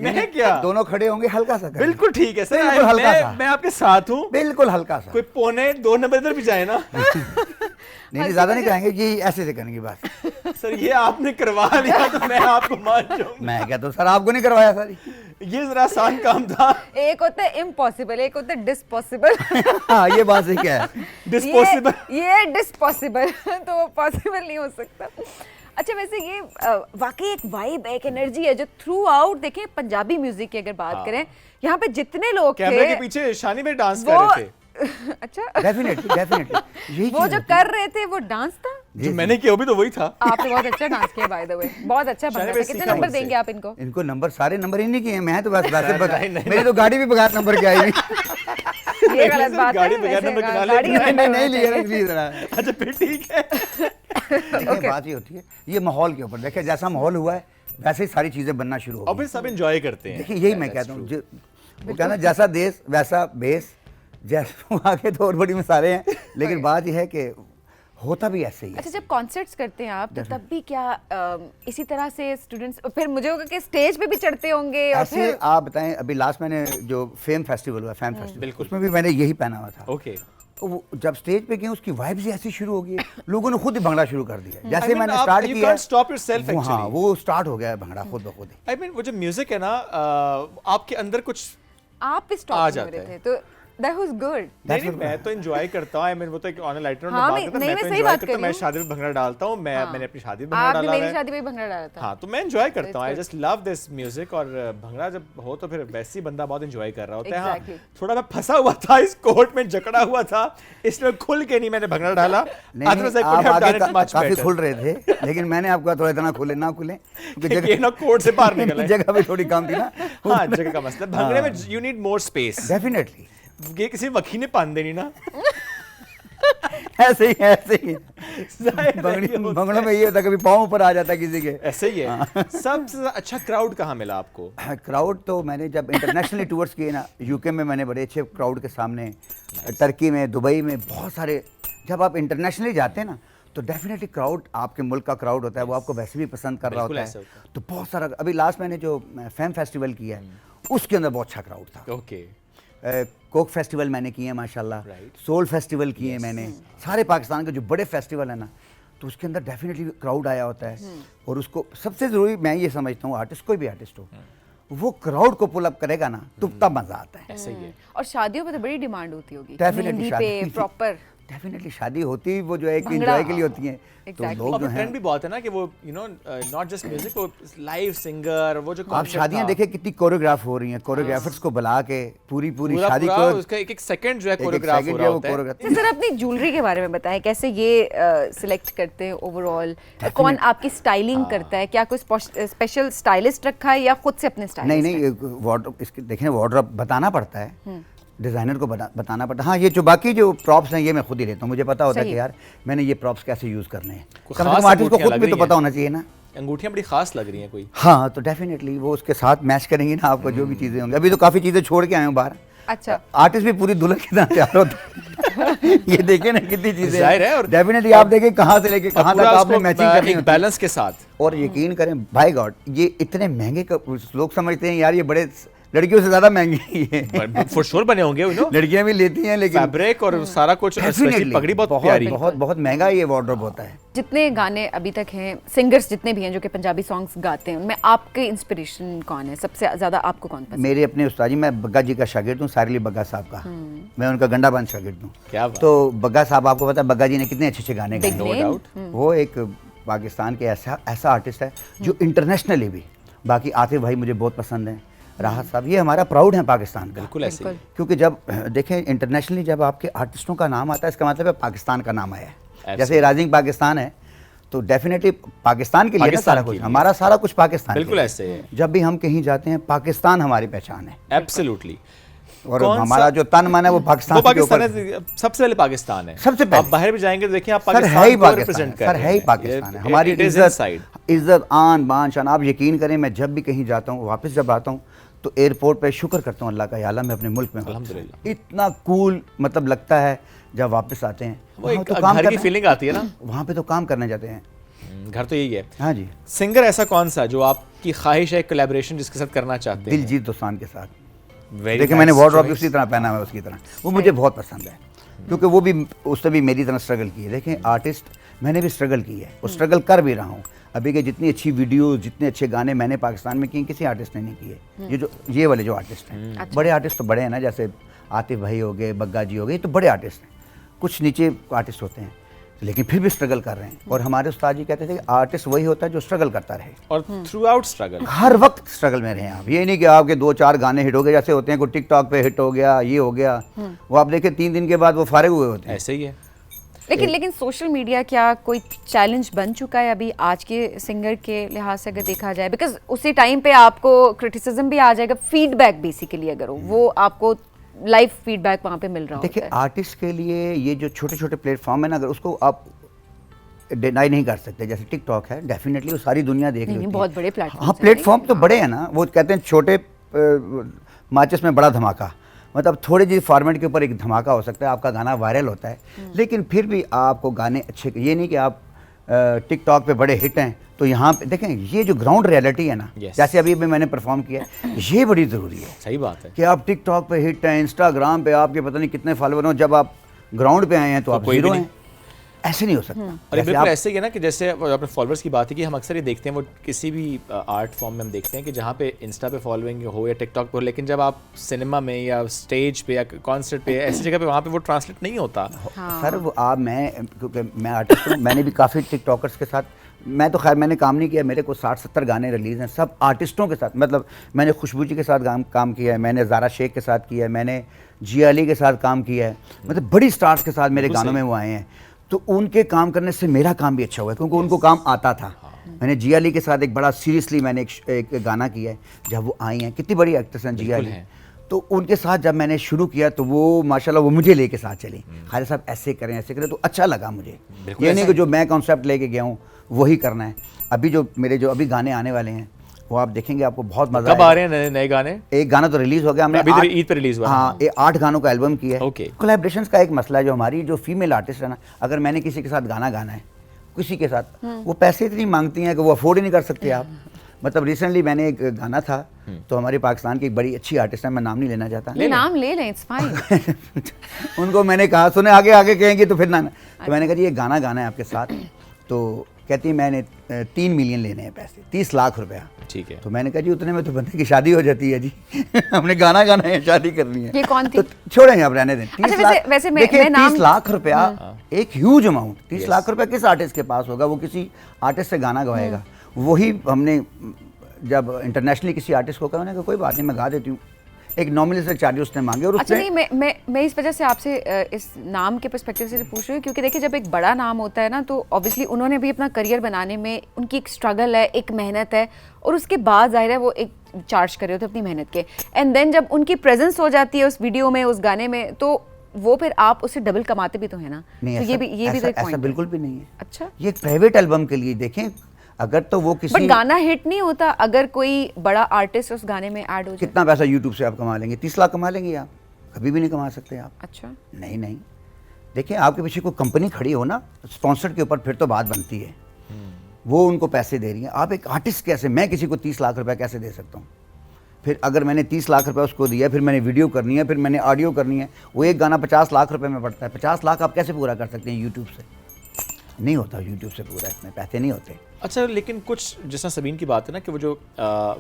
मैं क्या दोनों खड़े होंगे हल्का सा करें। बिल्कुल ठीक है सर बिल्कुल हल्का सा। मैं आपके साथ हूँ बिल्कुल हल्का सा कोई पौने 2 नंबर इधर भी जाए ना नहीं ज्यादा नहीं करेंगे जी ऐसे से करेंगे बस सर ये आपने करवा लिया तो मैं आपको मान जाऊंगा मैं क्या तो सर आपको नहीं करवाया सर ये जरा आसान काम था एक होता है इम्पॉसिबल एक होता है डिसपॉसिबल हाँ ये बात सही क्या है डिस्पोजेबल ये डिसपॉसिबल तो वो पॉसिबल नहीं हो सकता अच्छा वैसे ये वाकई एक वाइब है एक एनर्जी है जो थ्रू आउट देखें पंजाबी म्यूजिक की अगर बात करें यहाँ पे जितने लोग कैमरे के थे पीछे शानी भाई डांस वो कर रहे थे अच्छा डेफिनेटली डेफिनेटली यही वो चीज़ जो होती है। कर रहे थे वो डांस था जो मैंने किया वो भी तो वही था आपने बहुत अच्छा डांस किया बाय द वे बहुत अच्छा बना शायद था मैं कितने सीखा नंबर मुझसे। देंगे आप इनको इनको नंबर सारे नंबर ही नहीं किए मैं तो बस वैसे नहीं, नहीं, मेरी तो गाड़ी भी बगैर नंबर के आई हुई ये गलत बात है गाड़ी बगैर वैसे नंबर के ना ले। गाड़ी नहीं बगैर नहीं नंबर लिए चाहिए। प्लीज जरा अच्छा फिर ठीक है देखिए बात ये होती है ये माहौल के ऊपर देखिए जैसा माहौल हुआ है वैसे ही सारी चीजें बनना शुरू हो और गई फिर सब एंजॉय करते हैं देखिए यही मैं कहता हूँ वो कहना जैसा देश वैसा बेस जैसे आगे तो और बड़ी मिसालें हैं लेकिन बात यह है कि होता भी ऐसे ही है अच्छा जब कॉन्सर्ट्स करते हैं आप तो तब भी क्या इसी तरह से स्टूडेंट्स फिर मुझे होगा कि स्टेज पे भी चढ़ते होंगे और ऐसे फिर आप बताएं अभी लास्ट मैंने जो फेम फेस्टिवल हुआ फैम फेस्टिवल बिल्कुल। उसमें भी मैंने यही पहना हुआ था ओके तो वो जब स्टेज पे गए उसकी वाइब्स ही ऐसी शुरू हो गई लोगों ने खुद ही भंगड़ा शुरू कर दिया I जैसे mean, मैंने आप- स्टार्ट you किया can't stop yourself वो हाँ actually. वो स्टार्ट हो गया है भंगड़ा खुद ब खुद ही आई मीन वो जो म्यूजिक है ना आपके अंदर कुछ आप भी आ स्टॉप हो जाता रहे है। थे तो दैट वाज गुड That's नहीं what- मैं तो एंजॉय करता हूँ आई मीन वो तो एक ऑन लाइटर हाँ, बात मैं- करता नहीं, मैं मैं तो सही एंजॉय बात करता कर हूँ मैं रही हूँ। शादी में भंगड़ा डालता हूँ हाँ। मैंने अपनी शादी में भंगड़ा आप भी डाला मेरी है शादी में भंगड़ा डाला था हाँ तो मैं एंजॉय करता हूँ आई That's just love this music और भंगड़ा जब हो तो फिर वैसे ही बंदा बहुत एंजॉय कर रहा होता है हाँ Exactly. थोड़ा मैं फंसा हुआ था इस कोर्ट में जकड़ा हुआ था इसलिए खुल के नहीं मैंने भंगड़ा डाला नहीं Otherwise I आप could have आगे done it much काफी better. खुल रहे थे लेकिन मैंने आपको कहा थोड़ा इतना खुले ना खुले क्योंकि ये ना कोर्ट से बाहर निकल आए। जगह भी थोड़ी कम थी ना हाँ जगह का मसला भंगड़े में you need more space definitely ये किसी वकी ने पान देनी ना ऐसे ही जाहिर है ये होता भंगड़ों में ये होता है कभी पाँव ऊपर आ जाता है किसी के ऐसे ही है सबसे ज्यादा अच्छा क्राउड कहाँ मिला आपको क्राउड तो मैंने जब इंटरनेशनली टूर्स किए ना यूके में मैंने बड़े अच्छे क्राउड के सामने टर्की में दुबई में बहुत सारे जब आप इंटरनेशनली जाते हैं ना तो डेफिनेटली क्राउड, आपके मुल्क का क्राउड होता है, वो आपको वैसे भी पसंद कर रहा बिल्कुल होता ऐसा है। होता है। तो बहुत सारा, अभी लास्ट मैंने जो फैम फेस्टिवल किया है उसके अंदर बहुत अच्छा क्राउड था। ओके, कोक फेस्टिवल मैंने किए हैं माशाल्लाह, Right. सोल फेस्टिवल किए हैं मैंने, सारे पाकिस्तान के जो बड़े फेस्टिवल है ना, तो उसके अंदर डेफिनेटली क्राउड आया होता है। और उसको सबसे ज़रूरी मैं ये समझता हूँ, आर्टिस्ट कोई भी आर्टिस्ट हो, वो क्राउड को पुल अप करेगा ना तो तब मज़ा आता है। ऐसा ही है। और शादियों पे तो बड़ी डिमांड होती होगी, डेफिनेटली मेहंदी शादी पे प्रॉपर डेफिनेटली शादी होती वो जो है कि भंगड़ा। एंजॉय के लिए होती है। तो Exactly. लोग अब जो ट्रेंड हैं, भी बहुत है ना कि वो नॉट जस्ट म्यूजिक, वो लाइव सिंगर, वो जो आप concept शादियां था, देखें कितनी कोरियोग्राफ हो रही हैं, कोरियोग्राफर्स को बुला के पूरी पूरा शादी पूरा को उसका एक एक सेकंड जो है एक कोरियोग्राफ हो second रहा जो होता है। choreograph- सर अपनी ज्वेलरी के बारे में बताएं, कैसे ये सिलेक्ट करते हैं ओवरऑल, कौन आपकी स्टाइलिंग करता है, क्या कोई स्पेशल स्टाइलिस्ट रखा है या खुद से अपने नहीं स्टाइलिस्ट नहीं, वार्डरोब इसके देखें, वार्डरोब बताना पड़ता है, डिज़ाइनर को बताना पड़ता है। हाँ, ये जो बाकी जो प्रॉप्स हैं ये मैं खुद ही लेता हूँ, मुझे पता होता है सही। कि यार मैंने ये प्रॉप्स कैसे यूज़ करने हैं। कोई कम से खास कम आर्टिस्ट को अंगूठियां खुद लग भी तो रही पता हैं। होना चाहिए ना। अंगूठियां बड़ी खास लग रही हैं कोई। हाँ, तो डेफिनेटली वो उसके साथ मैच करेंगी ना आपको, जो भी चीज़ें होंगी। अभी तो काफ़ी चीज़ें छोड़ के आए हूँ बाहर। अच्छा, आर्टिस्ट भी पूरी दुल्हन की तरह तैयार होता है। ये देखें ना कितनी चीज़ें जाहिर है, और डेफिनेटली आप देखें कहाँ से लेके कहाँ तक पूरा आपने उसको, मैचिंग करनी एक होती है। बैलेंस के साथ। और यकीन करें भाई गॉड, ये इतने महंगे लोग समझते हैं यार ये बड़े, लड़कियों से ज़्यादा महंगी है। फॉर श्योर बने होंगे लड़कियां भी लेती हैं लेकिन फैब्रिक और सारा कुछ, स्पेशली Definitely, पगड़ी बहुत प्यारी। बहुत बहुत महंगा ये वार्डरोब होता है। जितने गाने अभी तक हैं, सिंगर्स जितने भी हैं जो कि पंजाबी सॉन्ग्स गाते हैं, उनमें आपके इंस्पिरेशन कौन है, सबसे ज़्यादा आपको कौन पसंद मेरे अपने उस्ताद जी, मैं बग्गा जी का शागिर्द हूँ, सारिली बग्गा साहब का। मैं उनका गंडाबान शागिर्द हूँ। क्या बात। तो बग्गा साहब, आपको पता है बग्गा जी ने कितने अच्छे अच्छे गाने गाए Big हैं। No name? डाउट। वो एक पाकिस्तान के ऐसा आर्टिस्ट है जो इंटरनेशनली भी, बाकी आतिफ भाई मुझे बहुत पसंद हैं, राहत साहब, ये हमारा प्राउड है पाकिस्तान का। बिल्कुल ऐसे ही। क्योंकि जब देखें इंटरनेशनली जब आपके आर्टिस्टों का नाम आता है, इसका मतलब है पाकिस्तान का नाम आया है। जैसे राइजिंग पाकिस्तान है, तो डेफिनेटली पाकिस्तान के लिए ना पाकिस्तान सारा के कुछ, लिए। हमारा सारा कुछ पाकिस्तान के बिल्कुल लिए। ऐसे है। जब भी हम कहीं जाते हैं, पाकिस्तान हमारी पहचान है, एब्सोल्युटली। और कौन हमारा सा- जो तन मन है वो वो पाकिस्तान के पाकिस्तान ऊपर। है, सबसे पहले पाकिस्तान है। सबसे पहले। आप बाहर भी जाएंगे तो देखिए आप सर पाकिस्तान है ही को पाकिस्तान, represent कर सर रहे है ही हैं। पाकिस्तान है। It- हमारी it is इज्जत, inside। इज्जत, आन बान शान, आप यकीन करें, मैं जब भी कहीं जाता हूँ, वापस जब आता हूँ तो एयरपोर्ट पे शुक्र करता हूँ अल्लाह का, या अल्लाह मैं अपने मुल्क में हूँ। अल्हम्दुलिल्लाह। इतना कूल मतलब लगता है जब वापस आते हैं। वो वहाँ एक तो काम घर की करना- फीलिंग आती है ना। वहाँ पे तो काम करने जाते हैं। घर तो यही है। हाँ जी, सिंगर ऐसा कौन सा जो आपकी ख्वाहिश है कोलैबोरेशन जिसके साथ करना चाहते हैं? दिलजीत दोसांझ के साथ। Very देखिए nice मैंने वार्डरोब choice। उसी तरह पहना हुआ है, उसकी तरह, वो मुझे बहुत पसंद है, क्योंकि वो भी उसने भी मेरी तरह स्ट्रगल की है। देखें आर्टिस्ट, मैंने भी स्ट्रगल की है और स्ट्रगल कर भी रहा हूँ। अभी के जितनी अच्छी वीडियो, जितने अच्छे गाने मैंने पाकिस्तान में किए, किसी आर्टिस्ट ने नहीं किए। ये वाले जो आर्टिस्ट हैं, बड़े आर्टिस्ट तो बड़े हैं ना, जैसे आतिफ भाई हो गए, बग्गा जी हो गए, तो बड़े आर्टिस्ट हैं। कुछ नीचे आर्टिस्ट होते हैं लेकिन फिर भी स्ट्रगल कर रहे हैं। और हमारे उस्ताद जी कहते थे कि आर्टिस्ट वही होता है जो स्ट्रगल करता रहे, और थ्रू आउट स्ट्रगल। हर वक्त स्ट्रगल में रहें आप। ये नहीं कि आपके 2-4 गाने हिट हो गए, जैसे होते हैं कोई टिकटॉक पे हिट हो गया, ये हो गया, वो आप देखें 3 दिन के बाद वो फारिग हुए होते हैं। ऐसे ही है। लेकिन सोशल मीडिया क्या कोई चैलेंज बन चुका है अभी आज के सिंगर के लिहाज से अगर देखा जाए? बिकॉज उसी टाइम पे आपको क्रिटिसिज्म भी आ जाएगा, फीडबैक बेसिकली अगर हो वो आपको लाइव फीडबैक वहाँ पे मिल रहा देखिए होता है। आर्टिस्ट के लिए ये जो छोटे छोटे प्लेटफॉर्म है ना, अगर उसको आप डिनाई नहीं कर सकते, जैसे टिकटॉक है, डेफिनेटली वो सारी दुनिया देख रही नहीं, होती बहुत है। बड़े प्लेटफॉर्म हाँ, प्लेटफॉर्म तो बड़े हैं ना, वो कहते हैं छोटे माचिस में बड़ा धमाका, मतलब थोड़ी जी फॉर्मेट के ऊपर एक धमाका हो सकता है, आपका गाना वायरल होता है, लेकिन फिर भी आपको गाने अच्छे, ये नहीं कि आप टिकटॉक पे बड़े हिट हैं तो यहाँ पे देखें, ये जो ग्राउंड रियलिटी है ना, Yes. जैसे अभी भी मैंने परफॉर्म किया है, ये बड़ी ज़रूरी है सही बात है। कि आप टिकटॉक पे हिट हैं, इंस्टाग्राम पे आपके पता नहीं कितने फॉलोअर हो, जब आप ग्राउंड पे आए हैं तो आप कोई भी जीरो नहीं। हैं। ऐसे नहीं हो सकता। और ये जैसे बिल्कुल आप ऐसे ही है ना कि जैसे वो अपने फॉलोअर्स की बात है कि हम अक्सर ये देखते हैं, वो किसी भी आर्ट फॉर्म में हम देखते हैं कि जहाँ पे इंस्टा पे फॉलोइंग हो या टिकटॉक पे हो, लेकिन जब आप सिनेमा में या स्टेज पे या कॉन्सर्ट पे ऐसी जगह पे वहाँ पे वो ट्रांसलेट नहीं होता। सर वो आप, क्योंकि मैं आर्टिस्ट हूँ, मैंने भी काफ़ी टिकटॉकर्स के साथ, मैं तो खैर मैंने काम नहीं किया, मेरे को 60-70 गाने रिलीज़ हैं, सब आर्टिस्टों के साथ, मतलब मैंने खुशबू जी के साथ काम किया है, मैंने ज़ारा शेख के साथ किया है, मैंने जिया अली के साथ काम किया है, मतलब बड़ी स्टार्स के साथ मेरे गानों में वो आए हैं। तो उनके काम करने से मेरा काम भी अच्छा हुआ है, क्योंकि उनको काम आता था। मैंने जिया अली के साथ एक बड़ा सीरियसली मैंने एक गाना किया है, जब वो आई हैं, कितनी बड़ी एक्ट्रेस हैं जिया अली, तो उनके साथ जब मैंने शुरू किया तो वो माशाल्लाह वो मुझे लेके साथ चली, खाली साहब ऐसे करें तो अच्छा लगा मुझे। ये नहीं कि जो मैं कॉन्सेप्ट लेके गया हूँ वही करना है। अभी जो मेरे जो अभी गाने आने वाले हैं वो आप देखेंगे, आपको बहुत मजा कब आ रहे हैं नए गाने? एक गाना तो रिलीज हो गया, हमने अभी तो 8 ईद पे रिलीज हुआ। हाँ, 8 गानों का एल्बम किया है। Okay. कोलैबोरेशंस का एक मसला है, जो हमारी जो फीमेल आर्टिस्ट है ना, अगर मैंने किसी के साथ गाना गाना है किसी के साथ, वो पैसे इतनी मांगती हैं कि वो अफोर्ड ही नहीं कर सकते आप। मतलब रिसेंटली मैंने एक गाना था, तो हमारे पाकिस्तान की एक बड़ी अच्छी आर्टिस्ट है, मैं नाम नहीं लेना चाहता, नहीं नाम ले लें, इट्स फाइन। उनको मैंने कहा सुने आगे आगे कहेंगे तो फिर ना, तो मैंने कहा जी ये गाना गाना है आपके साथ, तो कहती है मैंने 3 मिलियन लेने हैं पैसे, 30 लाख रुपया। ठीक है। तो मैंने कहा जी उतने में तो बंदे की शादी हो जाती है जी। हमने गाना गाना है, शादी करनी है। ये कौन थी? तो छोड़ेंगे आप, रहने दें। 30 अच्छा, लाख, वैसे मैं देखिए 30 नाम- लाख रुपया एक ह्यूज अमाउंट, 30 लाख रुपया किस आर्टिस्ट के पास होगा, वो किसी आर्टिस्ट से गाना गवाएगा। वही हमने जब इंटरनेशनली किसी आर्टिस्ट को कहा, उन्होंने कहा कोई बात नहीं मैं गा देती हूँ, एक नॉमिनल से चार्ज उसने मांगे। और अच्छा उसने नहीं, मैं इस वजह से आपसे इस नाम के पर्सपेक्टिव से पूछ रही हूँ, क्योंकि देखिए जब एक बड़ा नाम होता है ना, तो ऑब्वियसली उन्होंने भी अपना करियर बनाने में उनकी एक स्ट्रगल है, एक मेहनत है, और उसके बाद जाहिर है वो एक चार्ज कर रहे होते अपनी मेहनत के, एंड देन जब उनकी प्रेजेंस हो जाती है उस वीडियो में, उस गाने में, तो वो फिर आप उससे डबल कमाते भी तो है ना। नहीं, तो ऐसा, ये भी तो एक ऐसा पॉइंट है। बिल्कुल भी नहीं है। अच्छा, ये एक प्राइवेट एल्बम के लिए देखें, अगर तो वो बट किसी, गाना हिट नहीं होता अगर कोई बड़ा आर्टिस्ट उस गाने में ऐड हो जाए। कितना पैसा यूट्यूब से आप कमा लेंगे, 30 लाख कमा लेंगे आप, कभी भी नहीं कमा सकते आप। अच्छा, नहीं नहीं, देखिए आपके पीछे कोई कंपनी खड़ी हो ना स्पॉन्सर्ड के ऊपर, फिर तो बात बनती है। वो उनको पैसे दे रही है, आप एक आर्टिस्ट कैसे, मैं किसी को 30 लाख रुपया कैसे दे सकता हूँ? फिर अगर मैंने 30 लाख रुपया उसको दिया, फिर मैंने वीडियो करनी है, फिर मैंने ऑडियो करनी है, वो एक गाना 50 लाख रुपए में पड़ता है। 50 लाख आप कैसे पूरा कर सकते हैं यूट्यूब से? नहीं होता यूट्यूब से पूरा, इतने पैसे नहीं होते। अच्छा, लेकिन कुछ जिस सबीन की बात है ना कि वो जो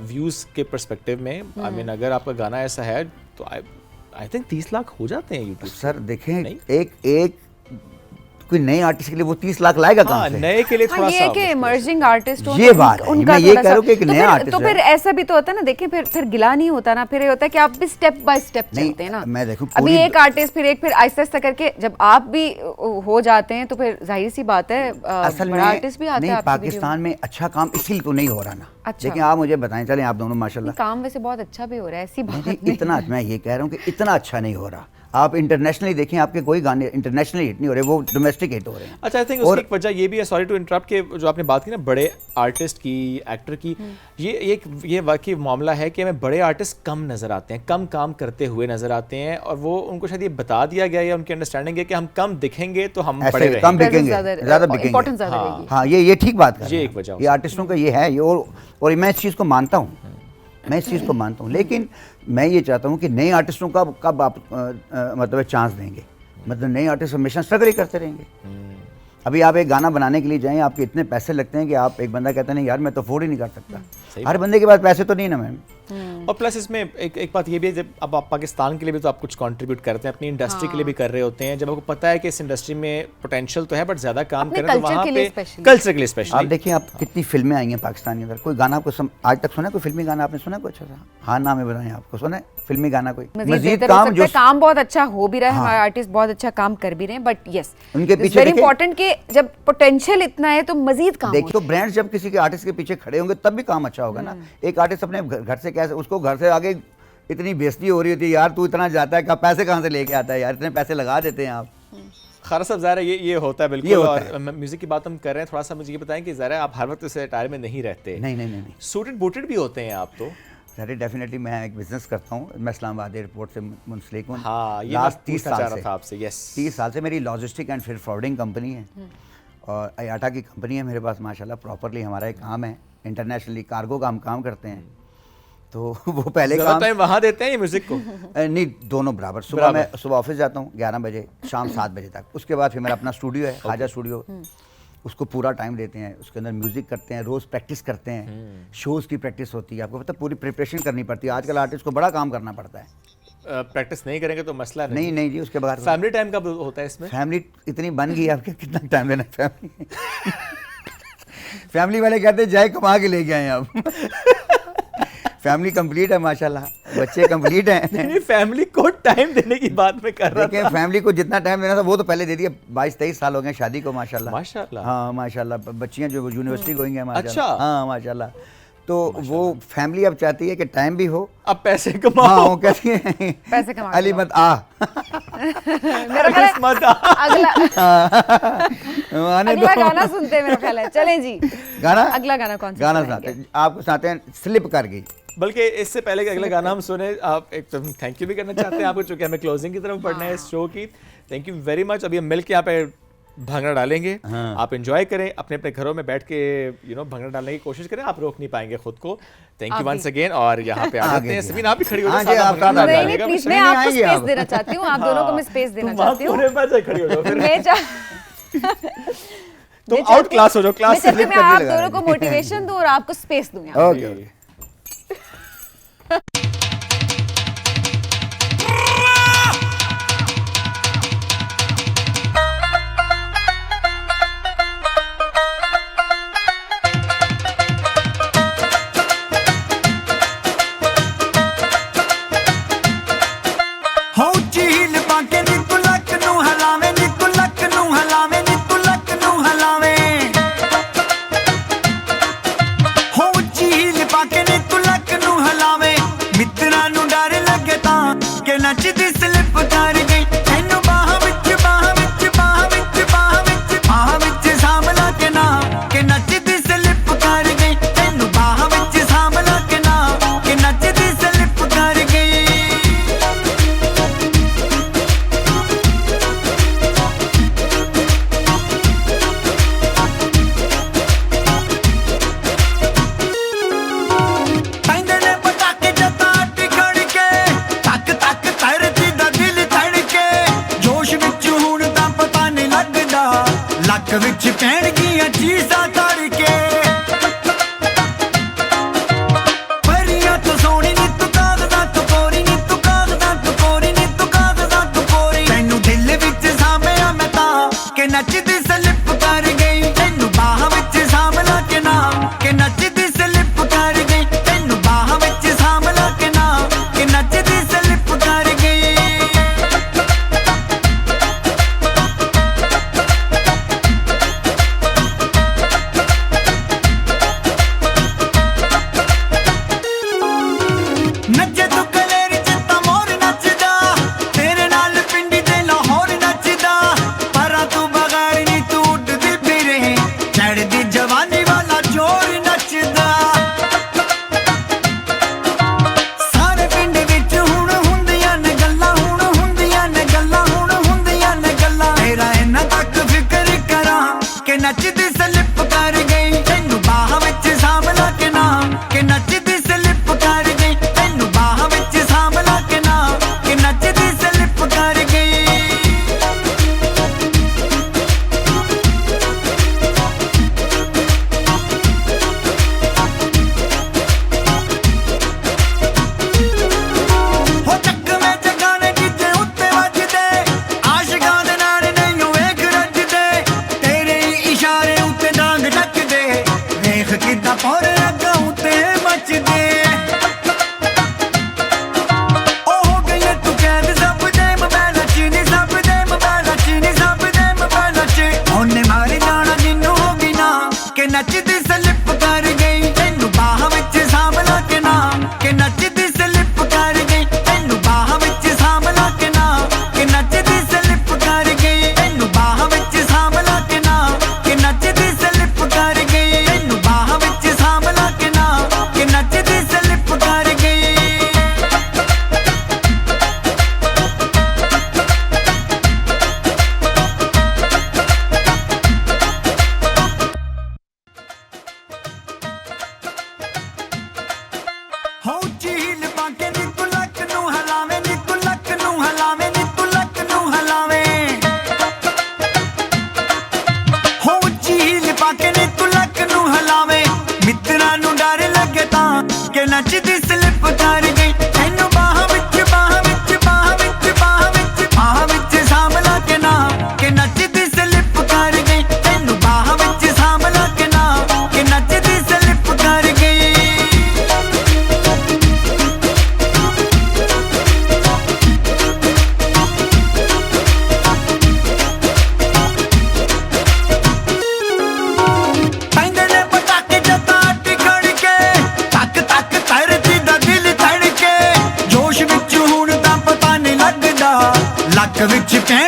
व्यूज़ के पर्सपेक्टिव में, आई मीन अगर आपका गाना ऐसा है तो आई थिंक 30 लाख हो जाते हैं यूट्यूब। सर देखें, नहीं? एक कोई नए आर्टिस्ट के लिए वो 30 लाख लाएगा हाँ, कहाँ से? नए के लिए थोड़ा हाँ, ये सा है कि इमर्जिंग आर्टिस्ट ये बात है, मैं ये कह रहा हूँ कि एक नया artist तो फिर है। ऐसा भी तो होता है ना, देखिए फिर गिला नहीं होता ना, फिर ये होता है कि आप भी स्टेप बाय स्टेप नहीं, चलते हैं ना। मैं देखूं अभी पूरी- एक आर्टिस्ट फिर आहिस्ता आहिस्ता करके जब आप भी हो जाते हैं, तो फिर जाहिर सी बात है असल में बड़ा आर्टिस्ट भी आता नहीं, है आपकी वीडियो पाकिस्तान में अच्छा काम इसीलिए तो नहीं हो रहा ना। अच्छा। लेकिन आप मुझे बताएं, चलें आप दोनों माशाल्लाह, में। काम वैसे बहुत अच्छा भी हो रहा है, ऐसी बात नहीं, नहीं। इतना मैं ये कह रहा हूँ कि इतना अच्छा नहीं हो रहा। आप इंटरनेशनली देखें, आपके कोई गाने इंटरनेशनली हिट नहीं हो रहे, वो डोमेस्टिक हिट हो रहे हैं। अच्छा, आई थिंक और- उसकी एक वजह ये भी है, सॉरी टू इंटरप्ट, के जो आपने बात की ना बड़े आर्टिस्ट की, एक्टर की, ये वाकई मामला है कि हमें बड़े आर्टिस्ट कम नज़र आते हैं, कम काम करते हुए नज़र आते हैं, और वो उनको शायद ये बता दिया गया, या उनकी अंडरस्टैंडिंग है कि हम कम दिखेंगे तो हम बड़े ऐसे कम रहेंगे। बिकेंगे, ज़्यादा बिकेंगे। इंपॉर्टेंस ज़्यादा हाँ। रहेगी। हाँ, ये ठीक बात कर ये रहे एक हैं। वजह हो ये आर्टिस्टों का ये है, ये और मैं इस चीज़ को मानता हूँ, मैं इस चीज़ को मानता हूँ। लेकिन मैं ये चाहता हूँ कि नए आर्टिस्टों का कब आप मतलब चांस देंगे? मतलब नए आर्टिस्ट हमेशा स्ट्रगल ही करते रहेंगे। अभी आप एक गाना बनाने के लिए जाएं, आपके इतने पैसे लगते हैं कि आप, एक बंदा कहता है नहीं यार मैं तो अफोर्ड ही नहीं कर सकता। हर बंदे के पास पैसे तो नहीं ना मैम। और प्लस इसमें एक बात ये भी है, जब अब आप पाकिस्तान के लिए भी तो आप कुछ कंट्रीब्यूट करते हैं, अपनी इंडस्ट्री के लिए भी कर रहे होते हैं, जब आपको पता है कि इस इंडस्ट्री में पोटेंशियल तो है बट ज़्यादा काम अपने करें तो culture वहाँ के लिए पे specially। कल्चर के लिए आप स्पेशली। देखिए, आप कितनी फिल्में आई हैं पाकिस्तान के अंदर, कोई गाना आपको आज तक सुना है? कोई फिल्मी गाना आपने सुना है कोई अच्छा सा? हाँ, नाम है बताएं, आपको सुना है फिल्मी गाना कोई? मजीद काम जो काम बहुत अच्छा हो भी रहा है, हमारे आर्टिस्ट बहुत अच्छा काम कर भी रहे हैं, बट यस उनके पीछे वेरी देखिए- इंपॉर्टेंट कि जब पोटेंशियल इतना है तो मजीद काम देखिए, तो ब्रांड्स जब किसी के आर्टिस्ट के पीछे खड़े होंगे तब भी काम अच्छा होगा ना। एक आर्टिस्ट अपने घर से कैसे, उसको घर से आगे इतनी बेइज्जती हो रही होती है, यार तू इतना जाता है, क्या पैसे कहाँ से लेके आता है यार, इतने पैसे लगा देते हैं आप। खारा साहब ज़ाहिर है ये होता है बिल्कुल। ये होता और म्यूजिक की बात हम कर रहे हैं, थोड़ा सा मुझे ये बताएं कि ज़ाहिर है आप हर वक्त इस अटायर में नहीं रहते। नहीं नहीं नहीं नहीं, सूटेड बूटेड भी होते हैं आप तो। अरे डेफिनेटली मैं एक बिजनेस करता हूँ, मैं इस्लामाबाद एयरपोर्ट से मुंसलिक हूँ। हाँ, ये लास्ट मैं 30 पूछना चाह साल रहा से, था आपसे। यस, 30 साल से मेरी लॉजिस्टिक एंड फिर फॉरवर्डिंग कंपनी है, और आयाटा की कंपनी है मेरे पास माशाल्लाह। प्रॉपरली हमारा एक काम है, इंटरनेशनली कार्गो का हम काम करते हैं। तो वो पहले ज़्यादा काम टाइम वहाँ देते हैं ये म्यूजिक को? नहीं, दोनों बराबर। सुबह मैं सुबह ऑफिस जाता हूँ 11 बजे, शाम 7 बजे तक। उसके बाद फिर मेरा अपना स्टूडियो है, खाजा स्टूडियो, उसको पूरा टाइम देते हैं, उसके अंदर म्यूजिक करते हैं, रोज़ प्रैक्टिस करते हैं, शोज़ की प्रैक्टिस होती है, आपको पता पूरी प्रिपरेशन करनी पड़ती है। आजकल आर्टिस्ट को बड़ा काम करना पड़ता है। प्रैक्टिस नहीं करेंगे तो मसला नहीं नहीं जी, उसके बाद फैमिली टाइम कब होता है इसमें? फैमिली इतनी बन गई आपके, कितना टाइम देना फैमिली। फैमिली वाले कहते हैं जाए कमा के लेके आए आप। फैमिली कंप्लीट है माशाल्लाह, बच्चे कंप्लीट हैं। नहीं, फैमिली को टाइम देने की बात मैं कर रहा देखिए, फैमिली को जितना टाइम देना था वो तो पहले दे दिया। 22-23 साल हो गए शादी को माशाल्लाह। माशाल्लाह। हाँ माशाल्लाह, बच्चियां जो यूनिवर्सिटी गोइंग है माशाल्लाह। अच्छा। हाँ माशाल्लाह। तो वो फैमिली अब चाहती है कि टाइम भी हो, अब पैसे कमाओ। हाँ वो कहती है पैसे कमा के अली लो। मत आ। मेरा ख्याल है किस्मत। अगला आने अगला दो। गाना सुनते हैं मेरा ख्याल है। चलें जी, गाना अगला गाना कौन सा गाना सुनाएंगे? सुनाते हैं, आपको सुनाते हैं स्लिप कर गई। बल्कि इससे पहले कि अगला गाना हम सुने, आप एक तो थैंक यू भी करना चाहते हैं आपको, चूंकि हमें क्लोजिंग की तरफ बढ़ना है इस शो की। Thank you very much. अभी हम मिल के यहाँ पे भंगड़ा डालेंगे। हाँ। आप एंजॉय करें, अपने अपने घरों में बैठ के भंगड़ा डालने की कोशिश करें, आप रोक नहीं पाएंगे खुद को। थैंक यू आप वंस भी। अगेन। और यहाँ पे आ जाते हैं समीन, आप भी खड़ी हो हाँ जाओ, जी, सादा आप भंगड़ा सादा डालिएगा। नहीं नहीं प्लीज, बस मैं नहीं आपको आएंगे स्पेस आप। देना चाहती हूँ, आप दोनों को मैं स्पेस देना तुम वहाँ चाहती हूँ। कोने पे जाके खड़ी हो जाओ फिर। मैं चाह तुम मैं आउट चाहती क्लास हो जाओ, मैं क्लास से चाहती लिप हूँ मैं करके आप लगा दोनों को रही। मोटिवेशन दूं और आपको स्पेस दूं यहाँ। Okay okay. ਹੋ ਝੀਲ ਪਾ ਕੇ ਨੀ ਤੂੰ ਲੱਕ ਨੂੰ ਹਲਾਵੇਂ, ਨੀ ਤੂੰ ਲੱਕ ਨੂੰ ਹਲਾਵੇਂ, ਨੀ ਤੂੰ ਲੱਕ ਨੂੰ ਹਲਾਵੇਂ। ਹੋ ਝੀਲ ਪਾ ਕੇ ਨੀ ਤੂੰ ਲੱਕ ਨੂੰ ਹਲਾਵੇਂ, ਮਿੱਤਰਾਂ ਨੂੰ ਡਰ ਲੱਗੇ ਤਾਂ ਕਿ ਨੱਚਦੀ ਸਲਿੱਪ ਕਰ ਗਈ। ਤੈਨੂੰ ਬਾਹਾਂ ਵਿੱਚ ਬਾਹਾਂ ਵਿੱਚ ਬਾਹਾਂ ਵਿੱਚ ਬਾਹਾਂ ਵਿੱਚ ਬਾਹਾਂ ਵਿੱਚ ਸਾਂਭਲਾ ਕੇ ਨਾ ਕਿ ਨੱਚਦੀ ਸਲਿੱਪ ਕਰ ਗਈ। ਤੈਨੂੰ ਬਾਹਾਂ ਵਿੱਚ ਸਾਂਭਲਾ ਕੇ ਨਾ ਕਿ ਨੱਚਦੀ ਸਲਿੱਪ ਕਰ ਗਈ। ਪੈਂਦੇ ਨੇ ਪਟਾਕੇ ਜੱਟਾਂ ਅੱਡੀ ਖੜ ਕੇ, ਤੱਕ ਤੱਕ ਧਰਤੀ ਦਾ ਦਿਲ ਧੜਕੇ। ਜੋਸ਼ ਵਿੱਚ ਹੁਣ ਤਾਂ ਪਤਾ ਨਹੀਂ ਲੱਗਦਾ, ਲੱਕ ਵਿੱਚ ਪੈਣਗੀਆਂ ਚੀਜ਼ਾਂ ਤੜਕੇ। ਪਰੀਆਂ ਤੋਂ ਸੋਹਣੀ ਨੀ ਤੂੰ ਕਾਗਜ਼ਾਂ ਤੋਂ ਕੋਰੀ, ਨੀ ਤੂੰ ਕਾਗਜ਼ਾਂ ਤੋਂ ਕੋਰੀ, ਨੀ ਤੂੰ ਕਾਗਜ਼ਾਂ ਤੋਂ ਕੋਰੀ। ਤੈਨੂੰ ਦਿਲ ਵਿੱਚ ਸਾਂਭਿਆ ਮੈਂ ਤਾਂ ਕਿ ਨੱਚਦੀ ਸਲਿੱਪ ਕਰ ਗਈ। ਤੈਨੂੰ ਬਾਹਾਂ ਵਿੱਚ ਸਾਂਭਲਾ ਕੇ ਨਾ ਕਿ ਨੱਚਦੀ ਸਲਿੱਪ ਕਰ ਗਈ। ਤੈਨੂੰ ਬਾਹਾਂ ਵਿੱਚ ਸਾਂਭਲਾ ਕੇ ਨਾ ਕਿ ਨੱਚਦੀ ਸਲਿੱਪ ਕਰ ਗਈ। ਨੱਚੇ ਤੂੰ ਕਲੇਰੀ ਚ ਤਾਂ ਮੋਰ ਨੱਚਦਾ, ਤੇਰੇ ਨਾਲ ਪਿੰਡੀ ਤੇ ਲਾਹੌਰ ਨੱਚਦਾ। ਪਰਾਂ ਤੂੰ ਬਗੈਰ ਨੀ ਤੂੰ ਉੱਡਦੀ ਫਿਰੇ, ਚੜ੍ਹਦੀ ਜਵਾਨੀ ਵਾਲਾ ਜੋਰ ਨੱਚਦਾ। ਸਾਰੇ ਪਿੰਡ ਵਿੱਚ ਹੁਣ ਹੁੰਦੀਆਂ ਨੇ ਗੱਲਾਂ, ਹੁਣ ਹੁੰਦੀਆਂ ਨੇ ਗੱਲਾਂ, ਹੁਣ ਹੁੰਦੀਆਂ ਨੇ ਗੱਲਾਂ। ਤੇਰਾ ਇਹਨਾਂ ਤੱਕ ਫਿਕਰ ਕਰਾਂ ਕਿ ਨੱਚਦੀ ਸਲਿੱਪ ਕਰ ਗਈ। ਤੈਨੂੰ ਬਾਹਾਂ ਵਿੱਚ ਸਾਂਭਲਾ ਕੇ ਨਾ ਕਿ ਨੱਚਦੀ ਸਲਿੱਪ ਕਰ ਗਈ। ਤੈਨੂੰ ਬਾਹਾਂ ਵਿੱਚ ਸਾਂਭਲਾ ਕੇ ਨਾ ਕਿ ਨੱਚਦੀ ਸਲਿੱਪ ਕਰ ਗਈ। ਹੋ ਚੱਕਵੇਂ ਚ ਗਾਣੇ ਜਿੱਥੇ ਉੱਤੇ ਵੱਜਦੇ, ਆਸ਼ਿਕਾਂ ਦੇ ਨਾਲ ਨਹੀਂ ਉਹ ਵੇਖ ਰੱਜਦੇ। ਤੇਰੇ ਹੀ ਇਸ਼ਾਰੇ ਉੱਤੇ ਡਾਂਗ ਡੱਕਦੇ, ਵੇਖ ਕਿੱਦਾਂ ਪੌਰੇ ਅੱਗਾਂ ਉੱਤੇ ਮੱਚਦੇ। ਉਹ ਹੋ ਗਈ ਤੂੰ ਕੈਦ ਸਭ ਦੇ ਮੋਬਾਈਲ ਚ ਨੀ, ਸਭ ਦੇ ਮੋਬਾਈਲ ਚ ਨੀ, ਸਭ ਦੇ ਮੋਬਾਈਲ ਚ। ਉਹਨੇ ਮਾਰ ਜਾਣਾ ਜਿੰਨੂੰ ਹੋ ਗਈ ਨਾ ਕਿ ਨੱਚਦੀ ਸਲਿੱਪ ਕਰ ਗਈ। ਤੈਨੂੰ ਬਾਹਾਂ ਵਿੱਚ ਸਾਂਭਲਾ ਕੇ ਨਾ ਕਿ ਨੱਚਦੀ ਸਲਿੱਪ ਕਰ ਗਈ। ਤੈਨੂੰ ਬਾਹਾਂ ਵਿੱਚ ਸਾਂਭਲਾ ਕੇ ਨਾ ਕਿ ਨੱਚਦੀ ਸਲਿੱਪ ਕਰ ਗਈ। ਤੈਨੂੰ ਬਾਹਾਂ ਵਿੱਚ ਸਾਂਭਲਾ ਕੇ ਨਾ ਕਿ ਨੱਚਦੀ ਸਲਿੱਪ ਕਰ ਗਈ। ਤੈਨੂੰ ਬਾਹਾਂ ਵਿੱਚ ਸਾਂਭਲਾ ਕੇ ਨਾ ਕਿ ਨੱਚਦੀ ਸਲਿੱਪ ਕਰ ਗਈ। ਹੋ ਝੀਲ ਪਾ ਕੇ ਨੀ ਤੂੰ ਲੱਕ ਨੂੰ ਹਲਾਵੇਂ, ਨੀ ਤੂੰ ਲੱਕ ਨੂੰ ਹਲਾਵੇਂ, ਨੀ ਤੂੰ ਲੱਕ ਨੂੰ ਹਲਾਵੇਂ। ਹੋ ਝੀਲ ਪਾ ਕੇ ਨੀ ਤੂੰ ਲੱਕ ਨੂੰ ਹਲਾਵੇਂ, ਮਿੱਤਰਾਂ ਨੂੰ ਡਰ ਲੱਗੇ ਤਾਂ ਕਿ ਨੱਚਦੀ ਸਲਿੱਪ ਕਰ ਗਈ। ਤੈਨੂੰ ਬਾਹਾਂ ਵਿੱਚ ਬਾਹਾਂ ਵਿੱਚ ਬਾਹਾਂ ਵਿੱਚ ਬਾਹਾਂ ਵਿੱਚ ਬਾਹਾਂ ਵਿੱਚ ਸਾਂਭਲਾ ਕੇ ਨਾ ਕਿ ਨੱਚਦੀ ਸਲਿੱਪ ਕਰ ਗਈ। ਤੈਨੂੰ ਬਾਹਾਂ ਵਿੱਚ ਸਾਂਭਲਾ ਕੇ ਨਾ ਕਿ ਨੱਚਦੀ ਸਲਿੱਪ ਕਰ ਗਈ। ਪੈਂਦੇ ਨੇ ਪਟਾਕੇ ਜੱਟਾਂ ਅੱਡੀ ਖੜ ਕੇ, ਤੱਕ ਤੱਕ ਧਰਤੀ ਦਾ ਦਿਲ ਧੜਕੇ। ਜੋਸ਼ ਵਿੱਚ ਹੁਣ ਤਾਂ ਪਤਾ ਨਹੀਂ ਲੱਗਦਾ, ਲੱਕ ਵਿੱਚ ਪੈਣ